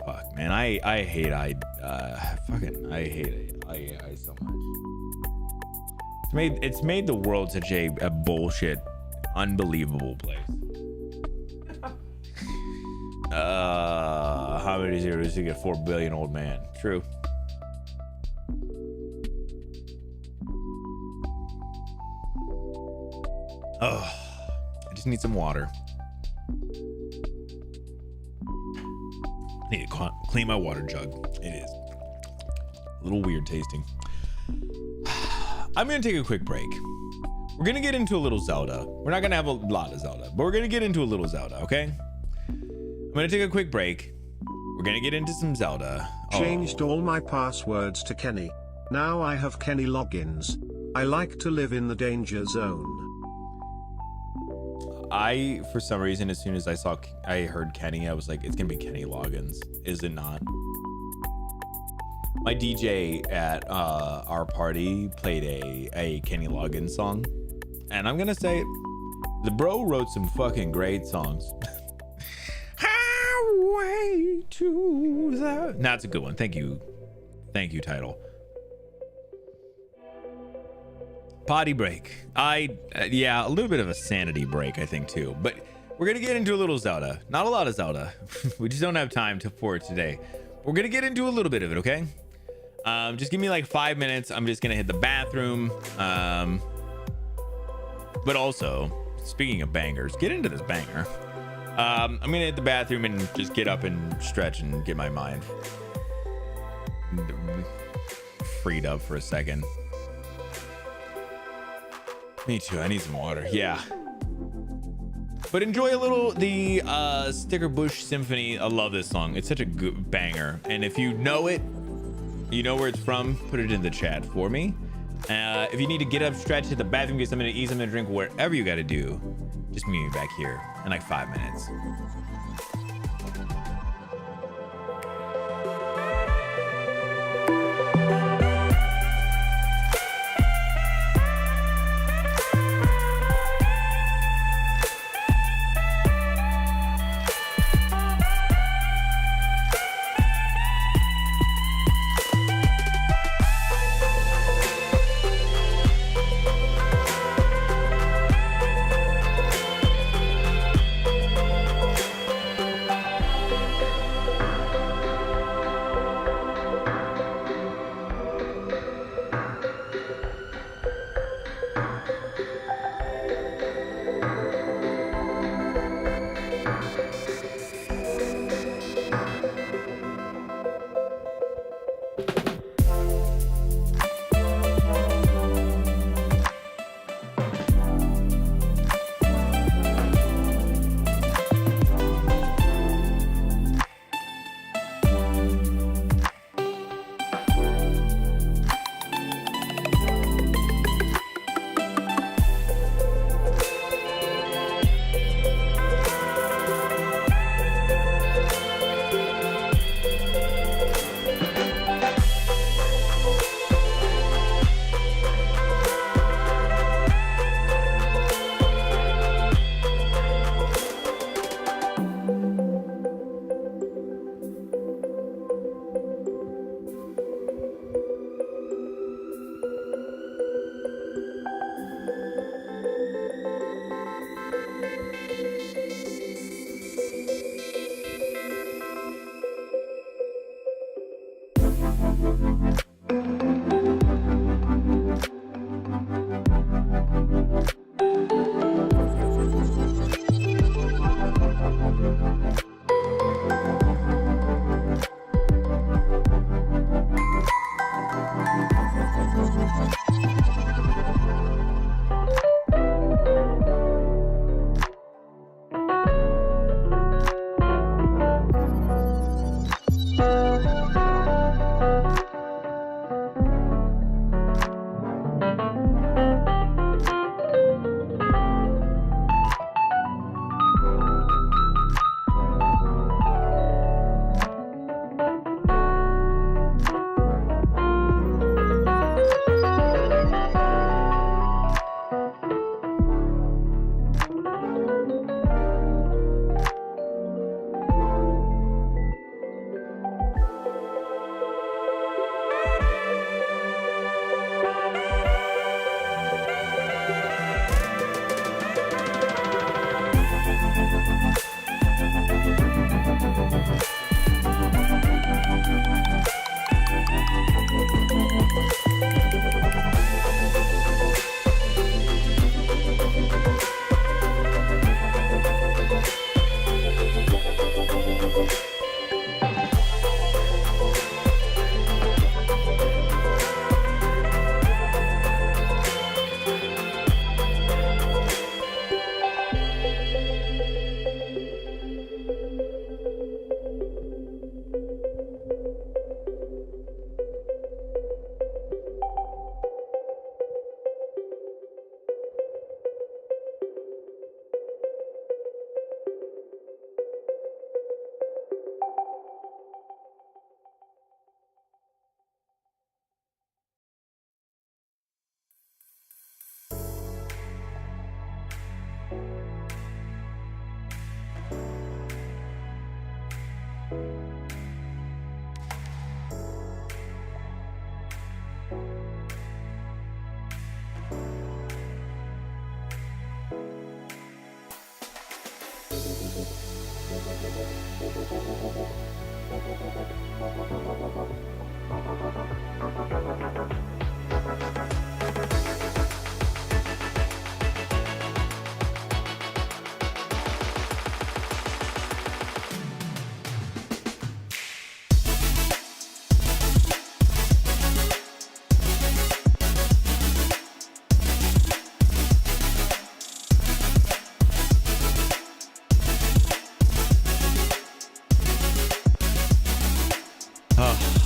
Fuck, man. I hate AI so much. It's made the world such a bullshit, unbelievable place. How many zeros to get 4 billion, old man? True. Oh, I just need some water. I need to clean my water jug. It is a little weird tasting. I'm gonna take a quick break. We're gonna get into a little Zelda. We're not gonna have a lot of Zelda, but we're gonna get into a little Zelda, okay? I'm gonna take a quick break. We're gonna get into some Zelda. Changed all my passwords to Kenny. Now I have Kenny logins. I like to live in the danger zone. For some reason, as soon as I heard Kenny, I was like, it's gonna be Kenny Loggins, is it not? My DJ at our party played a Kenny Loggins song, and I'm gonna say it, the bro wrote some fucking great songs. Highway to the... Nah, it's a good one. Thank you, title. Potty break. Yeah, a little bit of a sanity break, I think too. But we're gonna get into a little Zelda. Not a lot of Zelda. We just don't have time for it today. We're gonna get into a little bit of it, okay? Just give me like 5 minutes. I'm just gonna hit the bathroom. But also, speaking of bangers, get into this banger. I'm gonna hit the bathroom and just get up and stretch and get my mind freed up for a second. Me too. I need some water. Yeah. But enjoy a little the Sticker Bush Symphony. I love this song. It's such a good banger. And if you know it, you know where it's from, put it in the chat for me. If you need to get up, stretch, hit the bathroom, get something to eat, something to drink, whatever you got to do, just meet me back here in like 5 minutes.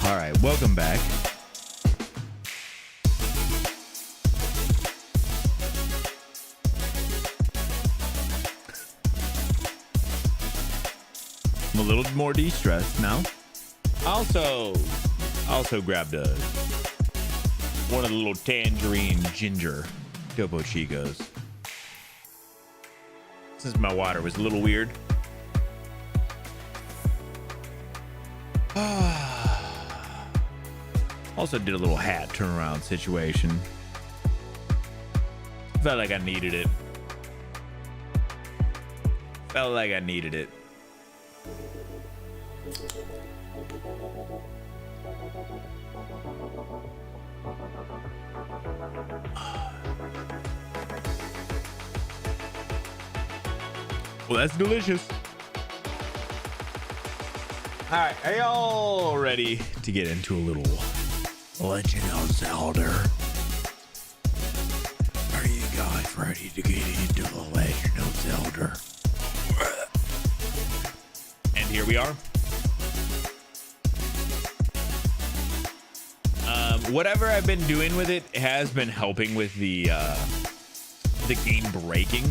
All right, welcome back. I'm a little more de-stressed now. Also grabbed one of the little tangerine ginger Topo Chicos. Since my water was a little weird. Also did a little hat turnaround situation. Felt like I needed it. Well, that's delicious. All right, are y'all ready to get into a little Legend of Zelda? Are you guys ready to get into the Legend of Zelda? And here we are. Whatever I've been doing with it has been helping with the game breaking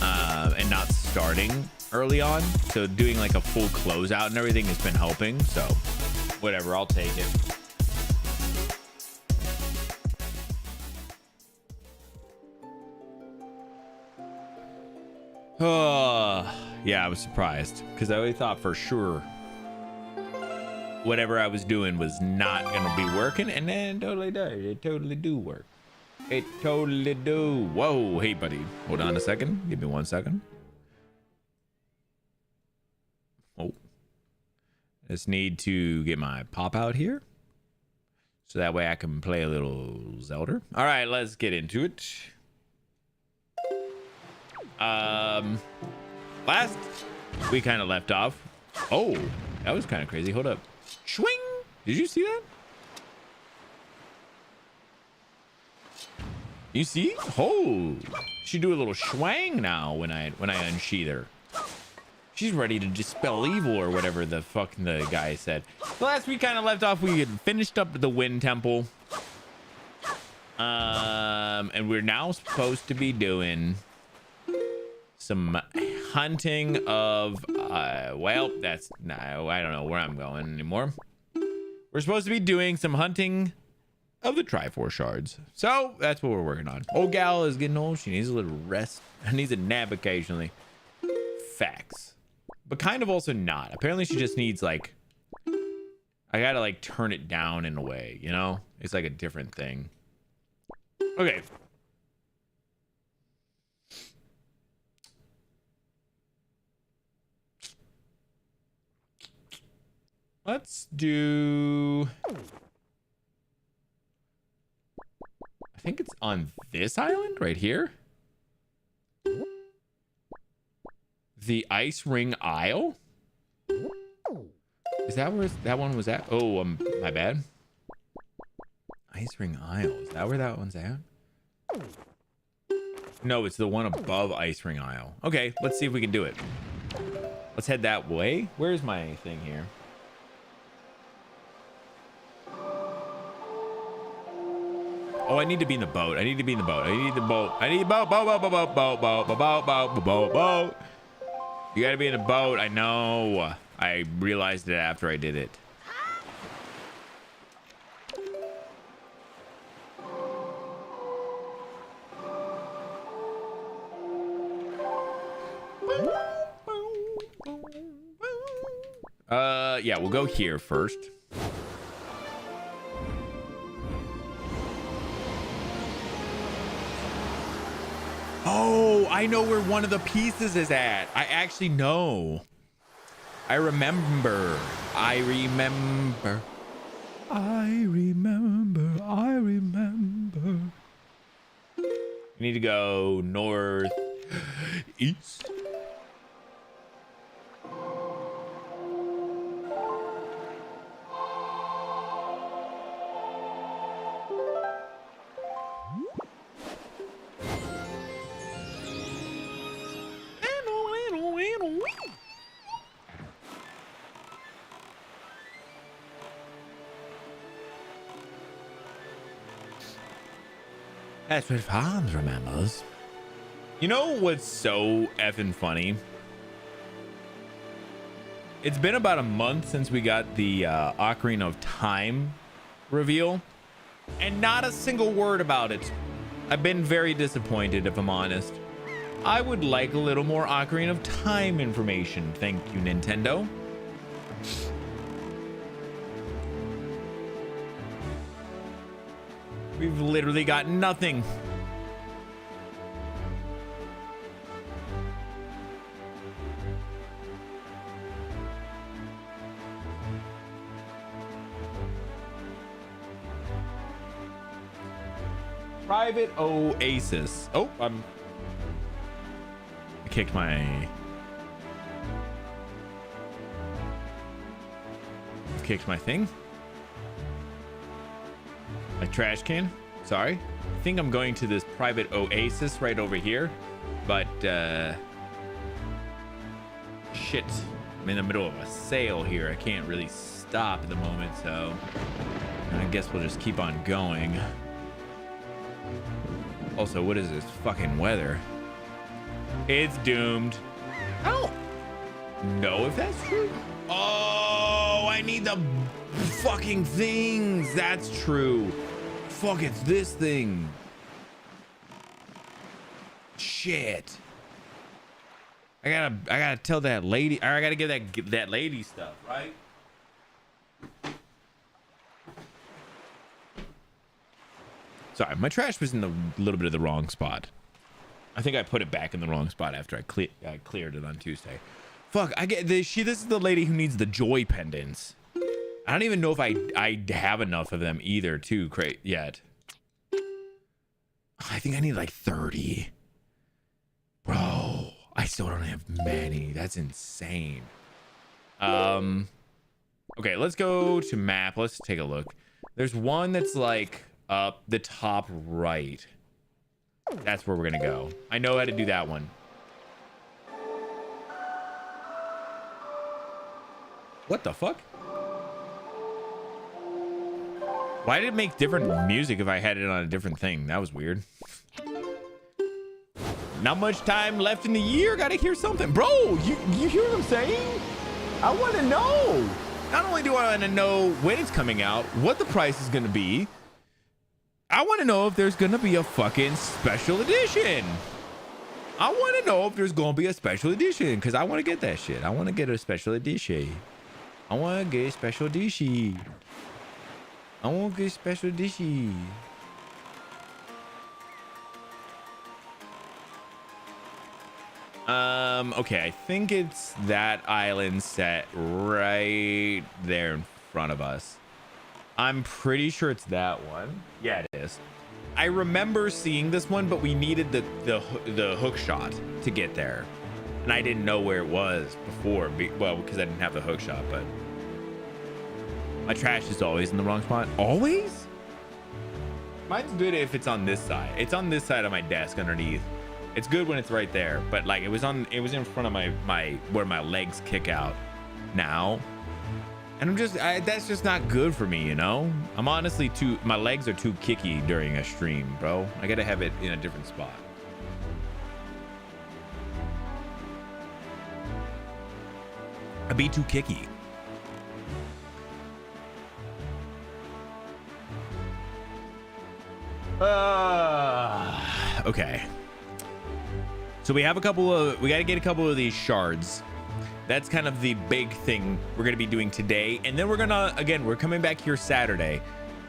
and not starting early on. So doing like a full closeout and everything has been helping. So whatever, I'll take it. Yeah, I was surprised because I always thought for sure whatever I was doing was not gonna be working, and then it totally does. It totally do work. It totally do. Whoa, hey buddy, hold on a second. Give me 1 second. Oh, just need to get my pop out here so that way I can play a little Zelda. All right, let's get into it. Last we kind of left off. Oh, that was kind of crazy. Hold up. Swing. Did you see that? You see? Oh, she do a little swang now when I unsheath her. She's ready to dispel evil or whatever the fuck the guy said. Last we kind of left off, we had finished up the Wind Temple. And we're now supposed to be doing some hunting of well, that's no, I don't know where I'm going anymore. We're supposed to be doing some hunting of the Triforce shards, so that's what we're working on. Old gal is getting old. She needs a little rest. Needs a nap occasionally. Facts, but kind of also not. Apparently she just needs like, I gotta like turn it down in a way, you know? It's like a different thing. Okay. Let's do, I think it's on this island right here. The Ice Ring Isle. Is that where that one was at? Oh, my bad. Ice Ring Isle. Is that where that one's at? No, it's the one above Ice Ring Isle. Okay, let's see if we can do it. Let's head that way. Where's my thing here? Oh, I need to be in the boat. I need to be in the boat. I need the boat. I need boat. Boat. You gotta be in a boat. I know. I realized it after I did it. Yeah, we'll go here first. Oh, I know where one of the pieces is at. I actually know. I remember. I remember. I remember. I remember. We need to go north, east. That's what Hans remembers. You know what's so effing funny? It's been about a month since we got the Ocarina of Time reveal, and not a single word about it. I've been very disappointed, if I'm honest. I would like a little more Ocarina of Time information. Thank you, Nintendo. We've literally got nothing. Private Oasis. Oh, I kicked my thing. My trash can. Sorry. I think I'm going to this private oasis right over here, but shit, I'm in the middle of a sale here. I can't really stop at the moment, so I guess we'll just keep on going. Also, what is this fucking weather? It's doomed. I don't know if that's true. Oh, I need the fucking things. That's true. Fuck, it's this thing. Shit. I gotta tell that lady, or I gotta give that lady stuff, right? Sorry, my trash was in a little bit of the wrong spot. I think I put it back in the wrong spot after I cleared it on Tuesday. Fuck, I get this. This is the lady who needs the joy pendants. I don't even know if I have enough of them either, too, yet. I think I need like 30. Bro, I still don't have many. That's insane. Okay, let's go to map. Let's take a look. There's one that's like up the top right. That's where we're gonna go. I know how to do that one. What the fuck? Why did it make different music if I had it on a different thing? That was weird. Not much time left in the year. Gotta hear something. Bro, you hear what I'm saying? I want to know. Not only do I want to know when it's coming out, what the price is going to be, I want to know if there's going to be a fucking special edition. I want to know if there's going to be a special edition, because I want to get that shit. I want to get a special edition. I want to get a special edition. I want to get a special edition. Okay, I think it's that island set right there in front of us. I'm pretty sure it's that one. Yeah, it is. I remember seeing this one, but we needed the hook shot to get there, and I didn't know where it was before. Well, because I didn't have the hook shot, but my trash is always in the wrong spot. Always? Mine's good if it's on this side. It's on this side of my desk underneath. It's good when it's right there, but like it was in front of my where my legs kick out now, and that's just not good for me, you know. I'm honestly my legs are too kicky during a stream, bro. I gotta have it in a different spot. I'd be too kicky. Okay. So we gotta get a couple of these shards. That's kind of the big thing we're gonna be doing today. And then we're coming back here Saturday,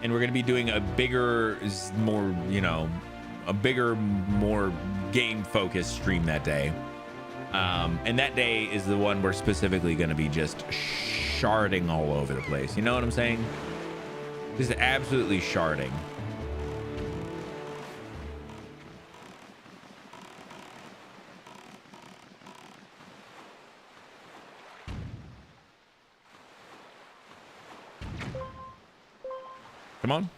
and we're gonna be doing a bigger, more game focused stream that day. And that day is the one we're specifically going to be just sharding all over the place. You know what I'm saying? Just absolutely sharding. Come on.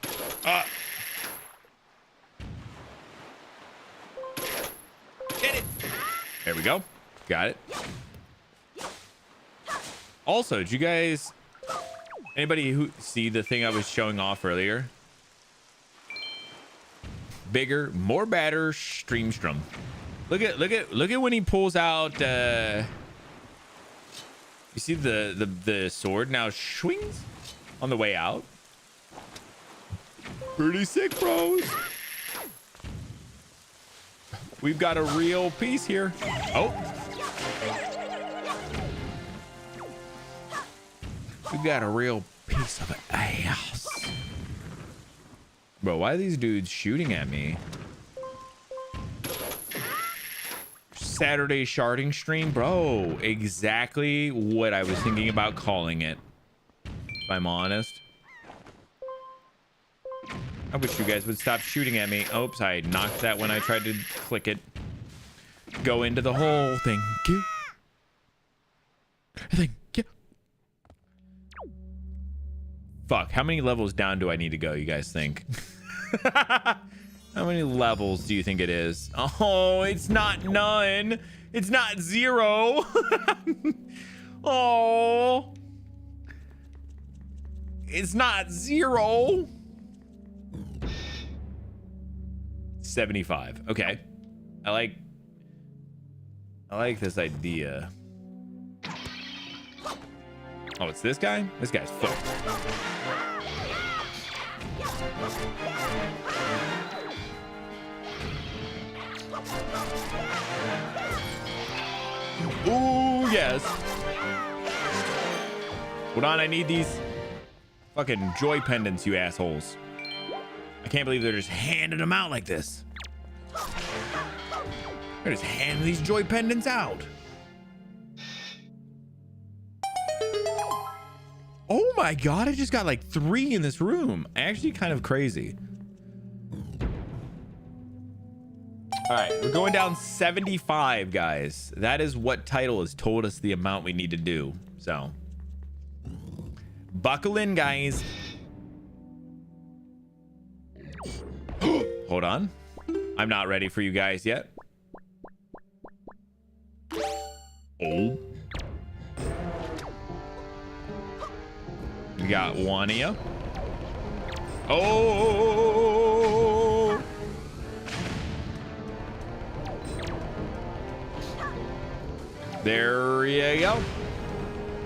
Get it. There we go. Got it. Also, did you guys, anybody who see the thing I was showing off earlier? Bigger, more batter, Streamstrom. Look at when he pulls out. You see the sword now swings on the way out. Pretty sick, bros. We've got a real piece here. Oh. We've got a real piece of ass. Bro, why are these dudes shooting at me? Saturday sharding stream? Bro, exactly what I was thinking about calling it, if I'm honest. I wish you guys would stop shooting at me. Oops, I knocked that when I tried to click it. Go into the hole. Thank you. Thank you. Fuck, how many levels down do I need to go, you guys think? How many levels do you think it is? Oh, it's not none. It's not 0. Oh. It's not 0. 75. Okay. I like this idea. Oh, it's this guy? This guy's fucked. Ooh, yes. Hold on, I need these fucking joy pendants, you assholes. I can't believe they're just handing them out like this. They're just handing these joy pendants out. Oh my god, I just got like 3 in this room. Actually kind of crazy. All right, we're going down 75, guys. That is what title has told us the amount we need to do. So buckle in, guys. Hold on. I'm not ready for you guys yet. Oh. We got one of you. Oh. There you go.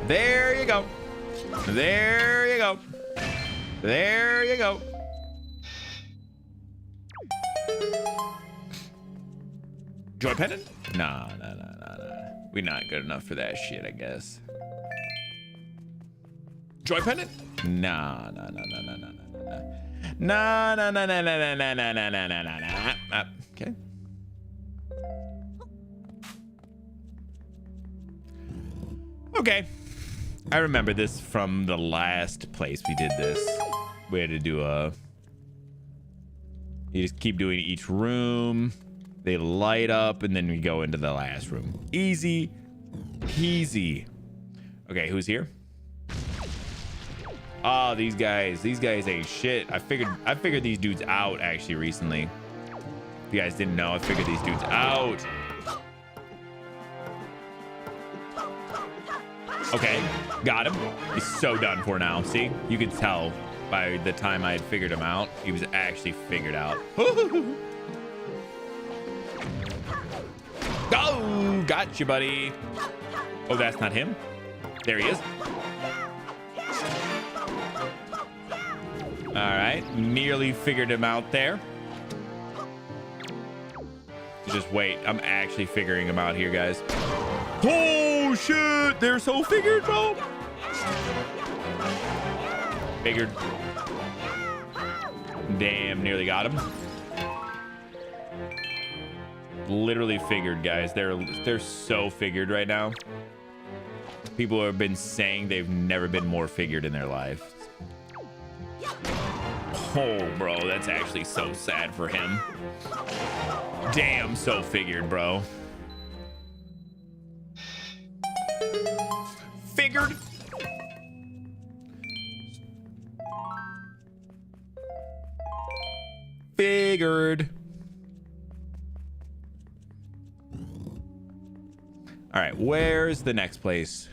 There you go. There you go. There you go. Joy pendant? Nah. We're not good enough for that shit, I guess. Joy pendant? Nah. Okay. Okay. I remember this from the last place we did this. We had to do you just keep doing each room. They light up, and then we go into the last room. Easy peasy. Okay, who's here? Oh, these guys ain't shit. I figured these dudes out actually recently. If you guys didn't know, I figured these dudes out. Okay, got him. He's so done for now. See, you could tell by the time I had figured him out, he was actually figured out. Go! Gotcha, buddy. Oh, that's not him. There he is. All right, nearly figured him out there. Just wait. I'm actually figuring him out here, guys. Oh, shit. They're so figured, bro. Figured. Damn, nearly got him. literally figured, guys. They're so figured right now. People have been saying they've never been more figured in their life. Oh, bro, that's actually so sad for him. Damn, so figured, bro. Figured. Figured. All right, where's the next place?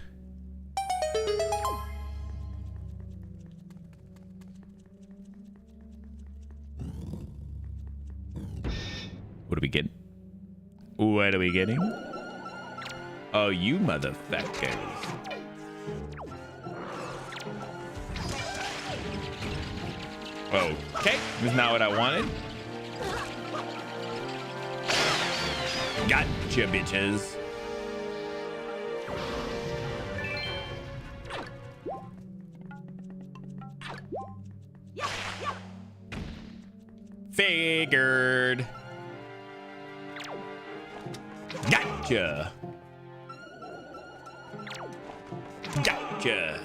What are we getting? What are we getting? Oh, you motherfuckers. Okay, that's not what I wanted. Gotcha, bitches. Figured. Gotcha. Gotcha.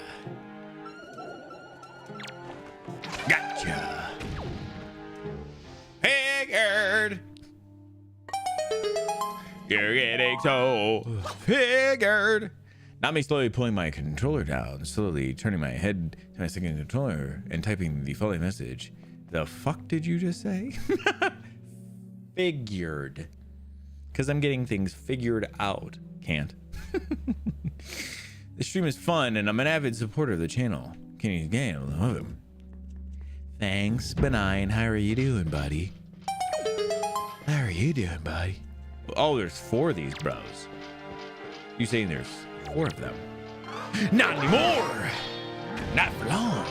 Gotcha. Figured. You're getting so figured. Not me slowly pulling my controller down, slowly turning my head to my second controller and typing the following message. The fuck did you just say? Figured. Because I'm getting things figured out. Can't. The stream is fun and I'm an avid supporter of the channel. Can you again? Love him. Thanks, Benign. How are you doing, buddy? How are you doing, buddy? Oh, there's 4 of these bros. You saying there's 4 of them? Not anymore. Not for long.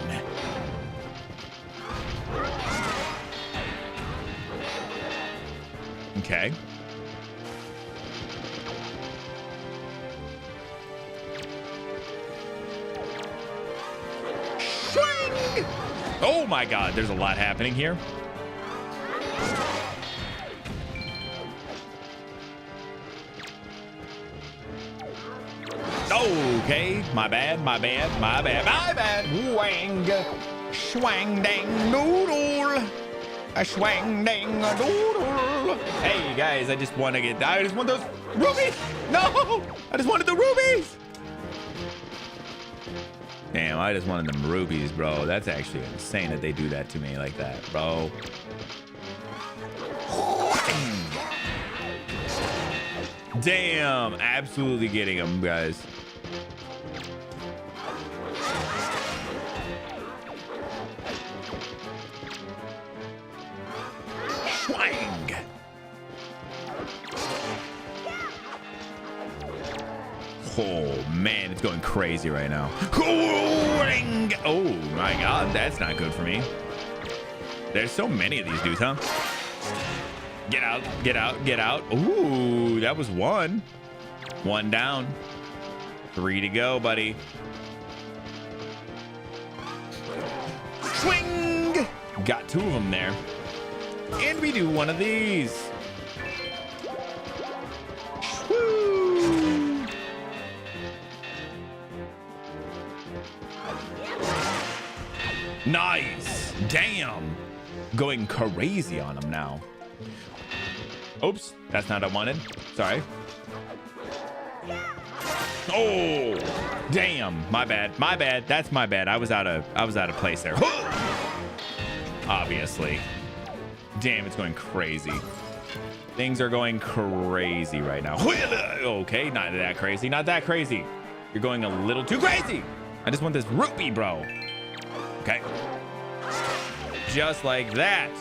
Okay. Swing! Oh my God, there's a lot happening here. Okay, my bad. Wang, swang dang noodle. A swang dang a doodle. Hey guys, I just want those rubies. No, I just wanted the rubies. Damn, I just wanted them rubies, bro. That's actually insane that they do that to me like that, bro. Damn, absolutely getting them, guys. Swang. Oh man, it's going crazy right now. Oh my God, that's not good for me. There's so many of these dudes, huh? Get out, get out, get out. Ooh, that was 1. 1 down. 3 to go, buddy. Swing! Got 2 of them there. And we do 1 of these. Woo! Nice. Damn. Going crazy on them now. Oops, that's not what I wanted. Sorry. Oh, damn. My bad. That's my bad. I was out of place there. Obviously. Damn, it's going crazy. Things are going crazy right now. Okay, not that crazy. Not that crazy. You're going a little too crazy. I just want this rupee, bro. Okay. Just like that.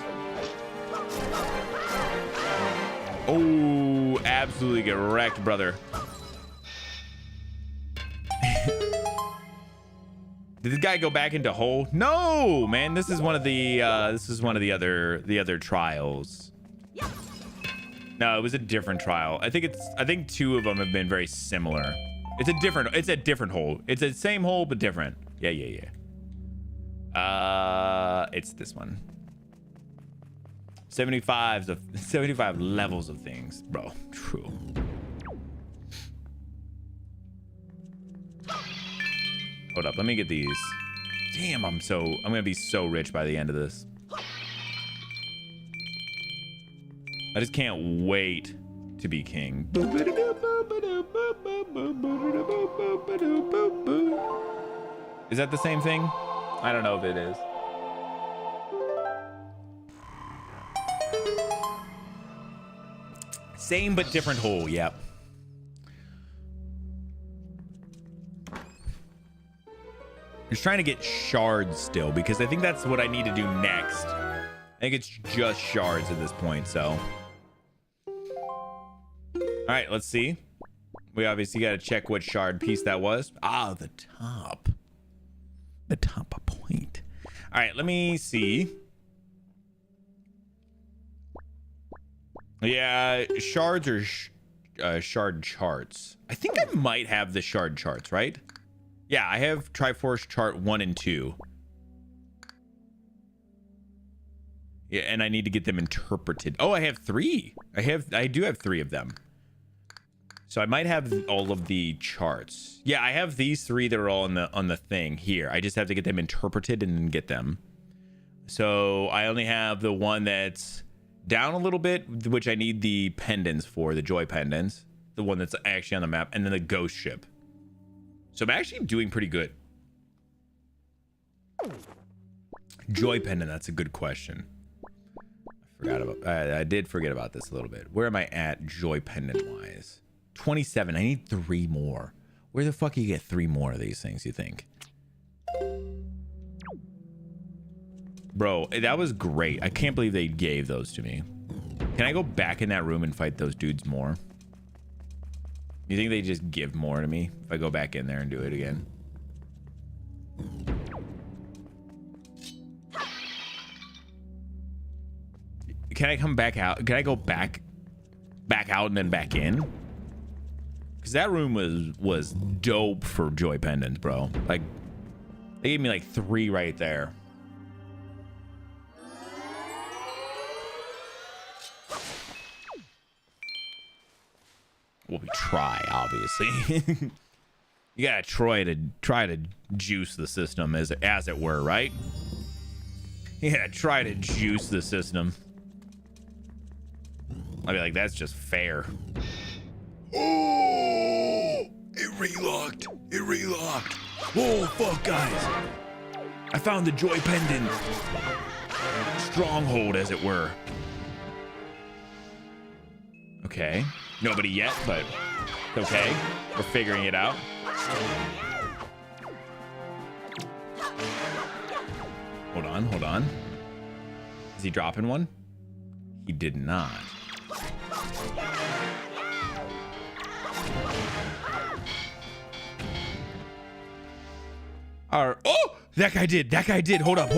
Oh, absolutely get wrecked, brother. Did this guy go back into hole? No, man. This is one of the other trials. No, it was a different trial. I think 2 of them have been very similar. It's a different hole. It's the same hole but different. Yeah. It's this one. 75 levels of things, bro. True. Hold up, let me get these. Damn, I'm gonna be so rich by the end of this. I just can't wait to be king. Is that the same thing? I don't know if it is. Same but different hole, yep. Just trying to get shards still, because I think that's what I need to do next. I think it's just shards at this point, so. All right, let's see. We obviously got to check what shard piece that was. Ah, the top. The top point. All right, let me see. Yeah, shards or shard charts. I think I might have the shard charts, right? Yeah, I have Triforce chart 1 and 2. Yeah, and I need to get them interpreted. Oh, I have 3. I do have 3 of them. So I might have all of the charts. Yeah, I have these 3 that are all on the thing here. I just have to get them interpreted and then get them. So I only have the one that's down a little bit, which I need the pendants for, the joy pendants. The one that's actually on the map, and then the ghost ship. So I'm actually doing pretty good. Joy pendant, that's a good question. I did forget about this a little bit. Where am I at joy pendant wise? 27. I need 3 more. Where the fuck you get 3 more of these things, you think? Bro, that was great. I can't believe they gave those to me. Can I go back in that room and fight those dudes more? You think they just give more to me if I go back in there and do it again? Can I come back out? Can I go back out and then back in? Because that room was dope for joy pendants, bro. Like, they gave me like 3 right there. Well, we try, obviously. You gotta try to juice the system as it were, right? Yeah, try to juice the system. I'd be like, that's just fair. Oh, it relocked. It relocked. Oh, fuck, guys. I found the joy pendant stronghold, as it were. Okay. Nobody yet, but okay. We're figuring it out. Hold on. Is he dropping one? He did not. All right. Oh, that guy did. Hold up.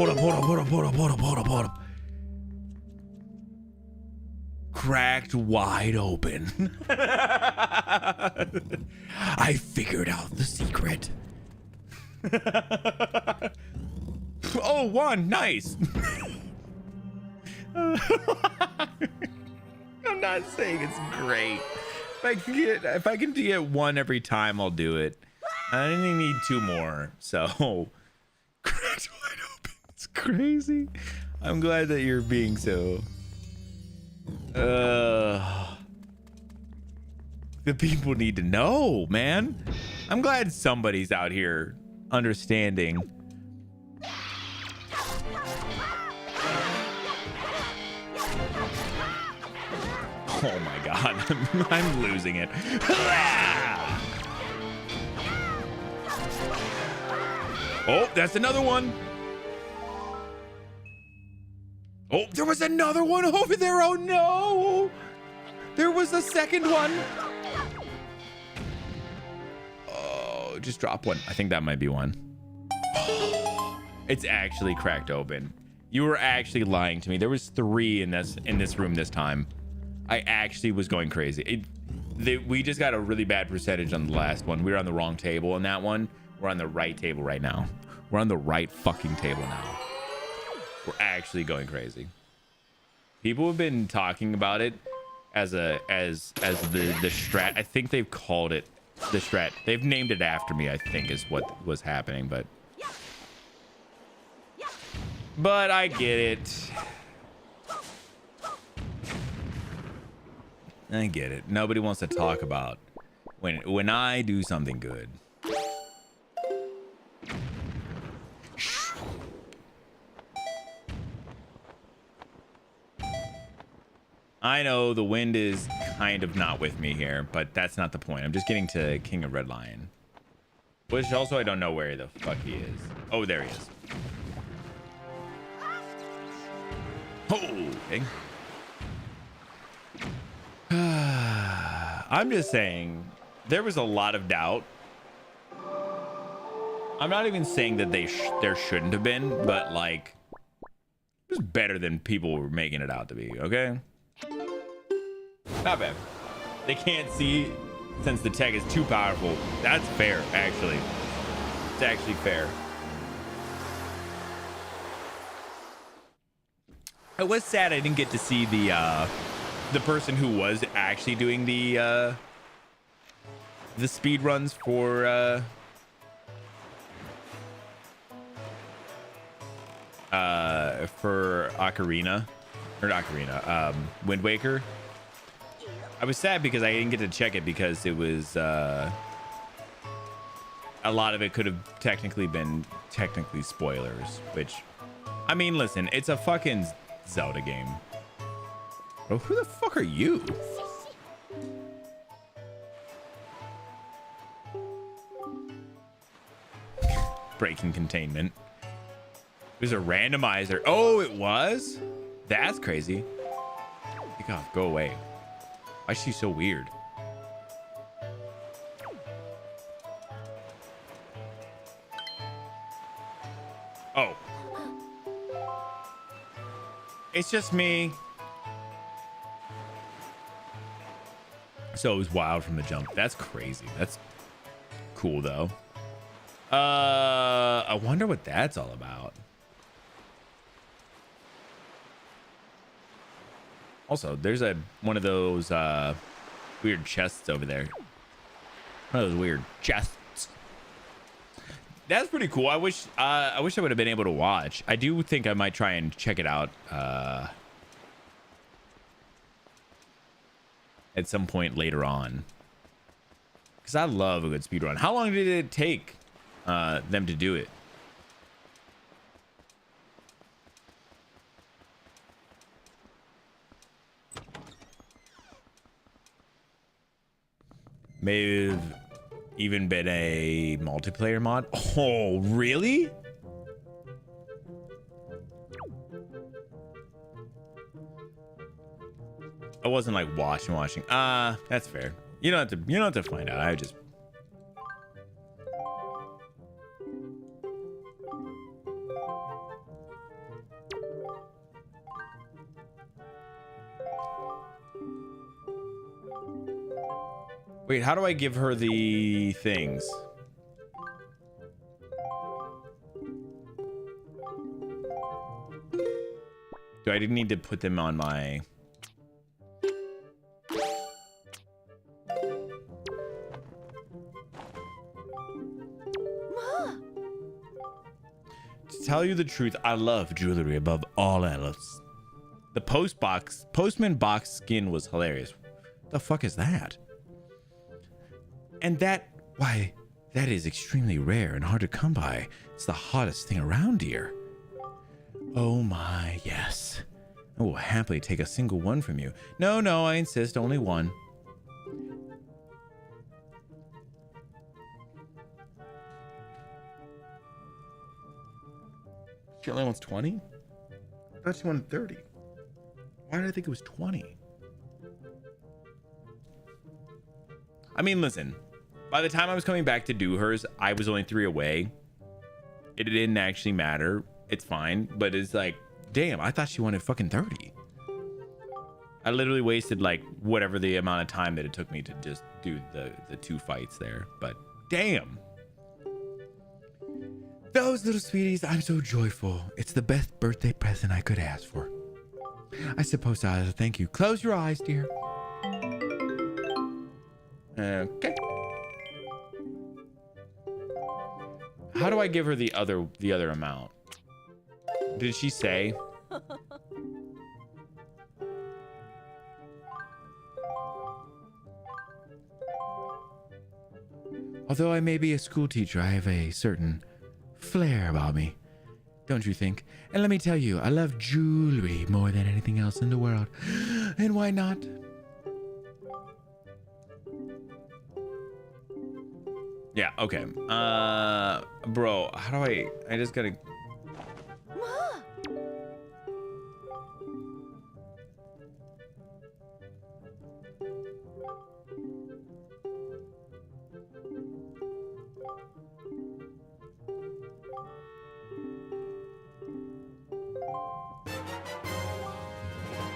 Cracked wide open. I figured out the secret. Oh, 1, nice. I'm not saying it's great. If I can get 1 every time, I'll do it. I only need 2 more. So cracked wide open. It's crazy. I'm glad that you're being so. The people need to know, man. I'm glad somebody's out here understanding. Oh my god, I'm losing it. Oh, that's another one. Oh, there was another one over there. Oh no, there was a second one. Oh, just drop one. I think that might be one. It's actually cracked open. You were actually lying to me. There was 3 in this room this time. I actually was going crazy. We just got a really bad percentage on the last one. We were on the wrong table on that one. We're on the right table right now. We're on the right fucking table now. We're actually going crazy. People have been talking about it as the strat. I think they've called it the strat. They've named it after me, I think, is what was happening, but I get it. I get it. Nobody wants to talk about when I do something good. I know the wind is kind of not with me here, but that's not the point. I'm just getting to King of Red Lion. Which also I don't know where the fuck he is. Oh, there he is. Oh, okay. I'm just saying, there was a lot of doubt. I'm not even saying that there shouldn't have been, but like, it was better than people were making it out to be, okay? Not bad. They can't see since the tech is too powerful. That's fair, actually. It's actually fair. It was sad I didn't get to see the person who was actually doing the speed runs for Ocarina, or not Ocarina, Wind Waker. I was sad because I didn't get to check it because it was a lot of it could have technically been spoilers, which, I mean, listen, it's a fucking Zelda game. Oh, who the fuck are you? Breaking containment. It was a randomizer. Oh, it was? That's crazy. Take off. Go away. Why is she so weird? Oh. It's just me. So it was wild from the jump. That's crazy. That's cool though. I wonder what that's all about. Also, there's one of those weird chests over there. One of those weird chests. That's pretty cool. I wish I would have been able to watch. I do think I might try and check it out at some point later on, because I love a good speed run. How long did it take them to do it? May have even been a multiplayer mod. Oh, really? I wasn't like watching. That's fair. You don't have to find out. I just. Wait, how do I give her the things? Do I need to put them on my... To tell you the truth, I love jewelry above all else. The postman box skin was hilarious. What the fuck is that? And why, that is extremely rare and hard to come by. It's the hottest thing around here. Oh my, yes. I will happily take a single one from you. No, I insist, only one. She only wants 20? I thought she wanted 30. Why did I think it was 20? I mean, listen. By the time I was coming back to do hers, I was only 3 away. It didn't actually matter. It's fine. But it's like, damn, I thought she wanted fucking 30. I literally wasted like whatever the amount of time that it took me to just do the 2 fights there. But damn. Those little sweeties, I'm so joyful. It's the best birthday present I could ask for. I suppose I thank you. Close your eyes, dear. Okay. How do I give her the other amount? Did she say? Although I may be a school teacher, I have a certain flair about me. Don't you think? And let me tell you, I love jewelry more than anything else in the world. And why not? Yeah, okay. Bro, how do I just gotta...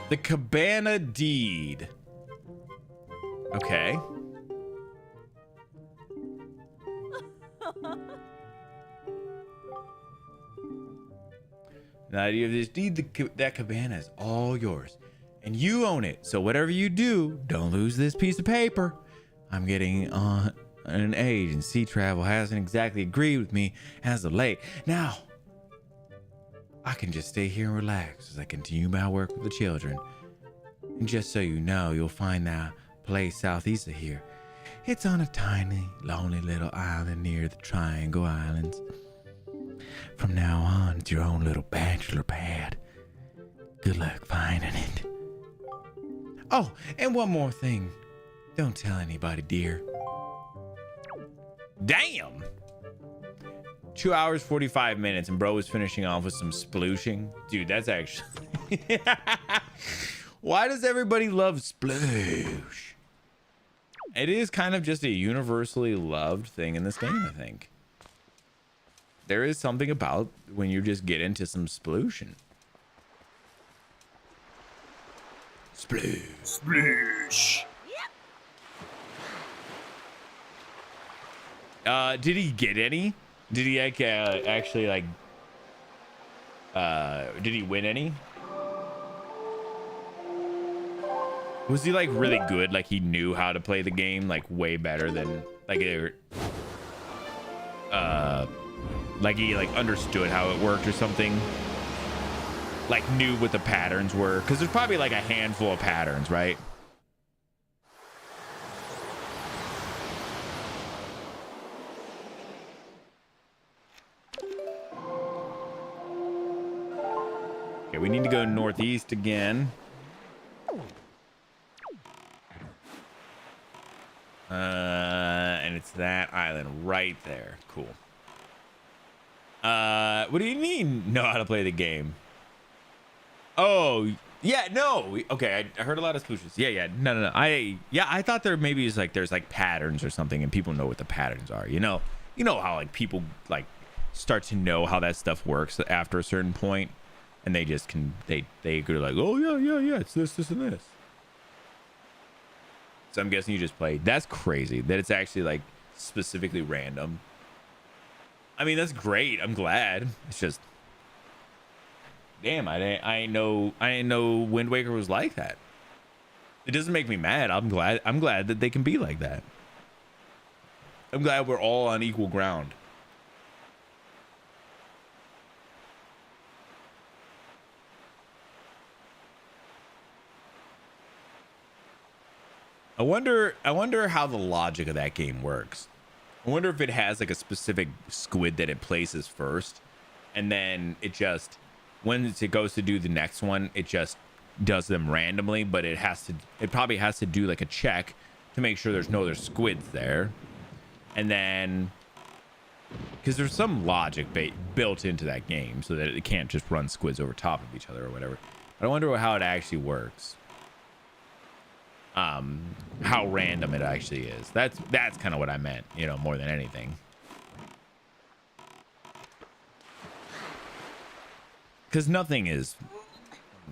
The Cabana Deed. Okay. The idea of this deed, that cabana is all yours. And you own it. So whatever you do, don't lose this piece of paper. I'm getting on an age and sea travel hasn't exactly agreed with me as of late. Now, I can just stay here and relax as I continue my work with the children. And just so you know, you'll find that place southeast of here. It's on a tiny, lonely little island near the Triangle Islands. From now on, it's your own little bachelor pad. Good luck finding it. Oh, and one more thing. Don't tell anybody, dear. Damn! 2 hours, 45 minutes, and bro was finishing off with some splooshing. Dude, that's actually... Why does everybody love sploosh? It is kind of just a universally loved thing in this game, I think. There is something about when you just get into some splooshing. Sploosh. Sploosh. Did he get any? Did he like actually like did he win any? Was he like really good? Like he knew how to play the game like way better than like he like understood how it worked or something? Like knew what the patterns were? Because there's probably like a handful of patterns, right? Okay, we need to go northeast again. And it's that island right there. Cool. What do you mean know how to play the game? Oh, yeah, no. Okay, I heard a lot of solutions. Yeah. No. I thought there maybe is like there's like patterns or something and people know what the patterns are. You know how like people like start to know how that stuff works after a certain point and they just can they go like, "Oh, yeah, it's this and this." So I'm guessing you just played. That's crazy that it's actually like specifically random. I mean, that's great. I'm glad. It's just, damn, I didn't know Wind Waker was like that. It doesn't make me mad. I'm glad that they can be like that. I'm glad we're all on equal ground. I wonder how the logic of that game works. I wonder if it has like a specific squid that it places first, and then it just, when it goes to do the next one, it just does them randomly, but it probably has to do like a check to make sure there's no other squids there. And then, because there's some logic built into that game so that it can't just run squids over top of each other or whatever. But I wonder how it actually works. How random it actually is. That's kind of what I meant, more than anything. Because nothing is,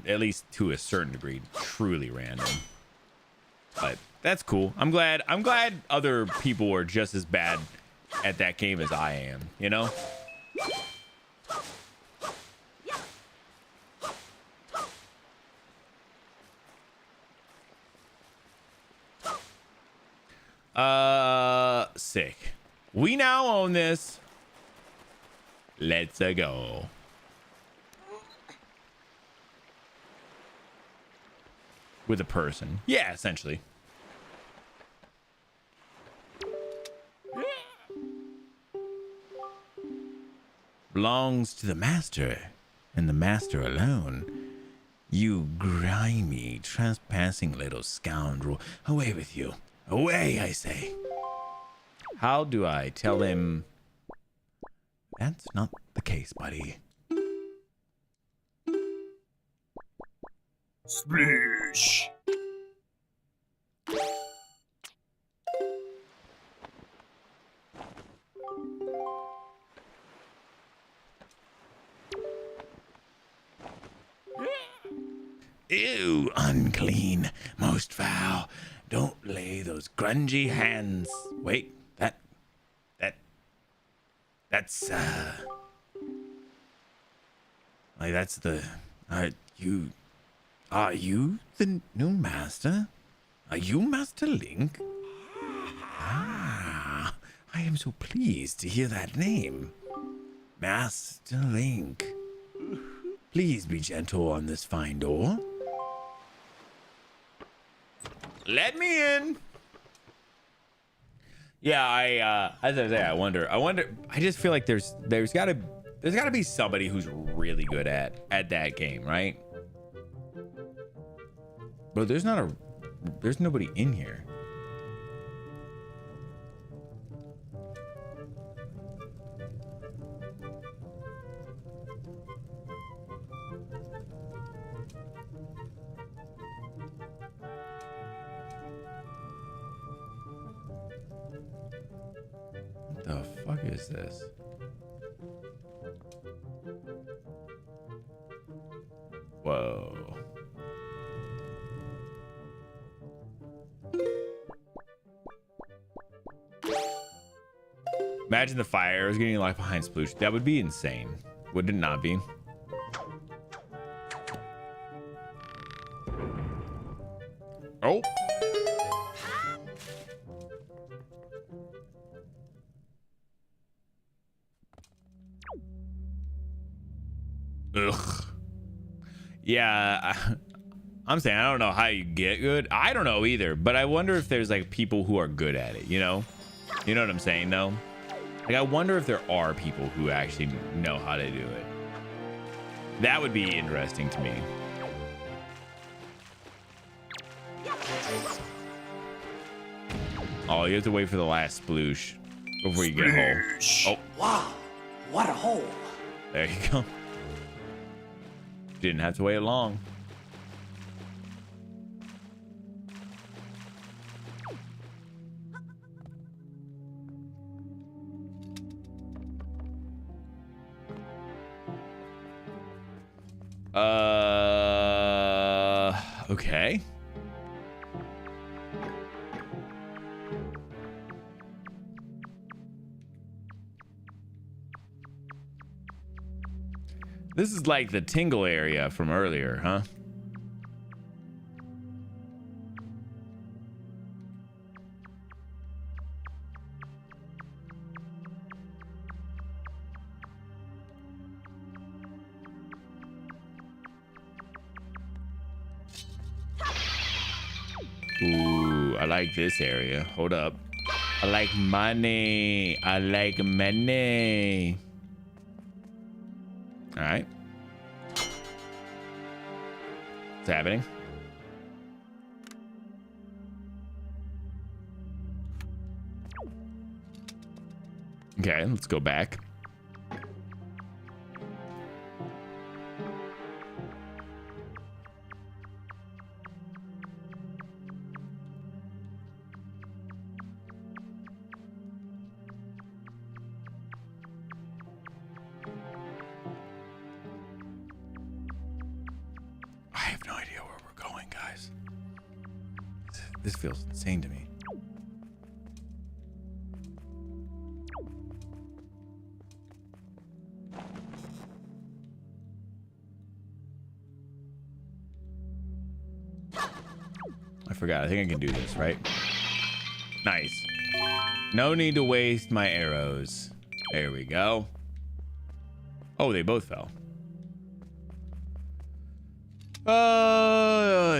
at least to a certain degree, truly random. But that's cool. I'm glad other people are just as bad at that game as I am, Sick. We now own this. Let's go. With a person. Yeah, essentially. Belongs to the master, and the master alone. You grimy, trespassing little scoundrel. Away with you. Away, I say. How do I tell him? That's not the case, buddy. Splish. Ew, unclean, most foul. Don't lay those grungy hands. Wait, that's like that's the. Are you the new master? Are you Master Link? Ah, I am so pleased to hear that name, Master Link. Please be gentle on this fine door. Let me in. Yeah, as I say, I wonder. I just feel like there's gotta be somebody who's really good at that game, right? But there's nobody in here. What the fuck is this? Whoa. Imagine the fire was getting life behind Sploosh. That would be insane. Would it not be? Oh. Ugh. Yeah, I'm saying I don't know how you get good. I don't know either, but I wonder if there's like people who are good at it, you know? You know what I'm saying, though? Like, I wonder if there are people who actually know how to do it. That would be interesting to me. Oh, you have to wait for the last sploosh before you get home. Oh, Wow, what a hole. there you go. Didn't have to wait long. Okay. This is like the tingle area from earlier, huh? Ooh, I like this area. Hold up. I like money. I like money. All right. What's happening? Okay, let's go back. I have no idea where we're going, guys. This feels insane to me. I forgot. I think I can do this, right? Nice. No need to waste my arrows. There we go. Oh, they both fell.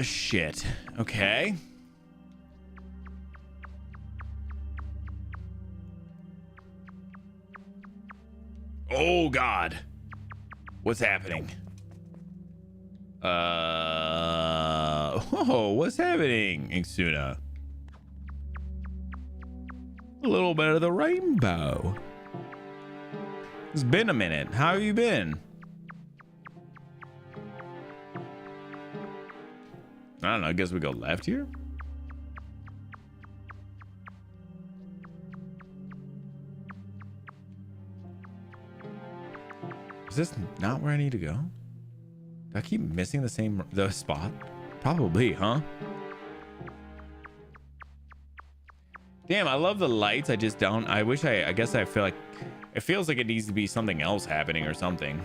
Shit. Okay. Oh, God. What's happening? Oh, what's happening, Ingsuna? A little bit of the rainbow. It's been a minute. How have you been? I don't know. I guess we go left here. Is this not where I need to go? Do I keep missing the spot? Probably, huh? Damn, I love the lights. I just don't. I guess I feel like it feels like it needs to be something else happening or something.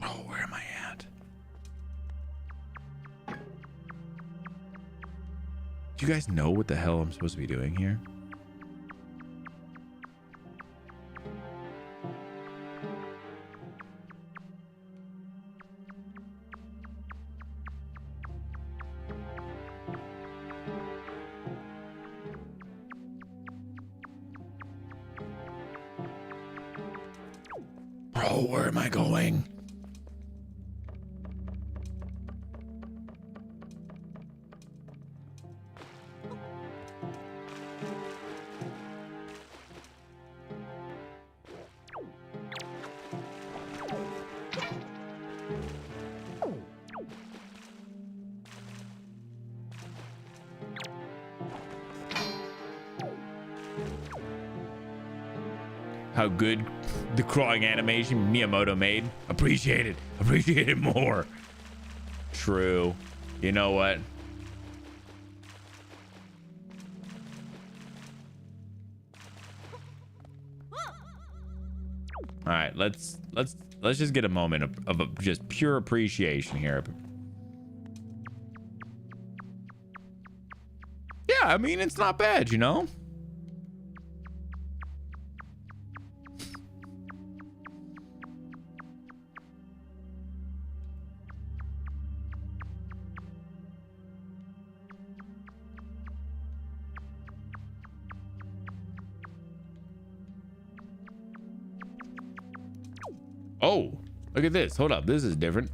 Oh, where am I at? Do you guys know what the hell I'm supposed to be doing here? Bro, where am I going? How good the crawling animation Miyamoto made. Appreciate it. Appreciate it more. True. You know what? All right, let's just get a moment of just pure appreciation here. Yeah, I mean, it's not bad, you know? Oh, look at this. Hold up. This is different.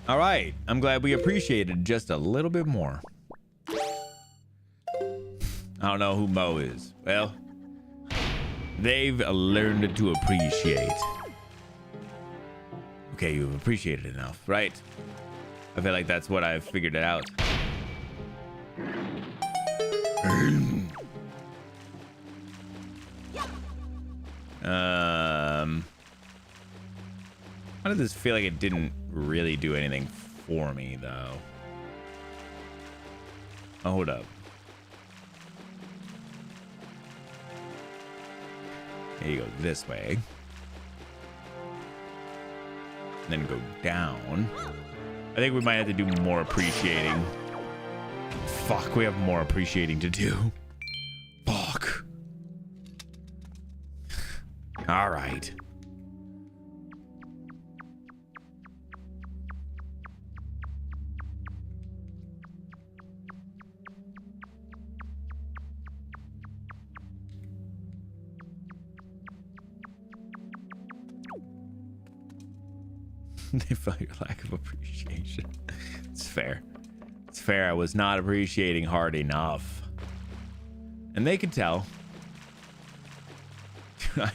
All right. I'm glad we appreciated just a little bit more. I don't know who Mo is. Well, they've learned to appreciate. Okay, you've appreciated enough, right? I feel like that's what I've figured it out. How did this feel like it didn't really do anything for me, though? Oh, hold up. Here you go this way. Then go down. I think we might have to do more appreciating. Fuck, we have more appreciating to do. Fuck. All right. They felt your lack of appreciation. It's fair. It's fair. I was not appreciating hard enough. And they could tell. Dude,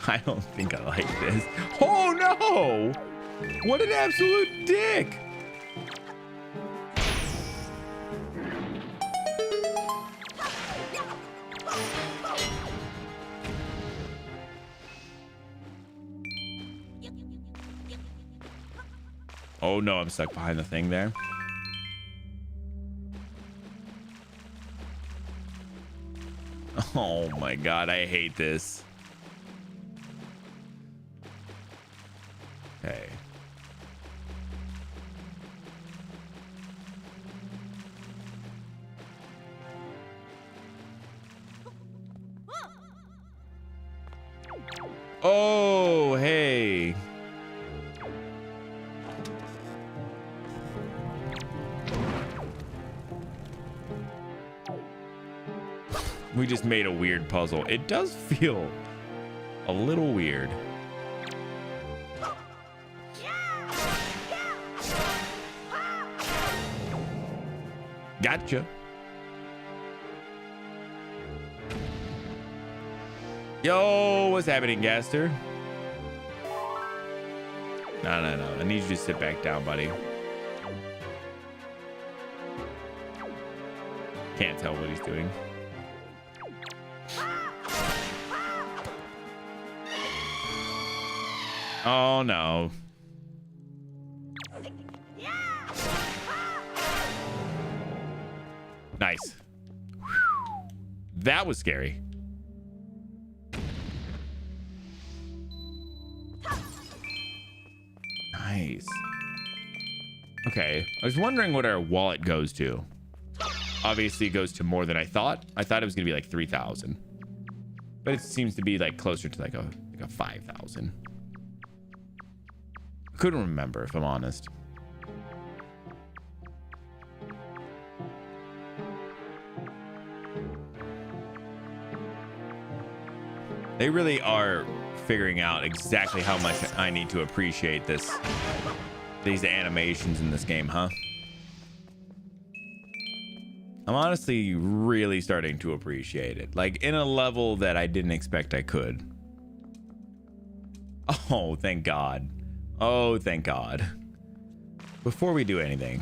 I don't think I like this. Oh no! What an absolute dick! Oh no, I'm stuck behind the thing there. Oh my god, I hate this. Okay. Oh, hey. We just made a weird puzzle. It does feel a little weird. Gotcha. Yo, what's happening, Gaster? No. I need you to sit back down, buddy. Can't tell what he's doing. Oh, no. Nice. That was scary. Nice. Okay. I was wondering what our wallet goes to. Obviously, it goes to more than I thought. I thought it was going to be like 3,000. But it seems to be like closer to like a 5,000. I couldn't remember, if I'm honest. They really are figuring out exactly how much I need to appreciate these animations in this game, huh? I'm honestly really starting to appreciate it, like in a level that I didn't expect I could. Oh, thank God. Oh, thank God. Before we do anything,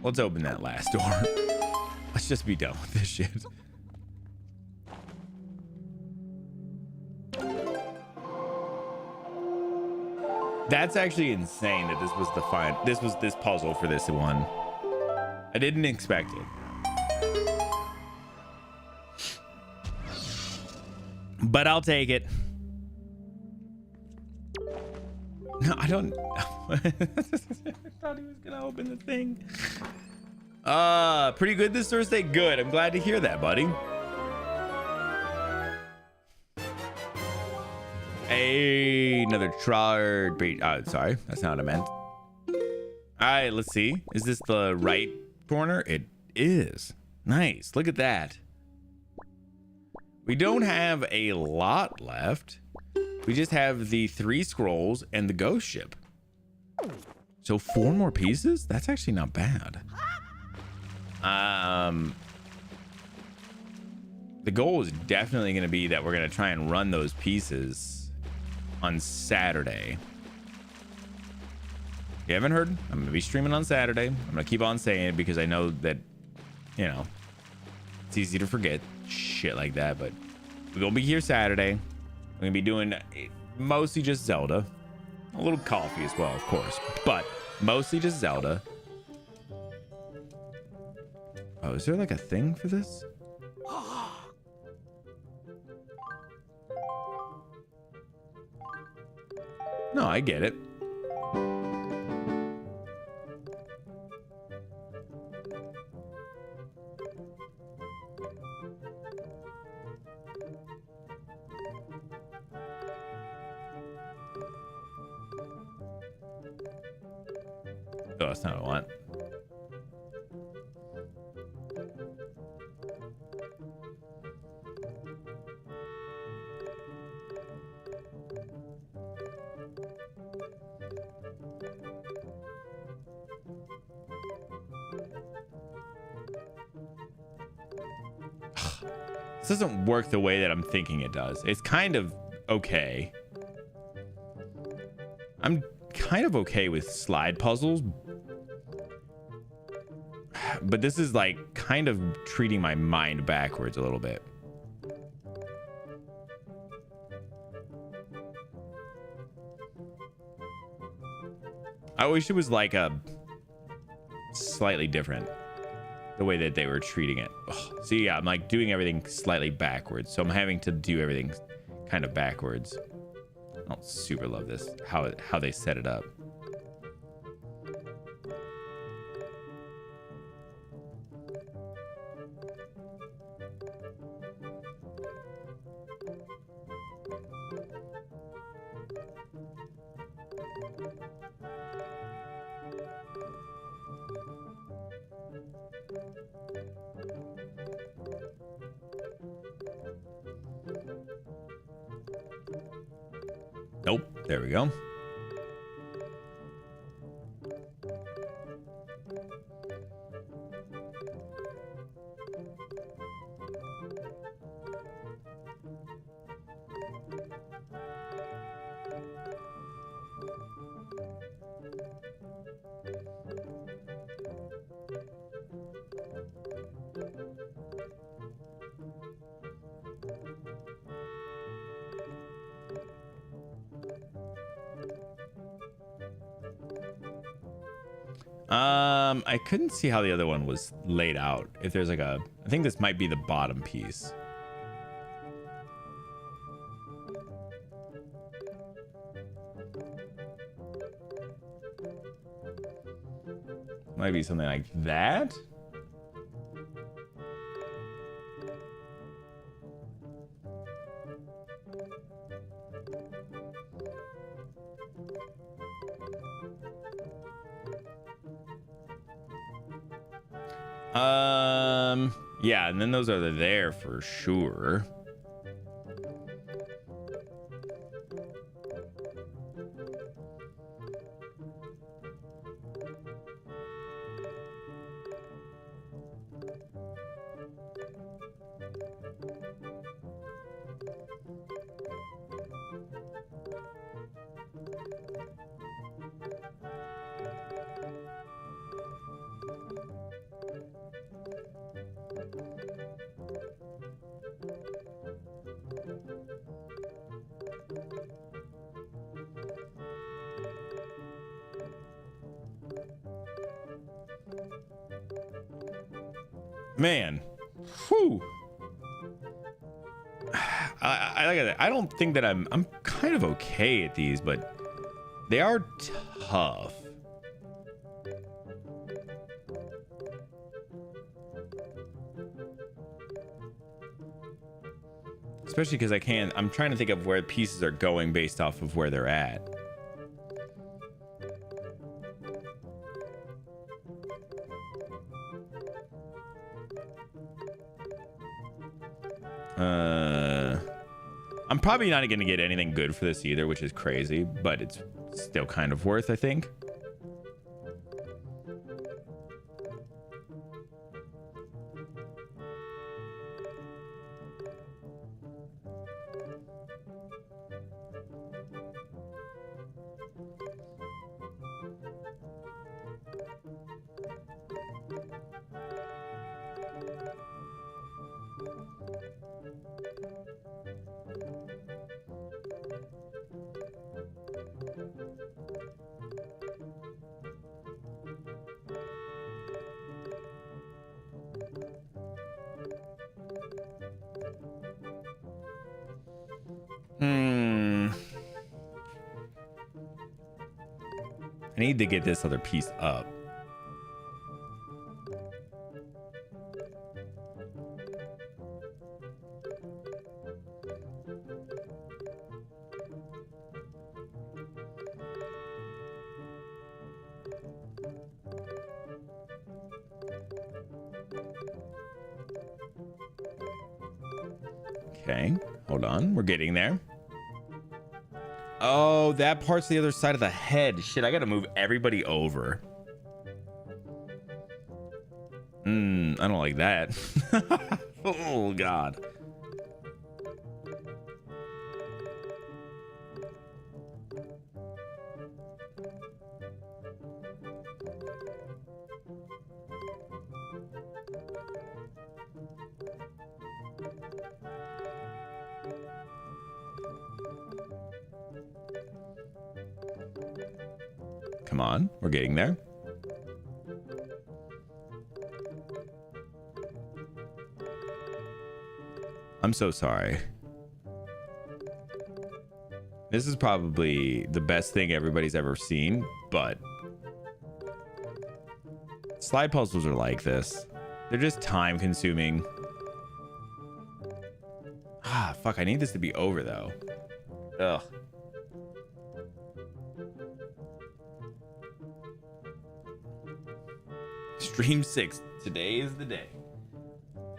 let's open that last door. Let's just be done with this shit. That's actually insane that this was this puzzle for this one. I didn't expect it. But I'll take it. No, I don't. I thought he was gonna open the thing. Pretty good this Thursday. Good. I'm glad to hear that, buddy. Hey, another trard. Sorry, that's not what I meant. All right, let's see. Is this the right corner? It is. Nice. Look at that. We don't have a lot left. We just have the 3 scrolls and the ghost ship. So 4 more pieces? That's actually not bad. The goal is definitely going to be that we're going to try and run those pieces on Saturday. You haven't heard? I'm going to be streaming on Saturday. I'm going to keep on saying it because I know that, you know, it's easy to forget shit like that, but we're going to be here Saturday. We're going to be doing mostly just Zelda. A little coffee as well, of course, but mostly just Zelda. Oh, is there like a thing for this? No, I get it. Oh, that's not what I want. This doesn't work the way that I'm thinking it does. It's kind of okay. I'm kind of okay with slide puzzles, but this is like kind of treating my mind backwards a little bit. I wish it was like a slightly different. the way that they were treating it. Ugh. See, yeah, I'm like doing everything slightly backwards, so I'm having to do everything kind of backwards. I don't super love this, how they set it up. Nope. There we go. I couldn't see how the other one was laid out. If there's like a, I think this might be the bottom piece. Might be something like that. Yeah, and then those are there for sure. Man, whew. I like that. I don't think that I'm kind of okay at these, but they are tough. Especially because I'm trying to think of where pieces are going based off of where they're at. I'm probably not going to get anything good for this either, which is crazy, but it's still kind of worth, I think. I need to get this other piece up. Okay, hold on. We're getting there. Oh, that part's the other side of the head. Shit, I gotta move everybody over. I don't like that. Oh, God. Come on, we're getting there. I'm so sorry. This is probably the best thing everybody's ever seen, but slide puzzles are like this. They're just time consuming. Ah, fuck, I need this to be over though. Ugh. Stream 6. Today is the day.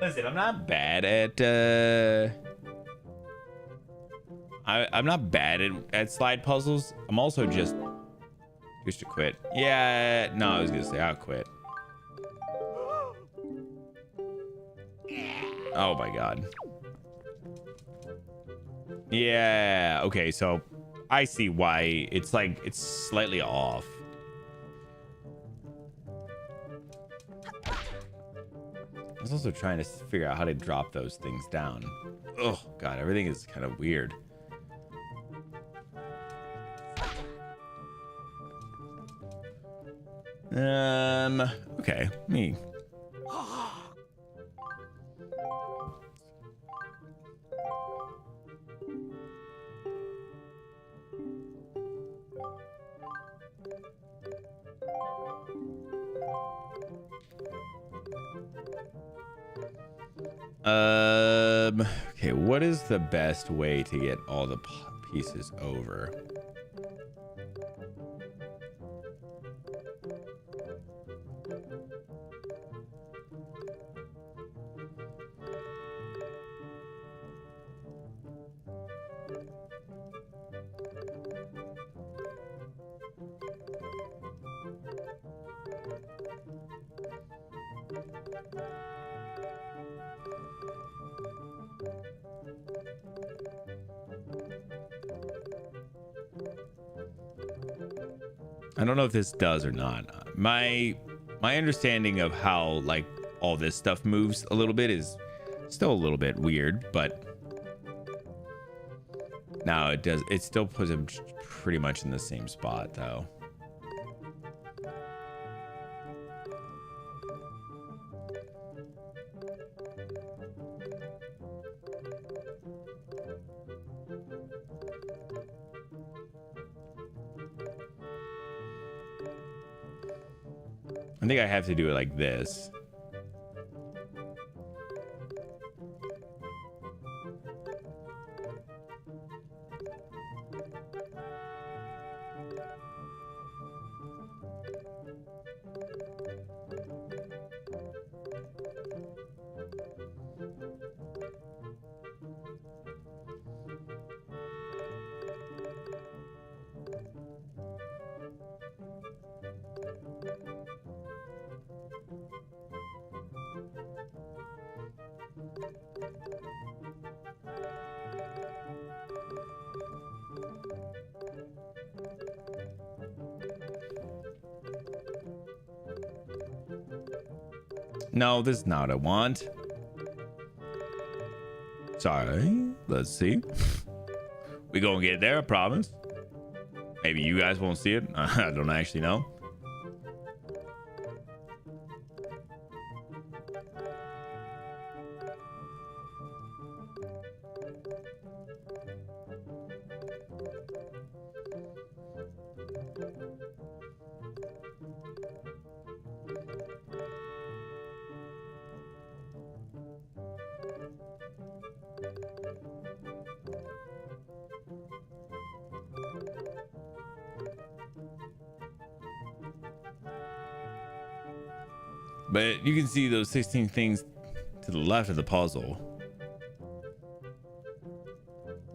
Listen, I'm not bad at I'm not bad at slide puzzles. I'm also just to quit. Yeah, no, I was gonna say I'll quit. Oh my god. Yeah, okay, so I see why it's like it's slightly off. I was also trying to figure out how to drop those things down. Oh god, everything is kind of weird. Okay, me. Okay, what is the best way to get all the pieces over? I don't know if this does or not. My understanding of how like all this stuff moves a little bit is still a little bit weird, but now it does. It still puts him pretty much in the same spot though. I think I have to do it like this. No, this is not what I want. Sorry. Let's see. We gonna get there, I promise. Maybe you guys won't see it. I don't actually know. But you can see those 16 things to the left of the puzzle.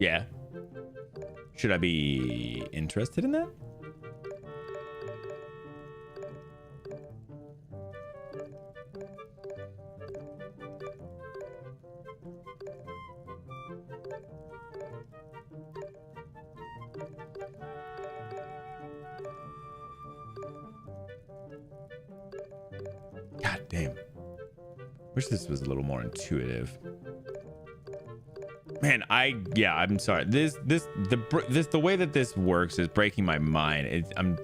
Yeah. Should I be interested in that? God damn. Wish this was a little more intuitive. Man, I'm sorry. The way that this works is breaking my mind. I'd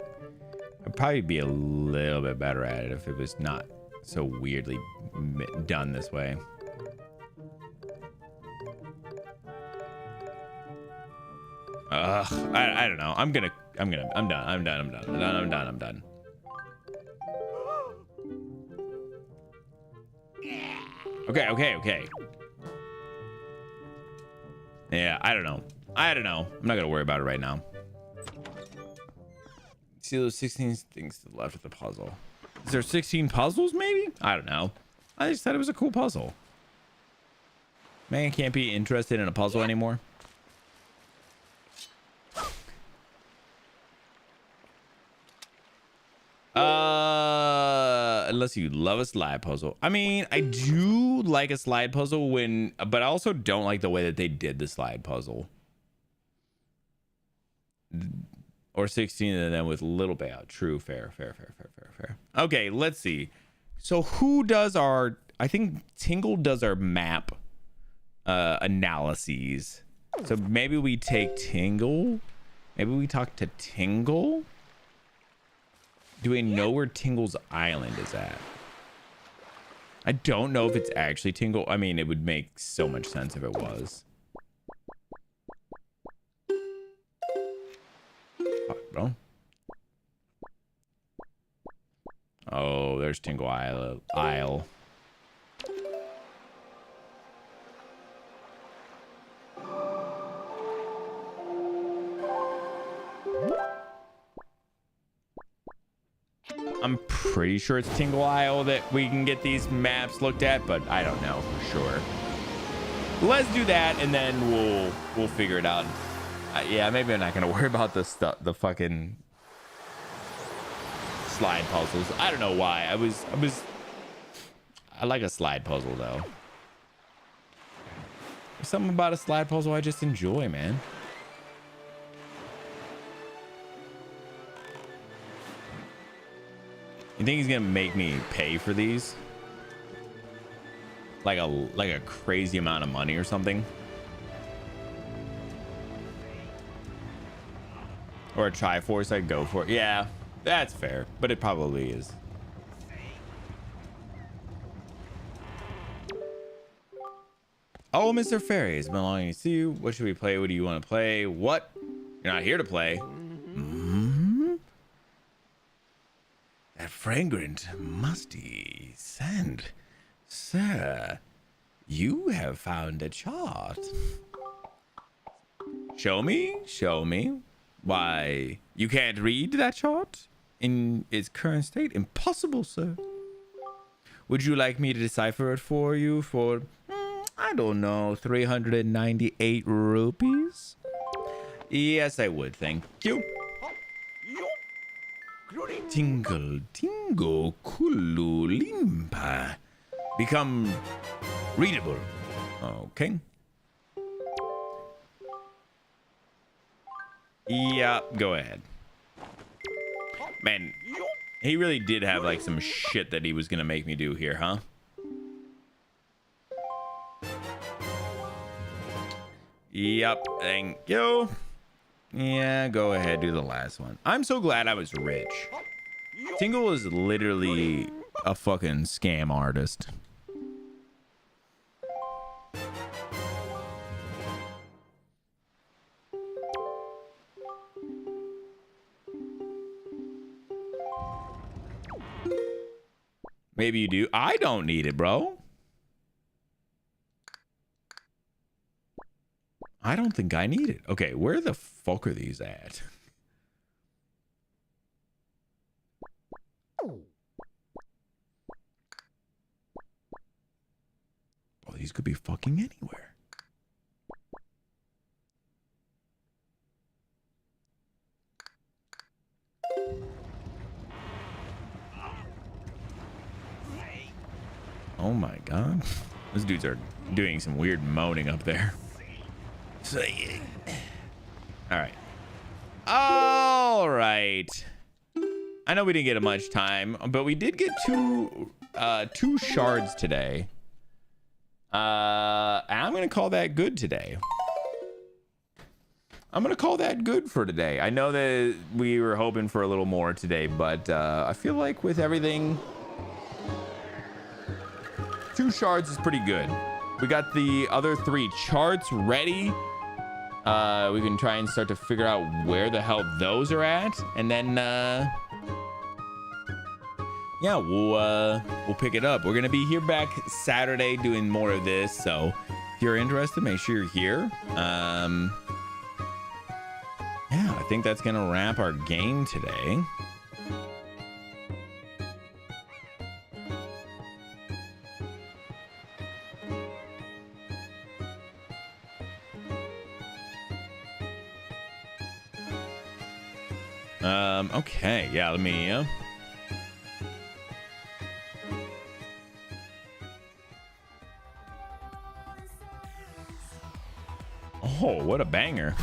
probably be a little bit better at it if it was not so weirdly done this way. I don't know. I'm done. Okay. Yeah, I don't know. I'm not gonna worry about it right now. See those 16 things to the left of the puzzle. Is there 16 puzzles maybe? I don't know. I just thought it was a cool puzzle. Man can't be interested in a puzzle anymore. Unless you love a slide puzzle. I mean, I do like a slide puzzle but I also don't like the way that they did the slide puzzle. Or 16 and then with little payout. True, fair. Okay, let's see. So who does I think Tingle does our map analyses. So maybe we take Tingle. Maybe we talk to Tingle. Do we know where Tingle's island is at? I don't know if it's actually Tingle. I mean, it would make so much sense if it was. Fuck, bro. Oh, there's Tingle Isle. I'm pretty sure it's Tingle Isle that we can get these maps looked at, but I don't know for sure. Let's do that, and then we'll figure it out. Yeah, maybe I'm not gonna worry about the fucking slide puzzles. I don't know why. I like a slide puzzle though. There's something about a slide puzzle I just enjoy, man. You think he's gonna make me pay for these? Like a crazy amount of money or something? Or a Triforce I'd go for. Yeah, that's fair, but it probably is. Oh, Mr. Fairy, it's been long to see you. What should we play? What do you want to play? What? You're not here to play. That fragrant, musty scent. Sir, you have found a chart. Show me. Why, you can't read that chart in its current state? Impossible, sir. Would you like me to decipher it for you for, I don't know, 398 rupees? Yes, I would, thank you. Tingle, tingle, kulu, limpa. Become readable. Okay. Yeah, go ahead. Man, he really did have like some shit that he was gonna make me do here, huh? Yep, thank you. Yeah, go ahead, do the last one. I'm so glad I was rich. Tingle is literally a fucking scam artist. Maybe you do. I don't need it, bro. I don't think I need it. Okay, where the fuck are these at? Oh, these could be fucking anywhere. Oh my god. Those dudes are doing some weird moaning up there. All right. I know we didn't get much time, but we did get two shards today. I'm gonna call that good today. I'm gonna call that good for today. I know that we were hoping for a little more today, but I feel like with everything, 2 shards is pretty good. We got the other 3 charts ready. We can try and start to figure out where the hell those are at, and then yeah, we'll pick it up. We're gonna be here back Saturday doing more of this, so if you're interested, make sure you're here. Yeah, I think that's gonna wrap our game today. Okay, yeah, let me oh, what a banger.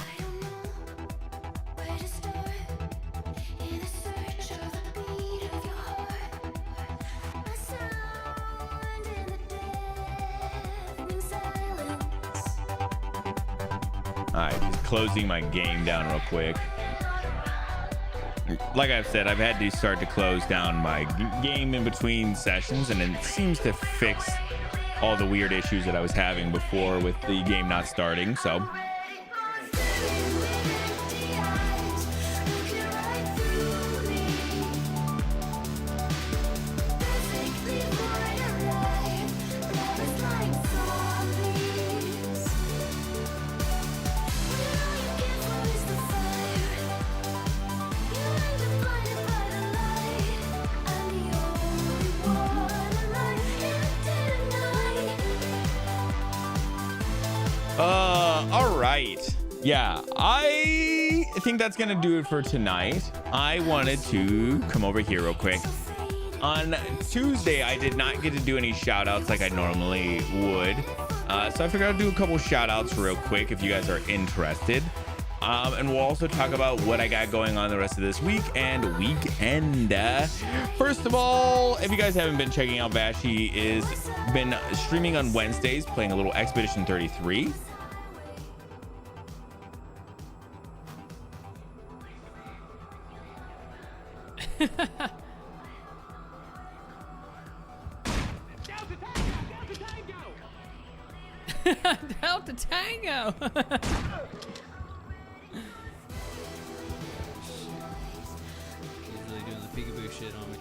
All right, just closing my game down real quick. Like I've said, I've had to start to close down my game in between sessions, and it seems to fix all the weird issues that I was having before with the game not starting. So all right, yeah, I think that's gonna do it for tonight. I wanted to come over here real quick. On Tuesday, I did not get to do any shout outs like I normally would, so I figured I'd do a couple shout outs real quick if you guys are interested. And we'll also talk about what I got going on the rest of this week and weekend. First of all, if you guys haven't been checking out, Vashi is been streaming on Wednesdays, playing a little Expedition 33. Delta Tango. He's really doing the peekaboo shit on me.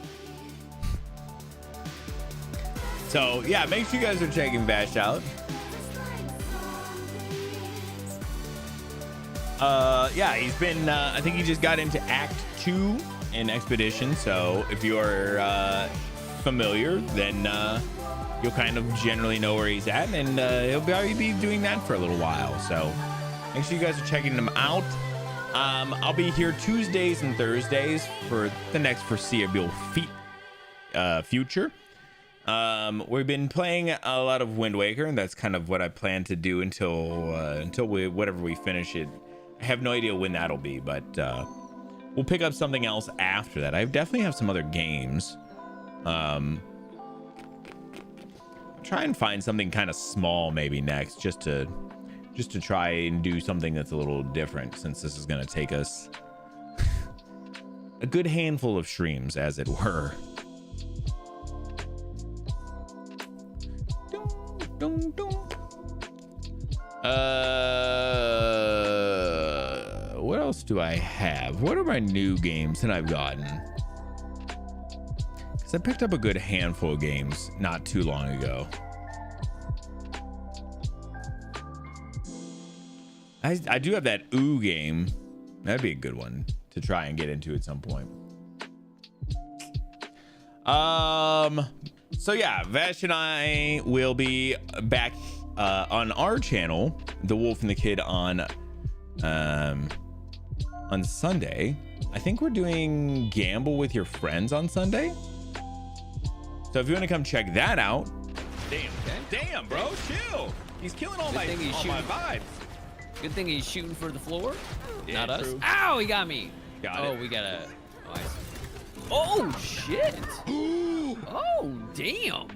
So yeah, make sure you guys are checking Bash out. Yeah, he's been I think he just got into Act 2 in Expedition, so if you are familiar, then you'll kind of generally know where he's at, and he'll probably be doing that for a little while, so make sure you guys are checking him out. I'll be here Tuesdays and Thursdays for the next foreseeable future. We've been playing a lot of Wind Waker, and that's kind of what I plan to do until whatever we finish it. I have no idea when that'll be, but we'll pick up something else after that. I definitely have some other games. Try and find something kind of small maybe next, just to try and do something that's a little different, since this is going to take us a good handful of streams, as it were. What else do I have? What are my new games that I've gotten? Because I picked up a good handful of games not too long ago. I do have that Ooh game. That'd be a good one to try and get into at some point. So yeah, Vash and I will be back on our channel, The Wolf and the Kid, on Sunday. I think we're doing Gamble with Your Friends on Sunday. So if you want to come check that out. Damn, bro, chill. He's killing all my vibes. Good thing he's shooting for the floor. Yeah, not true. Us. Ow, he got me. Got it. We gotta. Oh shit. Oh damn.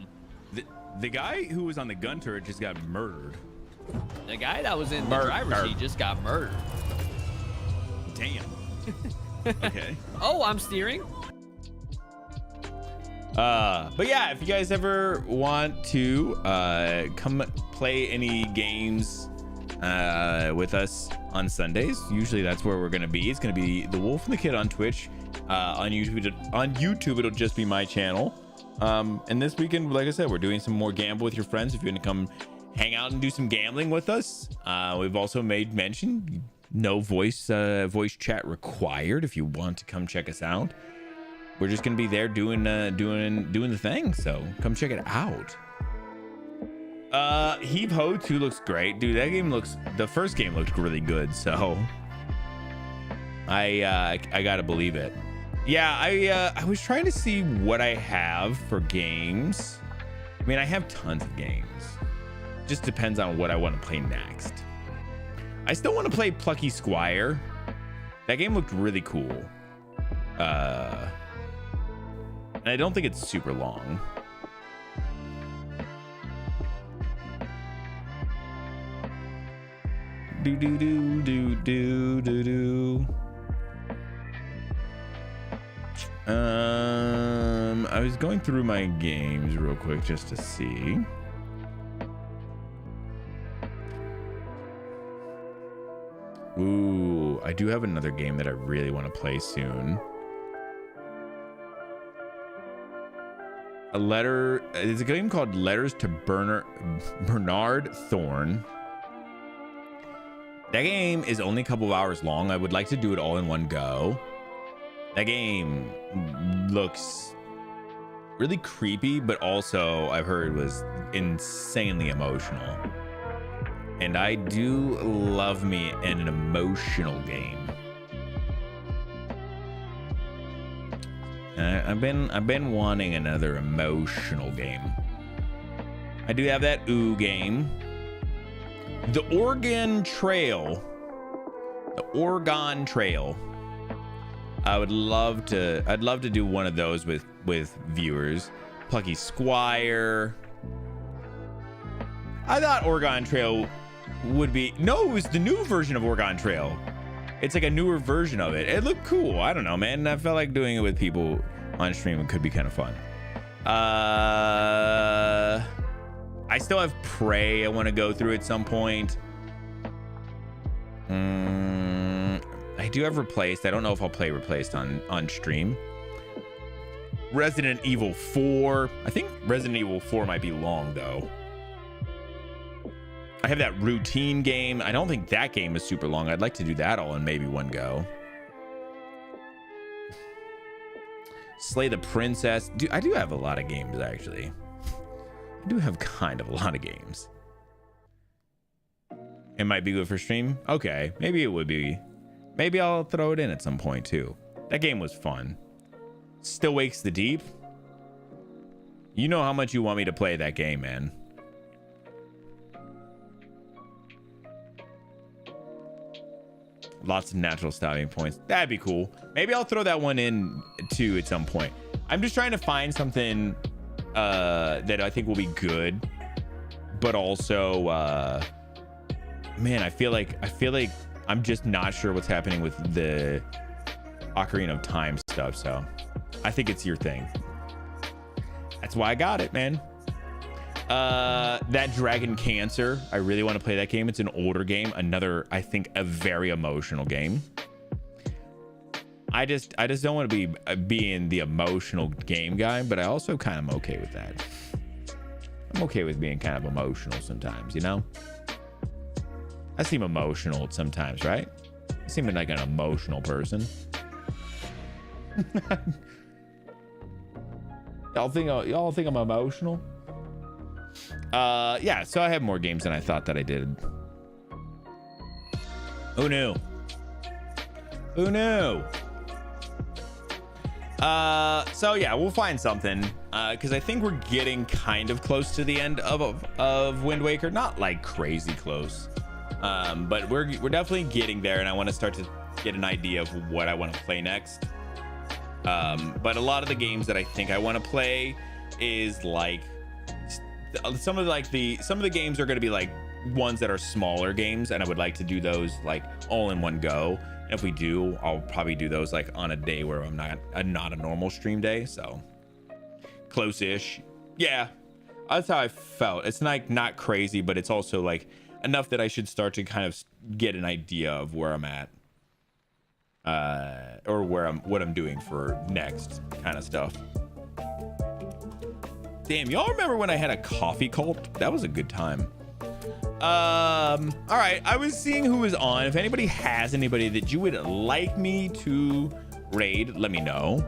The guy who was on the gun turret just got murdered. The guy that was in the driver's seat just got murdered. Damn. Okay. Oh, I'm steering. But yeah, if you guys ever want to come play any games with us on Sundays. Usually that's where we're gonna be. It's gonna be The Wolf and the Kid on Twitch. On YouTube, it'll just be my channel. And this weekend, like I said, we're doing some more Gamble with your friends. If you want to come hang out and do some gambling with us, we've also made mention no voice chat required. If you want to come check us out, we're just gonna be there doing the thing. So come check it out. Heave Ho 2 looks great, dude. The first game looked really good, so I gotta believe it. Yeah, I was trying to see what I have for games. I mean, I have tons of games. Just depends on what I want to play next. I still want to play Plucky Squire. That game looked really cool. And I don't think it's super long. Do do do do do do do. I was going through my games real quick just to see. Ooh, I do have another game that I really want to play soon. It's a game called Letters to Bernard Thorne. That game is only a couple of hours long. I would like to do it all in one go. That game looks really creepy, but also I've heard was insanely emotional. And I do love me an emotional game. I've been wanting another emotional game. I do have that Ooh game. The Oregon Trail. I'd love to do one of those with viewers. Plucky Squire. I thought Oregon Trail would be, no, it was the new version of Oregon Trail. It's like a newer version of it. It looked cool. I don't know, man. I felt like doing it with people on stream. It could be kind of fun. I still have Prey I want to go through at some point. I do have Replaced. I don't know if I'll play Replaced on stream. Resident Evil 4. I think Resident Evil 4 might be long though. I have that Routine game. I don't think that game is super long. I'd like to do that all in maybe one go. Slay the Princess. Dude, I do have a lot of games actually. I do have kind of a lot of games. It might be good for stream. Okay, maybe it would be. Maybe I'll throw it in at some point too. That game was fun. Still Wakes the Deep. You know how much you want me to play that game, man. Lots of natural stabbing points. That'd be cool. Maybe I'll throw that one in too at some point. I'm just trying to find something that I think will be good, but also man, I feel like I'm just not sure what's happening with the Ocarina of Time stuff, so I think it's your thing. That's why I got it, man. That Dragon Cancer, I really want to play that game. It's an older game, another, I think, a very emotional game. I just don't want to be being the emotional game guy, but I also kind of am okay with that. I'm okay with being kind of emotional sometimes, you know? I seem emotional sometimes, right? I seem like an emotional person. Y'all think I'm emotional? Yeah, so I have more games than I thought that I did. Who knew? Who knew? So yeah, we'll find something, because I think we're getting kind of close to the end of Wind Waker. Not like crazy close, but we're definitely getting there, and I want to start to get an idea of what I want to play next. But a lot of the games that I think I want to play is like some of the games are going to be like ones that are smaller games, and I would like to do those like all in one go. And if we do, I'll probably do those like on a day where I'm not a normal stream day, so close-ish. Yeah, that's how I felt. It's like not crazy, but it's also like enough that I should start to kind of get an idea of where I'm at, or what I'm doing for next kind of stuff. Damn, y'all remember when I had a coffee cult? That was a good time. All right, I was seeing who was on. If anybody has anybody that you would like me to raid, let me know.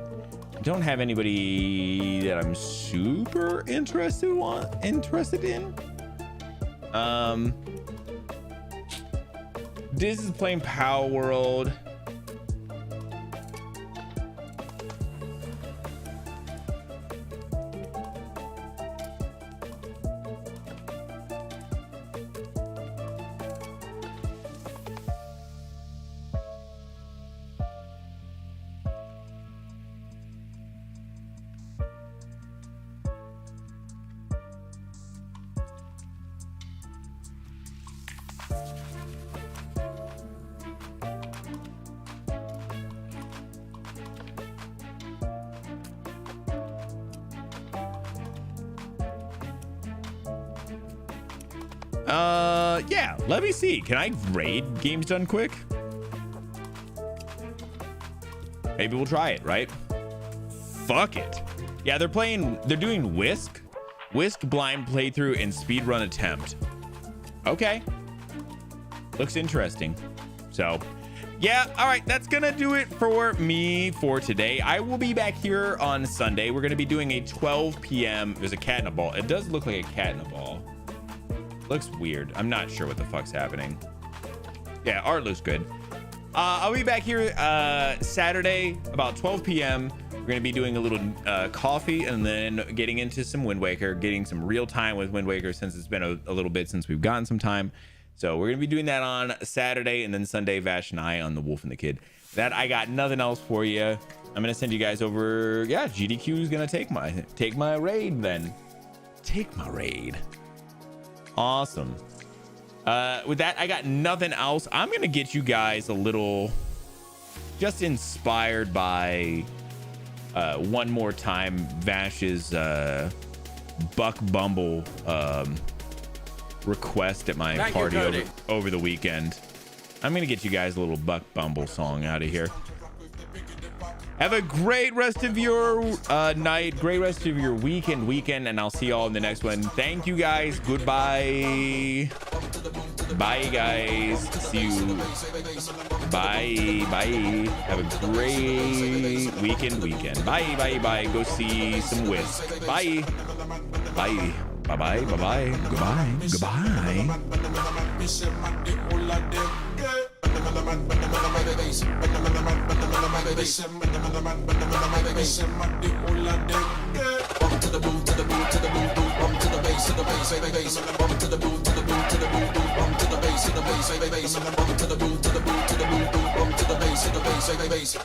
I don't have anybody that I'm super interested in. This is playing Power World. Yeah, let me see. Can I raid Games Done Quick? Maybe we'll try it, right? Fuck it. Yeah, they're doing Whisk blind playthrough and speedrun attempt. Okay. Looks interesting. So, yeah, all right, that's gonna do it for me for today. I will be back here on Sunday. We're gonna be doing a 12 p.m. There's a cat in a ball. It does look like a cat in a ball. Looks weird. I'm not sure what the fuck's happening. Yeah, art looks good. I'll be back here Saturday about 12 p.m. We're going to be doing a little coffee and then getting into some Wind Waker, getting some real time with Wind Waker since it's been a little bit since we've gotten some time. So we're going to be doing that on Saturday, and then Sunday, Vash and I on The Wolf and the Kid. That I got nothing else for you. I'm going to send you guys over. Yeah, GDQ is going to take my raid then. Take my raid. Awesome. With that, I got nothing else. I'm gonna get you guys a little, just inspired by one more time Vash's Buck Bumble request at my party over the weekend. I'm gonna get you guys a little Buck Bumble song out of here. Have a great rest of your night, great rest of your weekend, and I'll see y'all in the next one. Thank you guys. Goodbye. Bye, guys. See you. Bye. Have a great weekend. Bye. Go see some Whisk. Bye. Bye. Goodbye.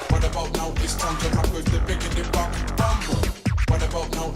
What about now? It's time to rock with the biggity rock. What about now?